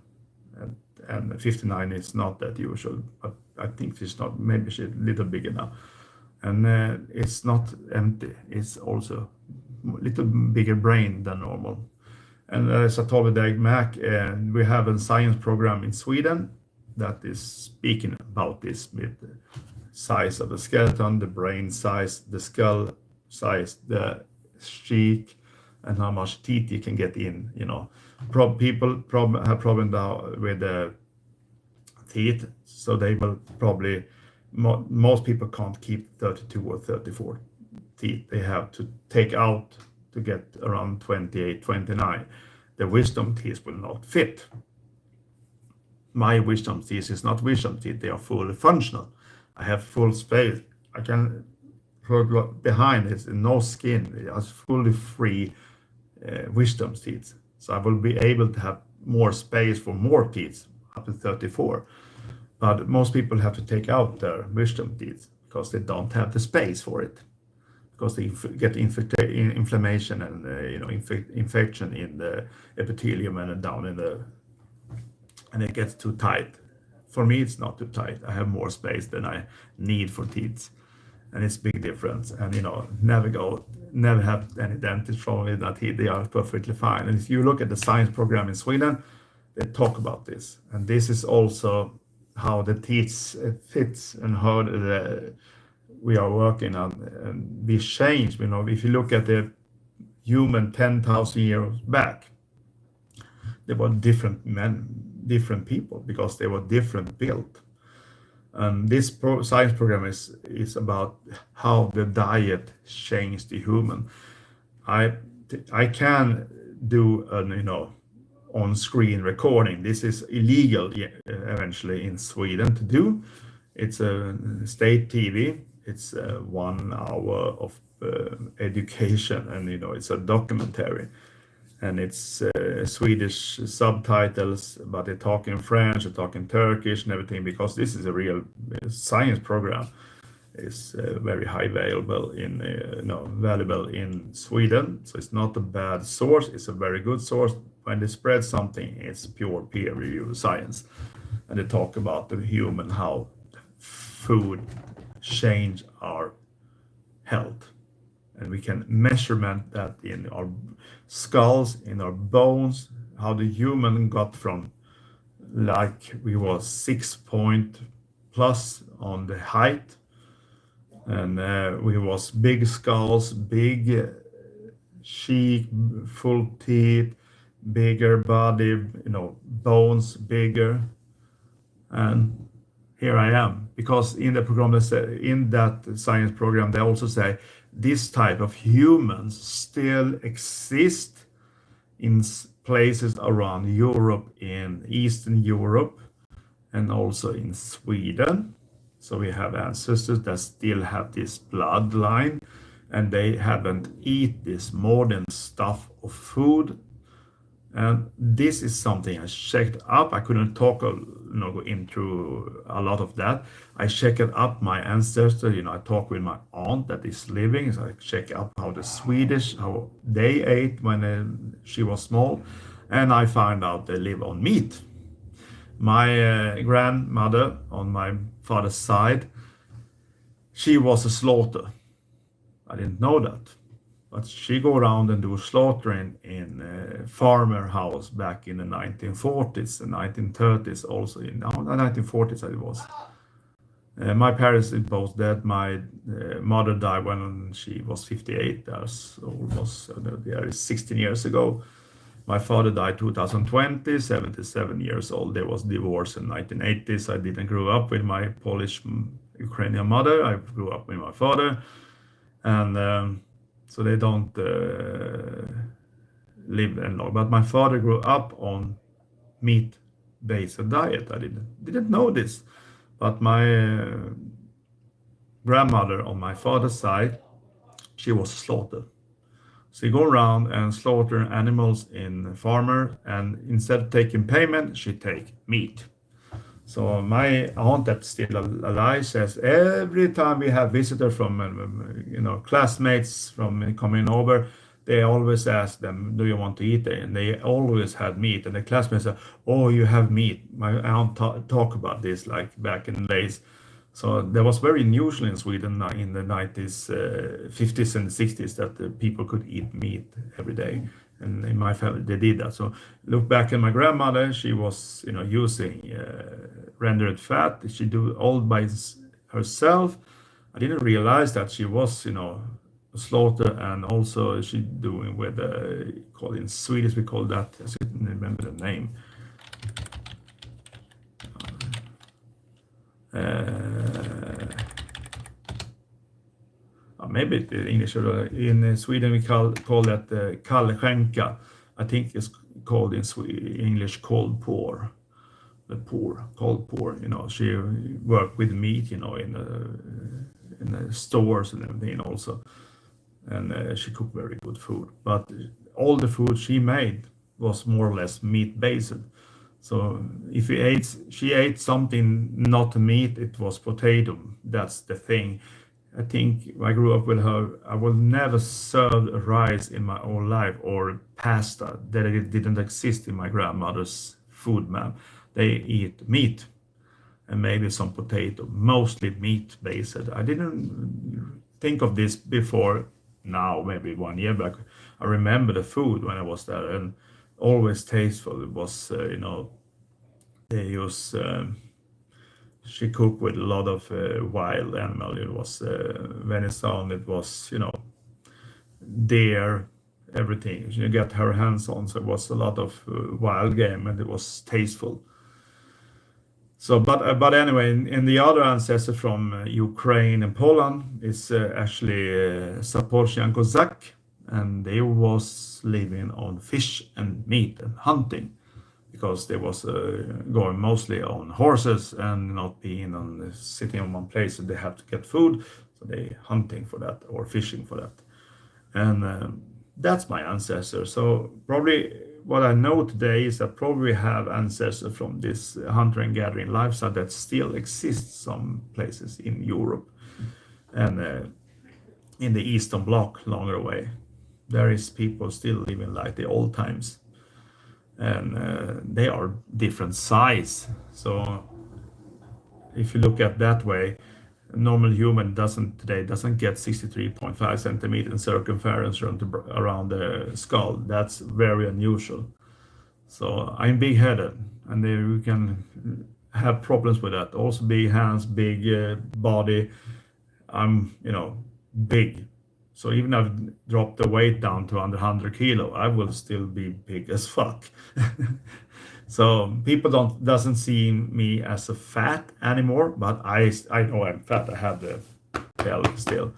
And 59 is not that usual, but I think she's not, maybe she's a little bigger now. And it's not empty. It's also a little bigger brain than normal. And as I told you, Mac, we have a science program in Sweden that is speaking about this with the size of the skeleton, the brain size, the skull size, the cheek, and how much teeth you can get in, People have problem now with the teeth, so they will probably most people can't keep 32 or 34 teeth. They have to take out to get around 28, 29. The wisdom teeth will not fit. My wisdom teeth is not wisdom teeth, they are fully functional. I have full space. I can look behind it, no skin, it has fully free wisdom teeth. So I will be able to have more space for more teeth up to 34. But most people have to take out their wisdom teeth because they don't have the space for it. Because they get inflammation and infection in the epithelium and down in the, and it gets too tight. For me, it's not too tight. I have more space than I need for teeth, and it's big difference. And never have any dentist from with that teeth. They are perfectly fine. And if you look at the science program in Sweden, they talk about this, and this is also how the teeth fits and how we are working on this change. If you look at the human 10,000 years back, they were different men, different people, because they were different built. And this science program is about how the diet changed the human. I can do an on-screen recording. This is illegal eventually in Sweden to do. It's a state TV. It's 1 hour of education, and it's a documentary, and it's Swedish subtitles, but they talk in French, they talk in Turkish and everything, because this is a real science program. It's very high valuable in Sweden. So it's not a bad source, it's a very good source. When they spread something, it's pure peer review science. And they talk about the human, how food change our health. And we can measurement that in our skulls, in our bones, how the human got from, like, we was 6 point plus on the height, and we was big skulls, big cheek, full teeth, bigger body, bones bigger. And here I am, because in the program, in that science program, they also say this type of humans still exist in places around Europe, in Eastern Europe, and also in Sweden. So we have ancestors that still have this bloodline, and they haven't eat this modern stuff of food. And this is something I checked up. I couldn't go into a lot of that. I checked up my ancestors. I talk with my aunt that is living. So I check up how the Swedish, how they ate when she was small, and I find out they live on meat. My grandmother on my father's side, she was a slaughter. I didn't know that. But she go around and do slaughtering in farmer house back in the 1940s and 1930s also. In the 1940s it was. My parents are both dead. My mother died when she was 58 years old, was 16 years ago. My father died 2020, 77 years old. They was divorced in 1980s. I didn't grow up with my Polish Ukrainian mother. I grew up with my father. And so they don't live any long. But my father grew up on meat-based diet. I didn't know this. But my grandmother on my father's side, she was slaughtered. So you go around and slaughter animals in farmer, and instead of taking payment, she take meat. So my aunt that's still alive says every time we have visitors from, classmates from coming over, they always ask them, do you want to eat it? And they always had meat. And the classmates say, oh, you have meat. My aunt talk about this like back in the days. So there was very unusual in Sweden in the 90s, 50s and 60s that people could eat meat every day. And in my family, they did that. So look back at my grandmother, she was, using rendered fat. She do all by herself. I didn't realize that she was, slaughter, and also she doing with called in Swedish we call that, I can't remember the name. Uh, Maybe in English or in Sweden we call that kallskänka. I think it's called in English cold pour. The pour, cold pour. You know, she worked with meat. You know, in the stores and everything also, and she cooked very good food. But all the food she made was more or less meat based. So if she ate something not meat, it was potato. That's the thing. I think I grew up with her. I will never serve rice in my whole life or pasta that it didn't exist in my grandmother's food, man. They eat meat and maybe some potato, mostly meat based. I didn't think of this before now, maybe 1 year back. I remember the food when I was there and always tasteful. It was, they use, she cooked with a lot of wild animal. It was venison, it was, deer, everything. She got her hands on, so it was a lot of wild game and it was tasteful. So, but anyway, in the other ancestor from Ukraine and Poland is actually Zaporozhian Kozak, and they was living on fish and meat and hunting because they was going mostly on horses and not being on sitting on one place. So they have to get food, so they hunting for that or fishing for that, and that's my ancestor. So probably what I know today is that probably have ancestors from this hunter and gathering lifestyle that still exists some places in Europe and in the Eastern Bloc longer away. There is people still living like the old times, and they are different size. So if you look at that way, a normal human doesn't get 63.5 centimeter in circumference around the skull. That's very unusual. So I'm big-headed, and we can have problems with that. Also, big hands, big body. I'm, big. So even if I've dropped the weight down to under 100 kilo, I will still be big as fuck. So people doesn't see me as a fat anymore, but I know I'm fat. I have the belly still,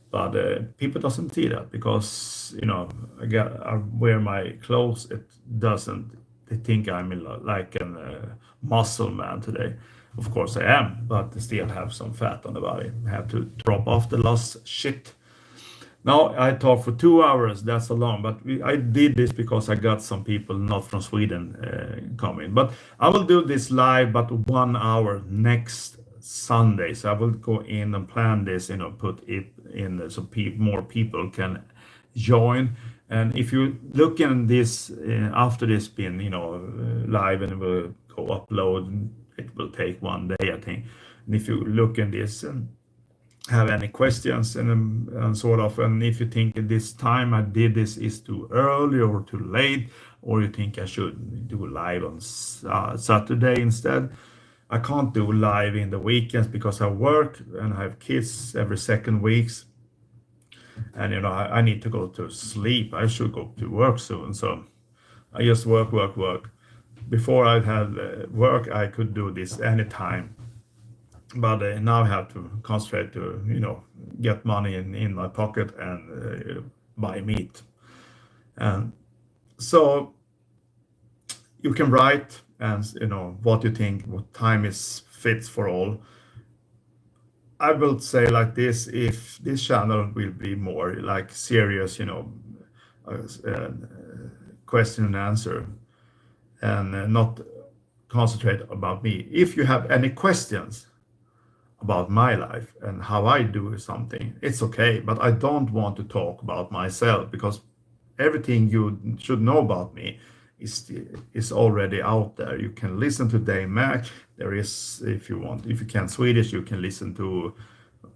but people doesn't see that because I wear my clothes. It doesn't. They think I'm like a muscle man today. Of course I am, but I still have some fat on the body. I have to drop off the last shit. Now I talked for 2 hours. That's so long, but I did this because I got some people not from Sweden coming. But I will do this live, but 1 hour next Sunday. So I will go in and plan this, put it in so more people can join. And if you look in this after this been, live and it will go upload, it will take 1 day, I think. And if you look in this and have any questions and sort of, and if you think this time I did this is too early or too late, or you think I should do live on Saturday instead. I can't do live in the weekends because I work and I have kids every second weeks, and I need to go to sleep. I should go to work soon, so I just work. Before I had work, I could do this anytime, but now I have to concentrate to get money in my pocket and buy meat. And so you can write and what you think, what time is fits for all. I will say like this: if this channel will be more like serious, question and answer, and not concentrate about me. If you have any questions about my life and how I do something, it's okay. But I don't want to talk about myself because everything you should know about me is already out there. You can listen to Dave Mack. There is, if you can Swedish, you can listen to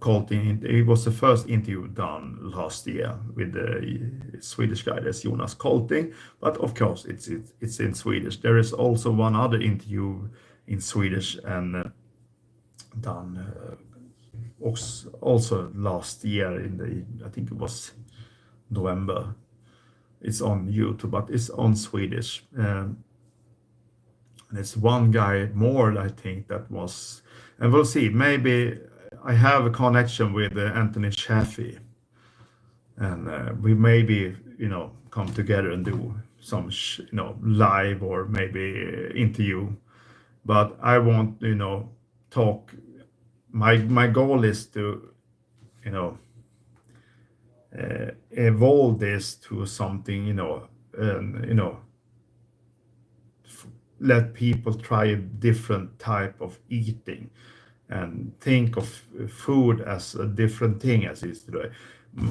Colting. It was the first interview done last year with the Swedish guy, that's Jonas Colting. But of course, it's in Swedish. There is also one other interview in Swedish and done also last year in the, I think it was November. It's on YouTube, but it's on Swedish. And it's one guy more, I think, that was, and we'll see. Maybe I have a connection with Anthony Chaffee, and we maybe come together and do some live or maybe interview. But I want talk. My goal is to you know evolve this to something and let people try a different type of eating and think of food as a different thing as it is today.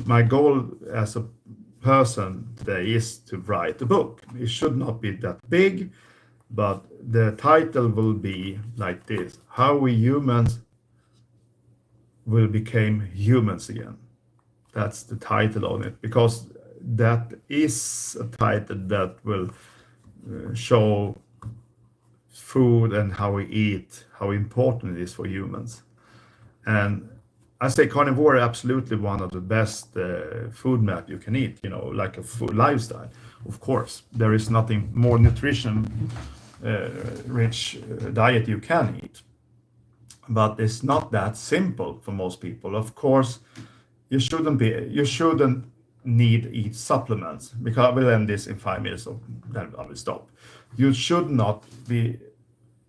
My goal as a person today is to write a book. It should not be that big, but the title will be like this: How we humans will become humans again. That's the title on it, because that is a title that will show food and how we eat, how important it is for humans. And I say carnivore absolutely one of the best food map you can eat, like a food lifestyle. Of course, there is nothing more nutrition rich diet you can eat. But it's not that simple for most people. Of course, you shouldn't need to eat supplements, because I will end this in 5 minutes, so then I will stop. You should not be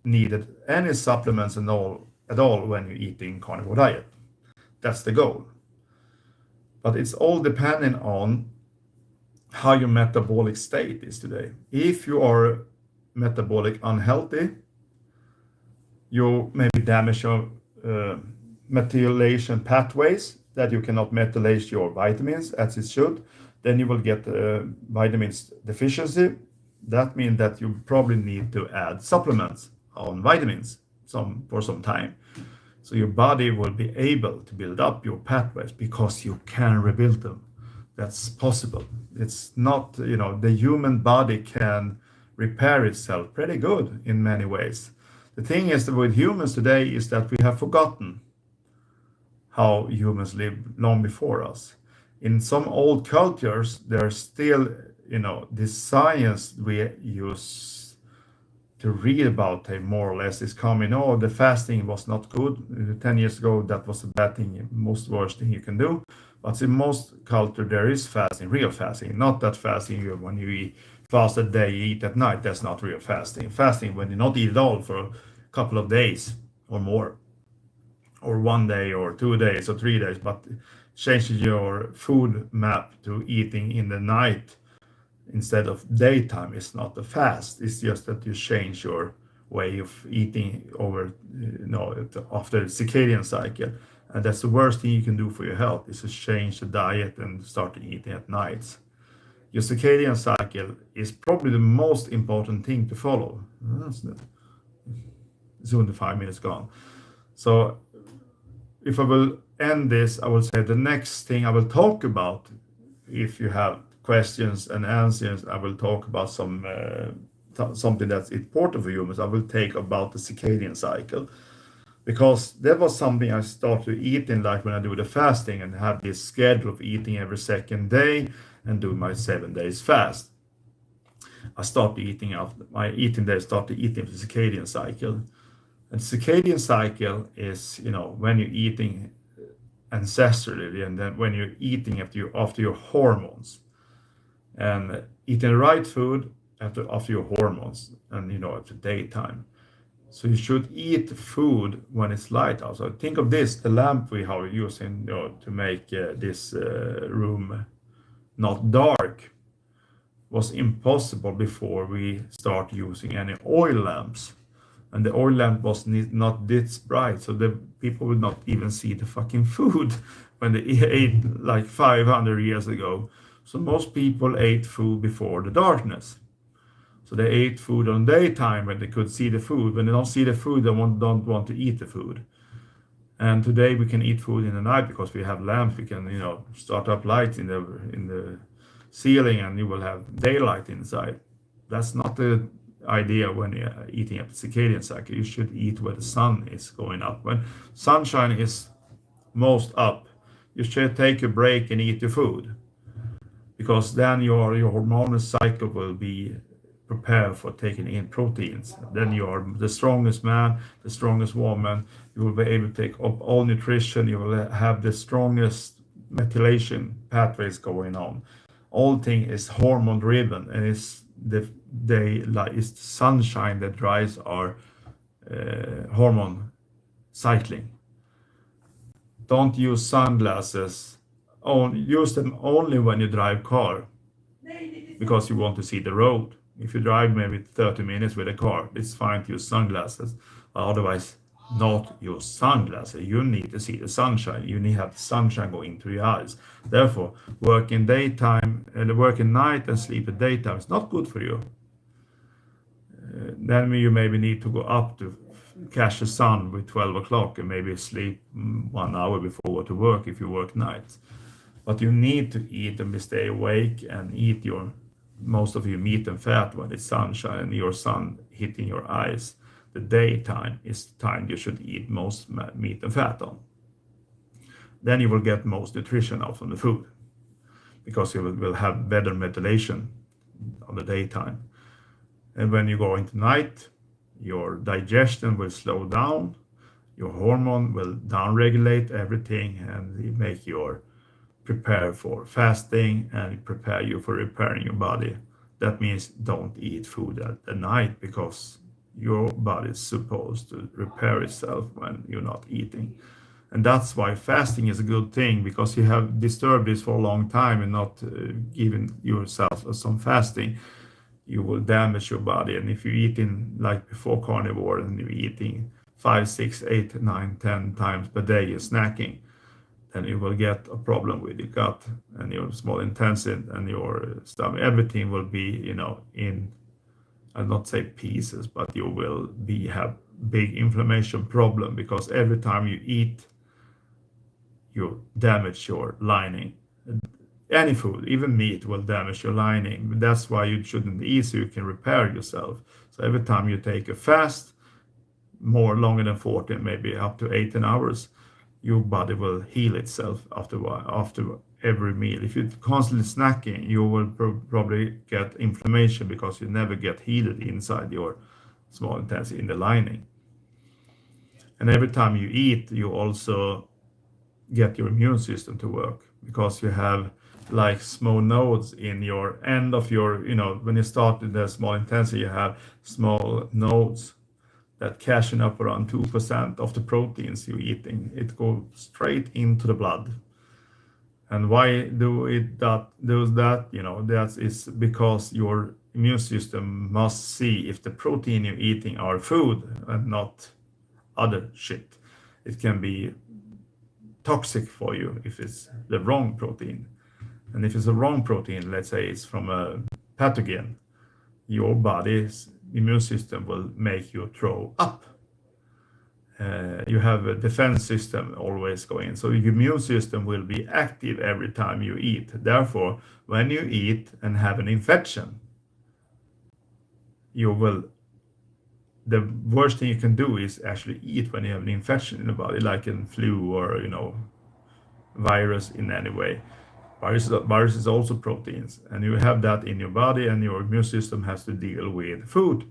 needed any supplements at all when you're eating carnivore diet. That's the goal. But it's all depending on how your metabolic state is today. If you are metabolic unhealthy, you maybe damage your methylation pathways, that you cannot methylate your vitamins as it should. Then you will get vitamins deficiency. That means that you probably need to add supplements on vitamins for some time. So your body will be able to build up your pathways, because you can rebuild them. That's possible. It's not, the human body can repair itself pretty good in many ways. The thing is that with humans today is that we have forgotten how humans lived long before us. In some old cultures, there's still, this science we use to read about, more or less, is coming. Oh, the fasting was not good. 10 years ago, that was a bad thing, most worst thing you can do. But in most culture, there is fasting, real fasting, not that fasting when you fast a day, you eat at night. That's not real fasting. Fasting when you not eat at all for a couple of days or more, or 1 day or 2 days or 3 days, but changing your food map to eating in the night instead of daytime is not a fast. It's just that you change your way of eating over, after the circadian cycle. And that's the worst thing you can do for your health, is to change the diet and start eating at nights. Your circadian cycle is probably the most important thing to follow. Soon the 5 minutes gone. So if I will end this, I will say the next thing I will talk about, if you have questions and answers, I will talk about something that's important for humans. I will take about the circadian cycle, because that was something I started eating, like when I do the fasting and have this schedule of eating every second day and do my 7 days fast. I started eating after my eating day, started eating the circadian cycle. And circadian cycle is, when you're eating ancestrally, and then when you're eating after your hormones, and eating the right food after your hormones, and after daytime. So you should eat food when it's light out. So think of this: the lamp we are using to make this room not dark was impossible before we start using any oil lamps. And the oil lamp was not this bright, so the people would not even see the fucking food when they ate like 500 years ago. So most people ate food before the darkness. So they ate food on daytime when they could see the food. When they don't see the food, they don't want to eat the food. And today we can eat food in the night because we have lamps. We can, start up lights in the ceiling, and you will have daylight inside. That's not the idea when you're eating at the circadian cycle. You should eat where the sun is going up. When sunshine is most up, you should take a break and eat your food, because then your hormonal cycle will be prepared for taking in proteins. Then you are the strongest man, the strongest woman. You will be able to take up all nutrition. You will have the strongest methylation pathways going on. All thing is hormone driven, and it's it's the sunshine that drives our hormone cycling. Don't use sunglasses. Use them only when you drive car, because you want to see the road. If you drive maybe 30 minutes with a car, it's fine to use sunglasses. Otherwise, not use sunglasses. You need to see the sunshine. You need to have the sunshine going into your eyes. Therefore, working daytime and working night and sleep at daytime is not good for you. Then you maybe need to go up to catch the sun with 12 o'clock and maybe sleep 1 hour before to work if you work nights. But you need to eat and stay awake and eat your most of your meat and fat when it's sunshine and your sun hitting your eyes. The daytime is the time you should eat most meat and fat on. Then you will get most nutrition out from the food, because you will have better methylation on the daytime. And when you go into night, your digestion will slow down, your hormone will downregulate everything, and it make your prepare for fasting and prepare you for repairing your body. That means don't eat food at the night, because your body is supposed to repair itself when you're not eating. And that's why fasting is a good thing, because you have disturbed this for a long time and not giving yourself some fasting. You will damage your body. And if you're eating like before carnivore and you're eating 5, 6, 8, 9, 10 times per day, you're snacking, then you will get a problem with your gut and your small intestine and your stomach. Everything will be, in, I'll not say pieces, but you will have big inflammation problem, because every time you eat, you damage your lining. Any food, even meat, will damage your lining. That's why you shouldn't eat, so you can repair yourself. So every time you take a fast, more longer than 14, maybe up to 18 hours, your body will heal itself after every meal. If you're constantly snacking, you will probably get inflammation, because you never get healed inside your small intestine in the lining. And every time you eat, you also get your immune system to work, because you have like small nodes in your end of your, when you start in the small intestine, you have small nodes that cashing up around 2% of the proteins you're eating. It goes straight into the blood. And why does that? That is because your immune system must see if the protein you're eating are food and not other shit. It can be toxic for you if it's the wrong protein. And if it's a wrong protein, let's say it's from a pathogen, your body's immune system will make you throw up. You have a defense system always going. So your immune system will be active every time you eat. Therefore, when you eat and have an infection, the worst thing you can do is actually eat when you have an infection in the body, like in flu or, virus in any way. Virus is also proteins, and you have that in your body, and your immune system has to deal with food.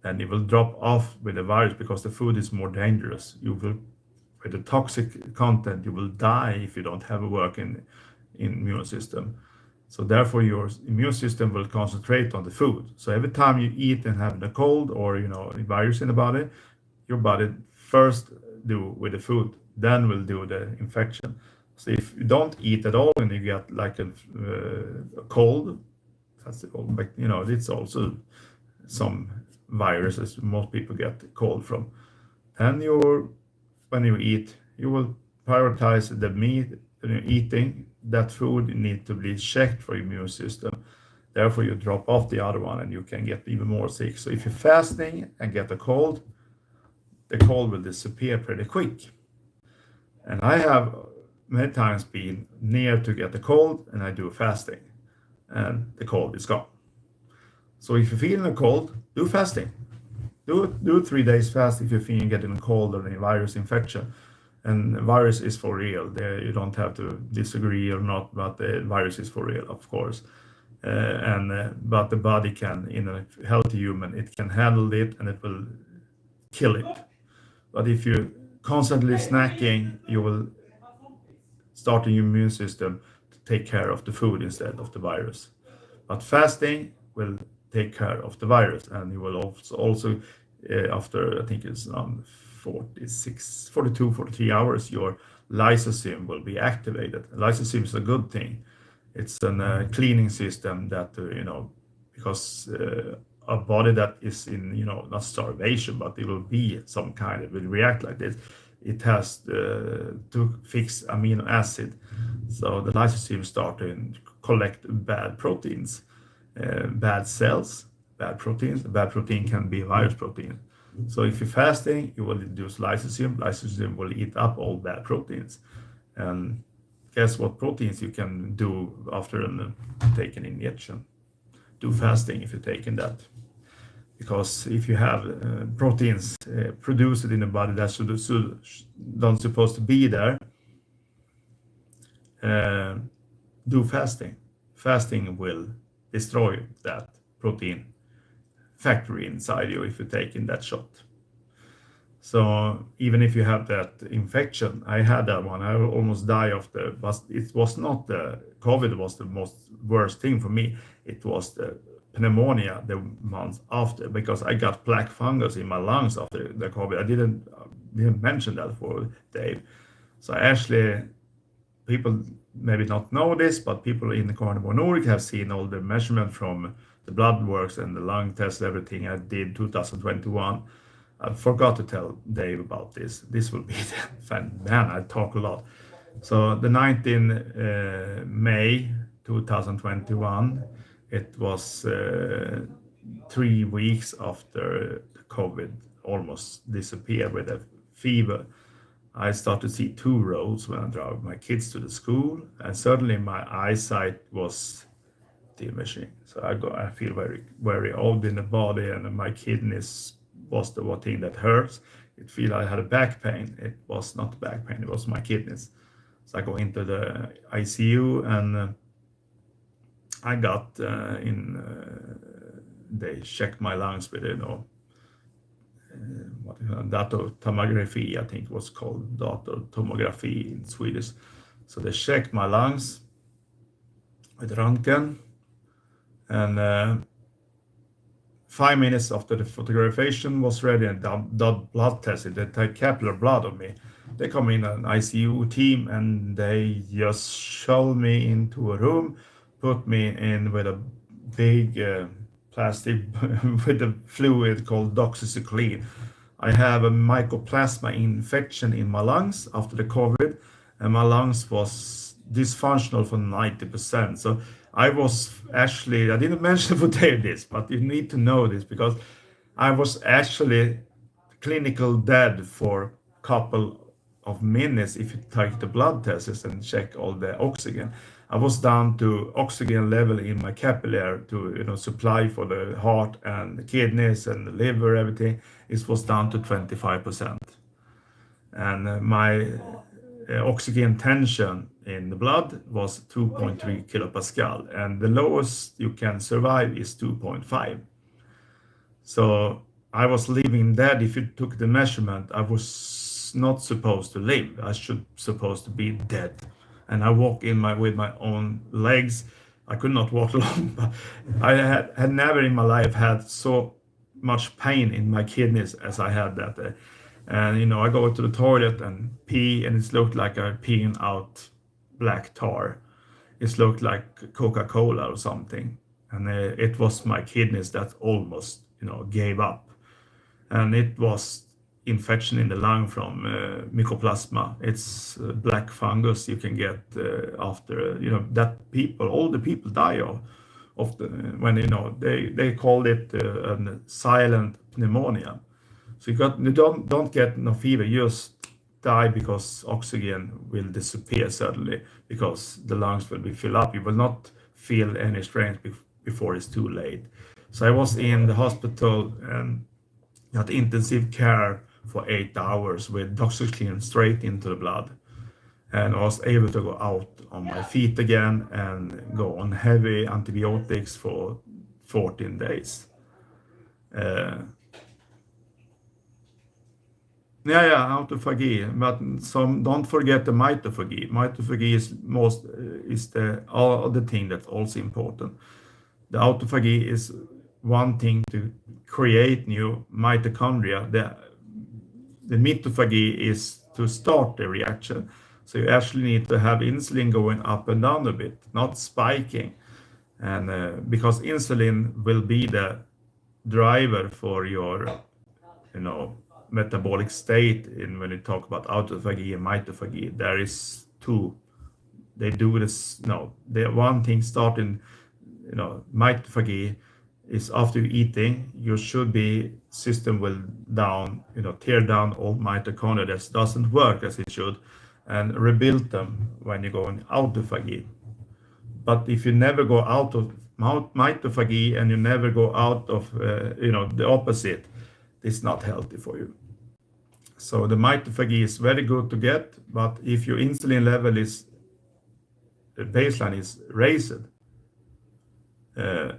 Then it will drop off with the virus, because the food is more dangerous. With the toxic content, you will die if you don't have a working immune system. So therefore, your immune system will concentrate on the food. So every time you eat and have a cold or a virus in the body, your body first do with the food, then will do the infection. So if you don't eat at all and you get like a cold, that's the cold, but it's also some viruses most people get cold from. And when you eat, you will prioritize the meat that you're eating. That food need to be checked for your immune system. Therefore, you drop off the other one and you can get even more sick. So if you're fasting and get a cold, the cold will disappear pretty quick. And I have many times been near to get a cold, and I do fasting, and the cold is gone. So if you're feeling a cold, do fasting. Do 3 days fast if you're feeling getting a cold or a virus infection, And virus is for real. You don't have to disagree or not, but the virus is for real, of course. And but the body can, in a healthy human, it can handle it and it will kill it. But if you constantly snacking, you will start your immune system to take care of the food instead of the virus. But fasting will take care of the virus, and you will also after I think it's 46, 42, 43 hours, your lysosome will be activated. Lysosome is a good thing. It's a cleaning system that because a body that is in not starvation, but it will be some kind, it will react like this. It has to fix amino acid, so the lysosome start to collect bad proteins, bad cells, bad proteins. Bad protein can be virus protein. So if you're fasting, you will induce lysosome. Lysosome will eat up all bad proteins. And guess what proteins you can do after take an injection? Do fasting if you're taking that. Because if you have proteins produced in the body that don't supposed to be there, do fasting. Fasting will destroy that protein factory inside you if you're taking that shot. So even if you have that infection, I had that one. I almost died of but it was not the COVID was the most worst thing for me. It was the pneumonia the month after, because I got black fungus in my lungs after the COVID. I didn't mention that for Dave. So actually, people maybe not know this, but people in the Carnivore Nordic have seen all the measurement from the blood works and the lung test, everything I did 2021. I forgot to tell Dave about this. This will be man, I talk a lot. So the 19th May 2021, it was 3 weeks after the COVID almost disappeared with a fever. I started to see two roads when I drove my kids to the school, and suddenly my eyesight was diminishing. So I feel very, very old in the body, and my kidneys was the one thing that hurts. It feel I had a back pain. It was not back pain, it was my kidneys. So I go into the ICU, and I got they checked my lungs with dator tomography, I think it was called dator tomography in Swedish. So they checked my lungs with Röntgen, and 5 minutes after the photographication was ready and done blood tested, they take capillary blood of me. They come in an ICU team and they just shove me into a room, put me in with a big plastic with a fluid called doxycycline. I have a mycoplasma infection in my lungs after the COVID, and my lungs was dysfunctional for 90%. So I was actually, I didn't mention for Dave this, but you need to know this, because I was actually clinical dead for a couple of minutes if you take the blood tests and check all the oxygen. I was down to oxygen level in my capillary to supply for the heart and the kidneys and the liver, everything. It was down to 25%. And my oxygen tension in the blood was 2.3 kilopascal, and the lowest you can survive is 2.5. So I was living dead. If you took the measurement, I was not supposed to live. I should supposed to be dead. And I walk with my own legs. I could not walk alone, but I had never in my life had so much pain in my kidneys as I had that day. And I go to the toilet and pee, and it looked like I peeing out black tar. It looked like Coca-Cola or something. And it was my kidneys that almost gave up. And it was infection in the lung from mycoplasma. It's black fungus you can get after that all the people die of when they called it a silent pneumonia. So you don't get no fever, you just die because oxygen will disappear suddenly, because the lungs will be filled up. You will not feel any strength before it's too late. So I was in the hospital and got intensive care for 8 hours with doxycycline straight into the blood, and I was able to go out on my feet again and go on heavy antibiotics for 14 days. Uh, yeah, yeah, autophagy, but some don't forget the mitophagy. Mitophagy is the other thing that's also important. The autophagy is one thing to create new mitochondria. The mitophagy is to start the reaction. So you actually need to have insulin going up and down a bit, not spiking. And because insulin will be the driver for your, you know, metabolic state. In when you talk about autophagy and mitophagy, there is two. They do this. No, the one thing starting, mitophagy is after eating, your should be system will down, tear down all mitochondria that doesn't work as it should, and rebuild them when you go in autophagy. But if you never go out of mitophagy and you never go out of, the opposite, it's not healthy for you. So the mitophagy is very good to get, but if your insulin level is baseline is raised, uh,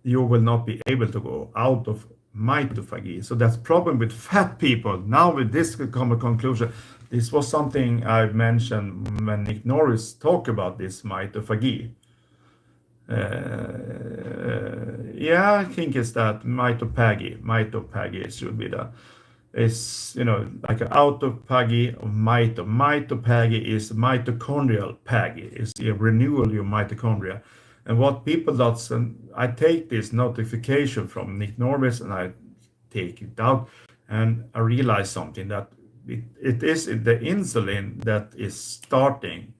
you will not be able to go out of mitophagy. So that's problem with fat people. Now with this come a conclusion. This was something I mentioned when Nick Norris talked about this mitophagy. Yeah, I think it's that mitophagy. Mitophagy should be the is like an autophagy of mitophagy is mitochondrial phagy, is a renewal of your mitochondria. And what people does, and I take this notification from Nick Norris and I take it out, and I realize something, that it is the insulin that is starting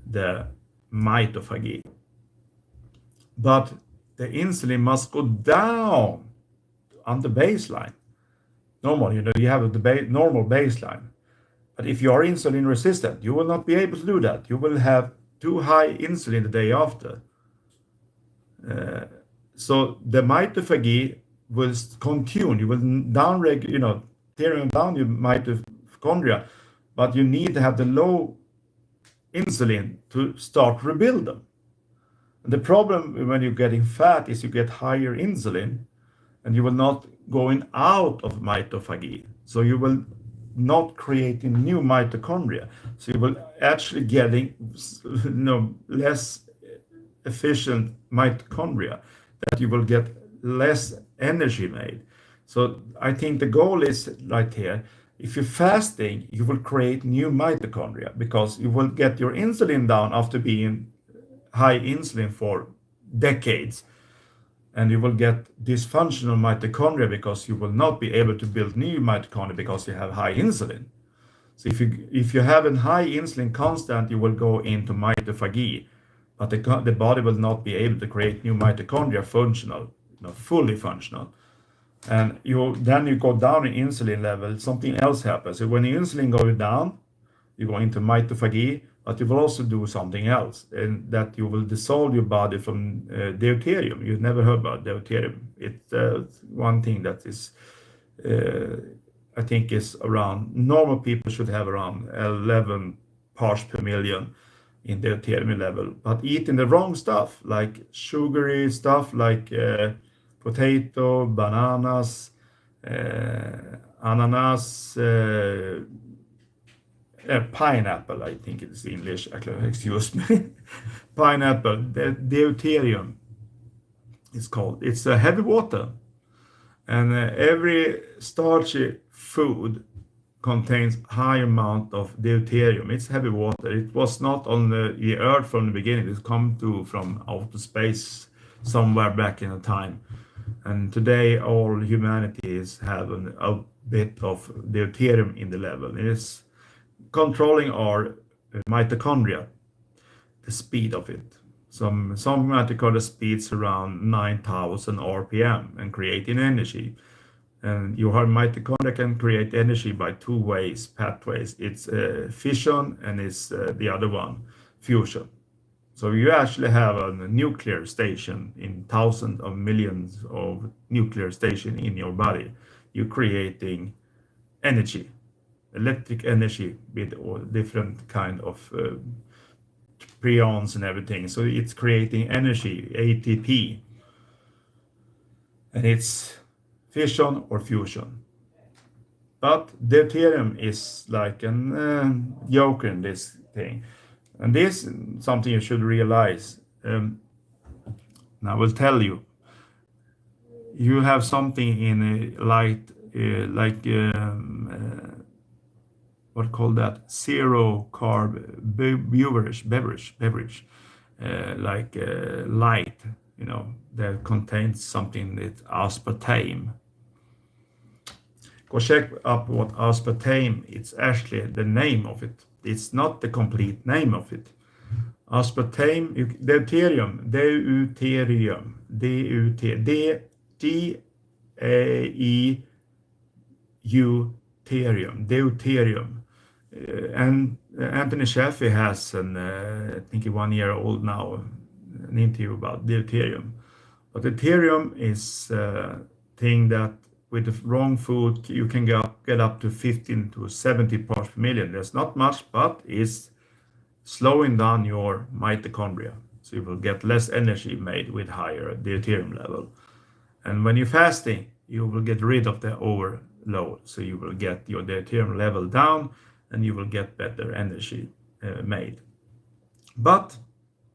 the mitophagy, but the insulin must go down on the baseline. Normal, you have the normal baseline. But if you are insulin resistant, you will not be able to do that. You will have too high insulin the day after. So the mitophagy will continue. You will tearing down your mitochondria, but you need to have the low insulin to start rebuild them. And the problem when you're getting fat is you get higher insulin, and you will not going out of mitophagy. So you will not creating new mitochondria. So you will actually getting less efficient mitochondria, that you will get less energy made. So I think the goal is right here. If you're fasting, you will create new mitochondria because you will get your insulin down after being high insulin for decades, and you will get dysfunctional mitochondria because you will not be able to build new mitochondria because you have high insulin. So if you have a high insulin constant, you will go into mitophagy, but the body will not be able to create new mitochondria functional, fully functional. And then you go down in insulin level, something else happens. So when the insulin goes down, you go into mitophagy, but you will also do something else, and that you will dissolve your body from deuterium. You've never heard about deuterium. It's one thing that is, I think, is around, normal people should have around 11 parts per million in deuterium level. But eating the wrong stuff, like sugary stuff, like potato, bananas, ananas, pineapple, I think it's English, excuse me. Pineapple, the deuterium is called. It's a heavy water. And every starchy food contains high amount of deuterium. It's heavy water. It was not on the earth from the beginning. It's come from outer space somewhere back in the time. And today all humanity have a bit of deuterium in the level. It is controlling our mitochondria, the speed of it. Some mitochondria speeds around 9,000 RPM and creating energy. And your mitochondria can create energy by two pathways. It's fission, and it's the other one, fusion. So you actually have a nuclear station in thousands of millions of nuclear stations in your body. you're creating energy, electric energy with all different kind of prions and everything. So it's creating energy, ATP, and it's fission or fusion. But deuterium is like an joker in this thing. And this is something you should realize. And I will tell you, you have something in a light, like what called that, zero carb beverage, like light, that contains something that aspartame. Go check up what aspartame. It's actually the name of it. It's not the complete name of it. Aspartame, deuterium, deuterium. And Anthony Shafee has I think 1 year old now, an interview about deuterium. But deuterium is a thing that with the wrong food you can get up to 15 to 70 parts per million. There's not much, but it's slowing down your mitochondria. So you will get less energy made with higher deuterium level. And when you're fasting, you will get rid of the overload. So you will get your deuterium level down and you will get better energy made. But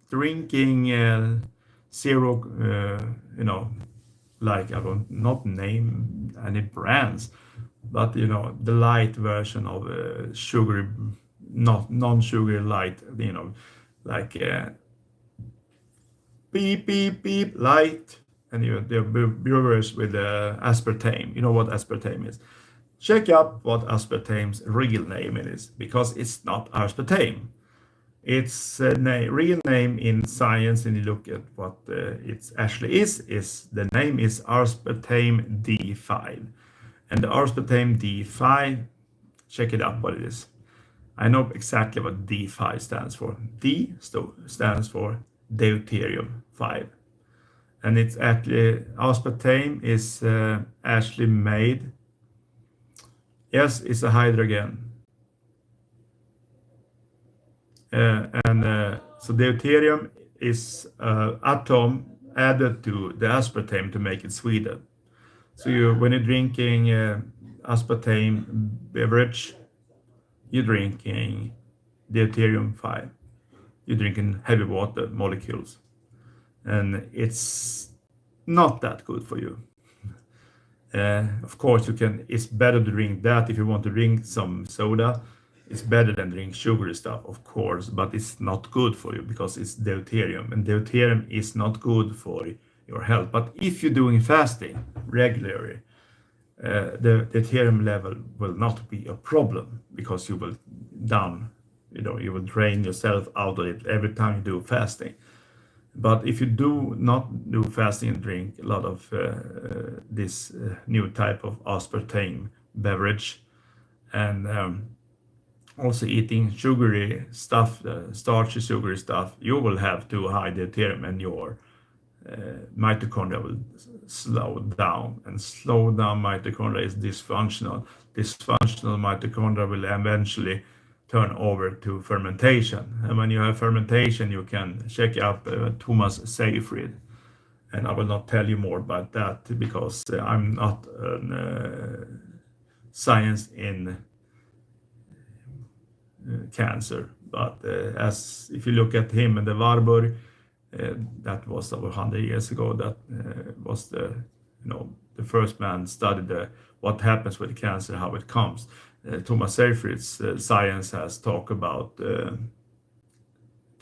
drinking zero, like I will not name any brands, but the light version of sugary, not non-sugary light, like beep beep beep light, and the brewers with aspartame. You know what aspartame is? Check up what aspartame's real name is, because it's not aspartame. Its real name in science, and you look at what it actually is the name is aspartame D5. And the aspartame D5, check it up what it is. I know exactly what D5 stands for. D stands for deuterium 5. And it's actually, aspartame is actually made, yes, it's a hydrogen. So deuterium is atom added to the aspartame to make it sweeter. So when you're drinking aspartame beverage, you're drinking deuterium 5. You're drinking heavy water molecules. And it's not that good for you. Of course, it's better to drink that if you want to drink some soda. It's better than drink sugary stuff, of course, but it's not good for you because it's deuterium, and deuterium is not good for your health. But if you're doing fasting regularly, the deuterium level will not be a problem because you will you will drain yourself out of it every time you do fasting. But if you do not do fasting and drink a lot of this new type of aspartame beverage, and also eating sugary stuff, starchy sugary stuff, you will have too high deuterium and your mitochondria will slow down. And slow down mitochondria is dysfunctional. Dysfunctional mitochondria will eventually turn over to fermentation. And when you have fermentation, you can check up Thomas Seyfried. And I will not tell you more about that because I'm not a science in cancer. But if you look at him and the Warburg, that was over 100 years ago. That was the first man studied what happens with cancer, how it comes. Thomas Seyfried's science has talked about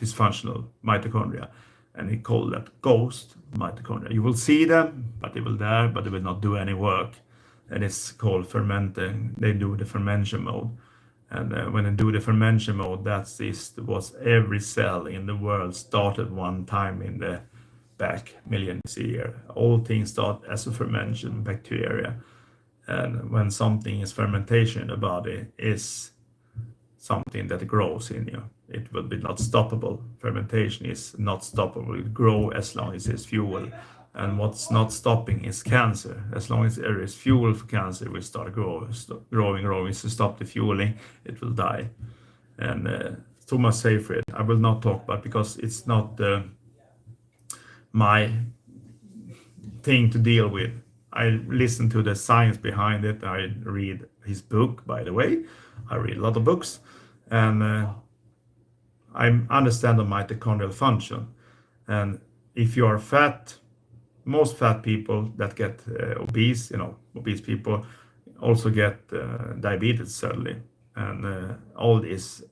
dysfunctional mitochondria, and he called that ghost mitochondria. You will see them, but they will there, but they will not do any work. And it's called fermenting. They do the fermentation mode. And when they do the fermentation mode, that's was every cell in the world started one time in the back millions of years. All things start as a fermentation bacteria. And when something is fermentation in the body, is something that grows in you. It will be not stoppable. Fermentation is not stoppable. It grows as long as it's fuel. And what's not stopping is cancer. As long as there is fuel for cancer, it will start growing. So stop the fueling, it will die. And Thomas Seyfried, I will not talk about because it's not my thing to deal with. I listen to the science behind it. I read his book, by the way. I read a lot of books, and I understand the mitochondrial function. And if you are fat, most fat people that get obese, obese people also get diabetes suddenly, and all this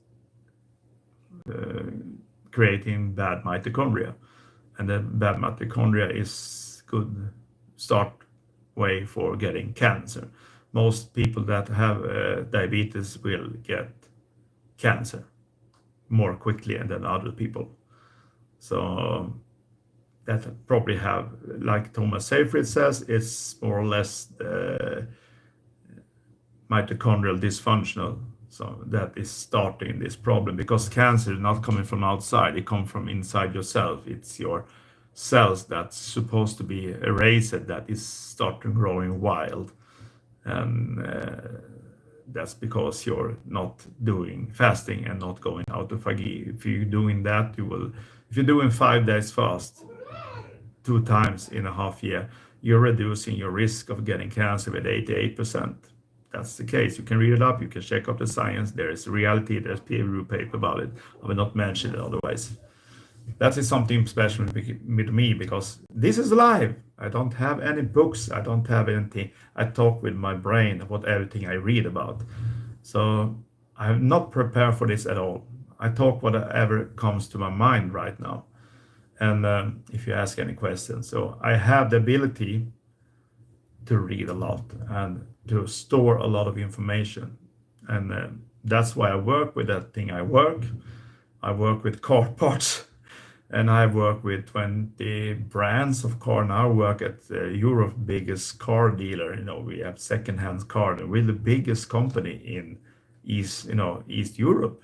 creating bad mitochondria, and the bad mitochondria is good start way for getting cancer. Most people that have diabetes will get cancer more quickly than other people. So that probably have, like Thomas Seyfried says, it's more or less mitochondrial dysfunctional. So that is starting this problem, because cancer is not coming from outside, it comes from inside yourself. It's your cells that's supposed to be erased that is starting growing wild. And that's because you're not doing fasting and not going autophagy. If you're doing that, if you're doing 5 days fast, 2 times in a half year, you're reducing your risk of getting cancer with 88%. That's the case. You can read it up, you can check out the science. There is reality, there's peer-reviewed paper about it. I will not mention it otherwise. That is something special with me, because this is live. I don't have any books, I don't have anything. I talk with my brain about everything I read about. So I'm not prepared for this at all. I talk whatever comes to my mind right now. And if you ask any questions, so I have the ability to read a lot and to store a lot of information. And that's why I work with that thing I work. I work with car parts, and I work with 20 brands of car now. I work at Europe's biggest car dealer. We have second-hand car. We're the biggest company in East Europe,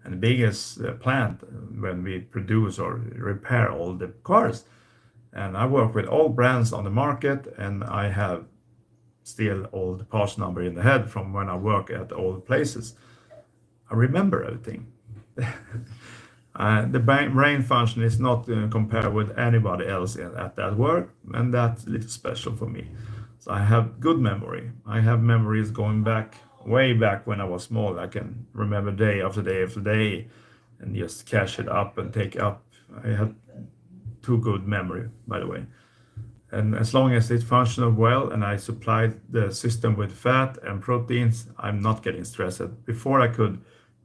and the biggest plant when we produce or repair all the cars. And I work with all brands on the market, and I have still all the parts number in the head from when I work at all the places. I remember everything. The brain function is not compared with anybody else at that work, and that's a little special for me. So I have good memory. I have memories going back, way back when I was small. I can remember day after day after day, and just cash it up and take up. I have too good memory, by the way. And as long as it functions well and I supply the system with fat and proteins, I'm not getting stressed. Before I could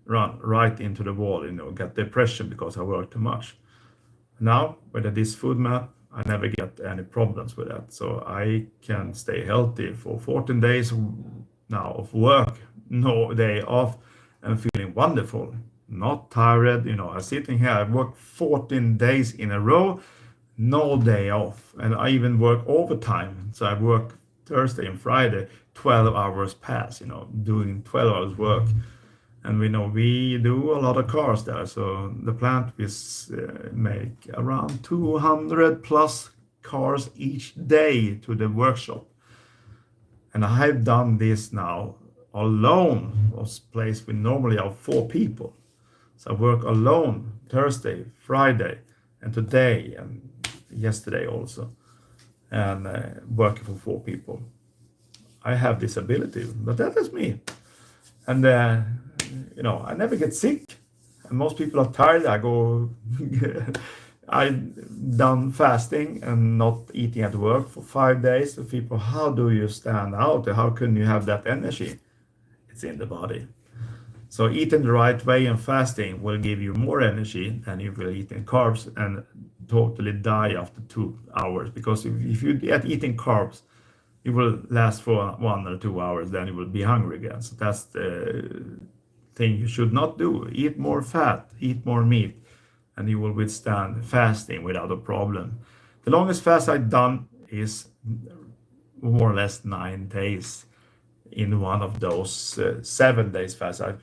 run right into the wall, get depression because I work too much. Now, with this food map, I never get any problems with that. So I can stay healthy for 14 days now of work, no day off, and feeling wonderful, not tired. I'm sitting here, I work 14 days in a row, no day off, and I even work overtime. So I work Thursday and Friday, 12 hours pass, doing 12 hours work. And we do a lot of cars there. So the plant is make around 200 plus cars each day to the workshop. And I've done this now alone, a place we normally have 4 people. So I work alone Thursday, Friday, and today, and yesterday also, and working for 4 people. I have this ability, but that is me. And I never get sick. And most people are tired. I done fasting and not eating at work for 5 days. So people, how do you stand out? How can you have that energy? It's in the body. So eating the right way and fasting will give you more energy than if you're eating carbs and totally die after 2 hours. Because if you get eating carbs, it will last for 1 or 2 hours, then you will be hungry again. So that's the thing you should not do. Eat more fat, eat more meat, and you will withstand fasting without a problem. The longest fast I've done is more or less 9 days. In one of those 7 days fast, I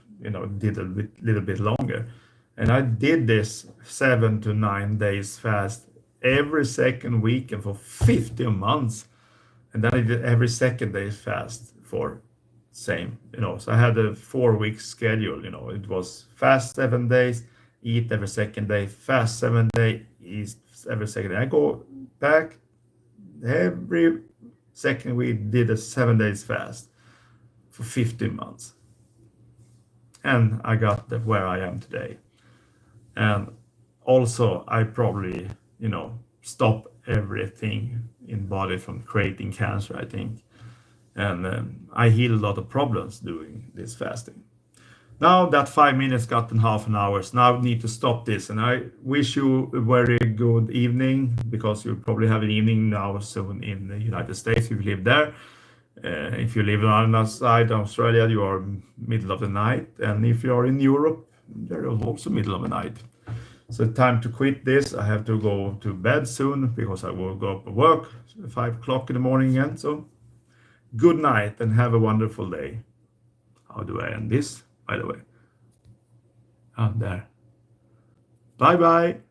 did a little bit longer. And I did this 7 to 9 days fast every second weekend for 15 months. And then I did every second day fast for same, So I had a 4 week schedule, It was fast 7 days, eat every second day, fast 7 day, eat every second day. I go back every second we did a 7 days fast for 15 months. And I got where I am today. And also I probably, stop everything in body from creating cancer, I think. And I heal a lot of problems doing this fasting. Now that 5 minutes gotten half an hour, so now I need to stop this. And I wish you a very good evening, because you probably have an evening now soon in the United States if you live there. If you live on the side of Australia, you are middle of the night. And if you are in Europe, there is also middle of the night. So time to quit this. I have to go to bed soon because I will go up to work 5 o'clock in the morning again. So good night and have a wonderful day. How do I end this, by the way? Oh, there. Bye bye.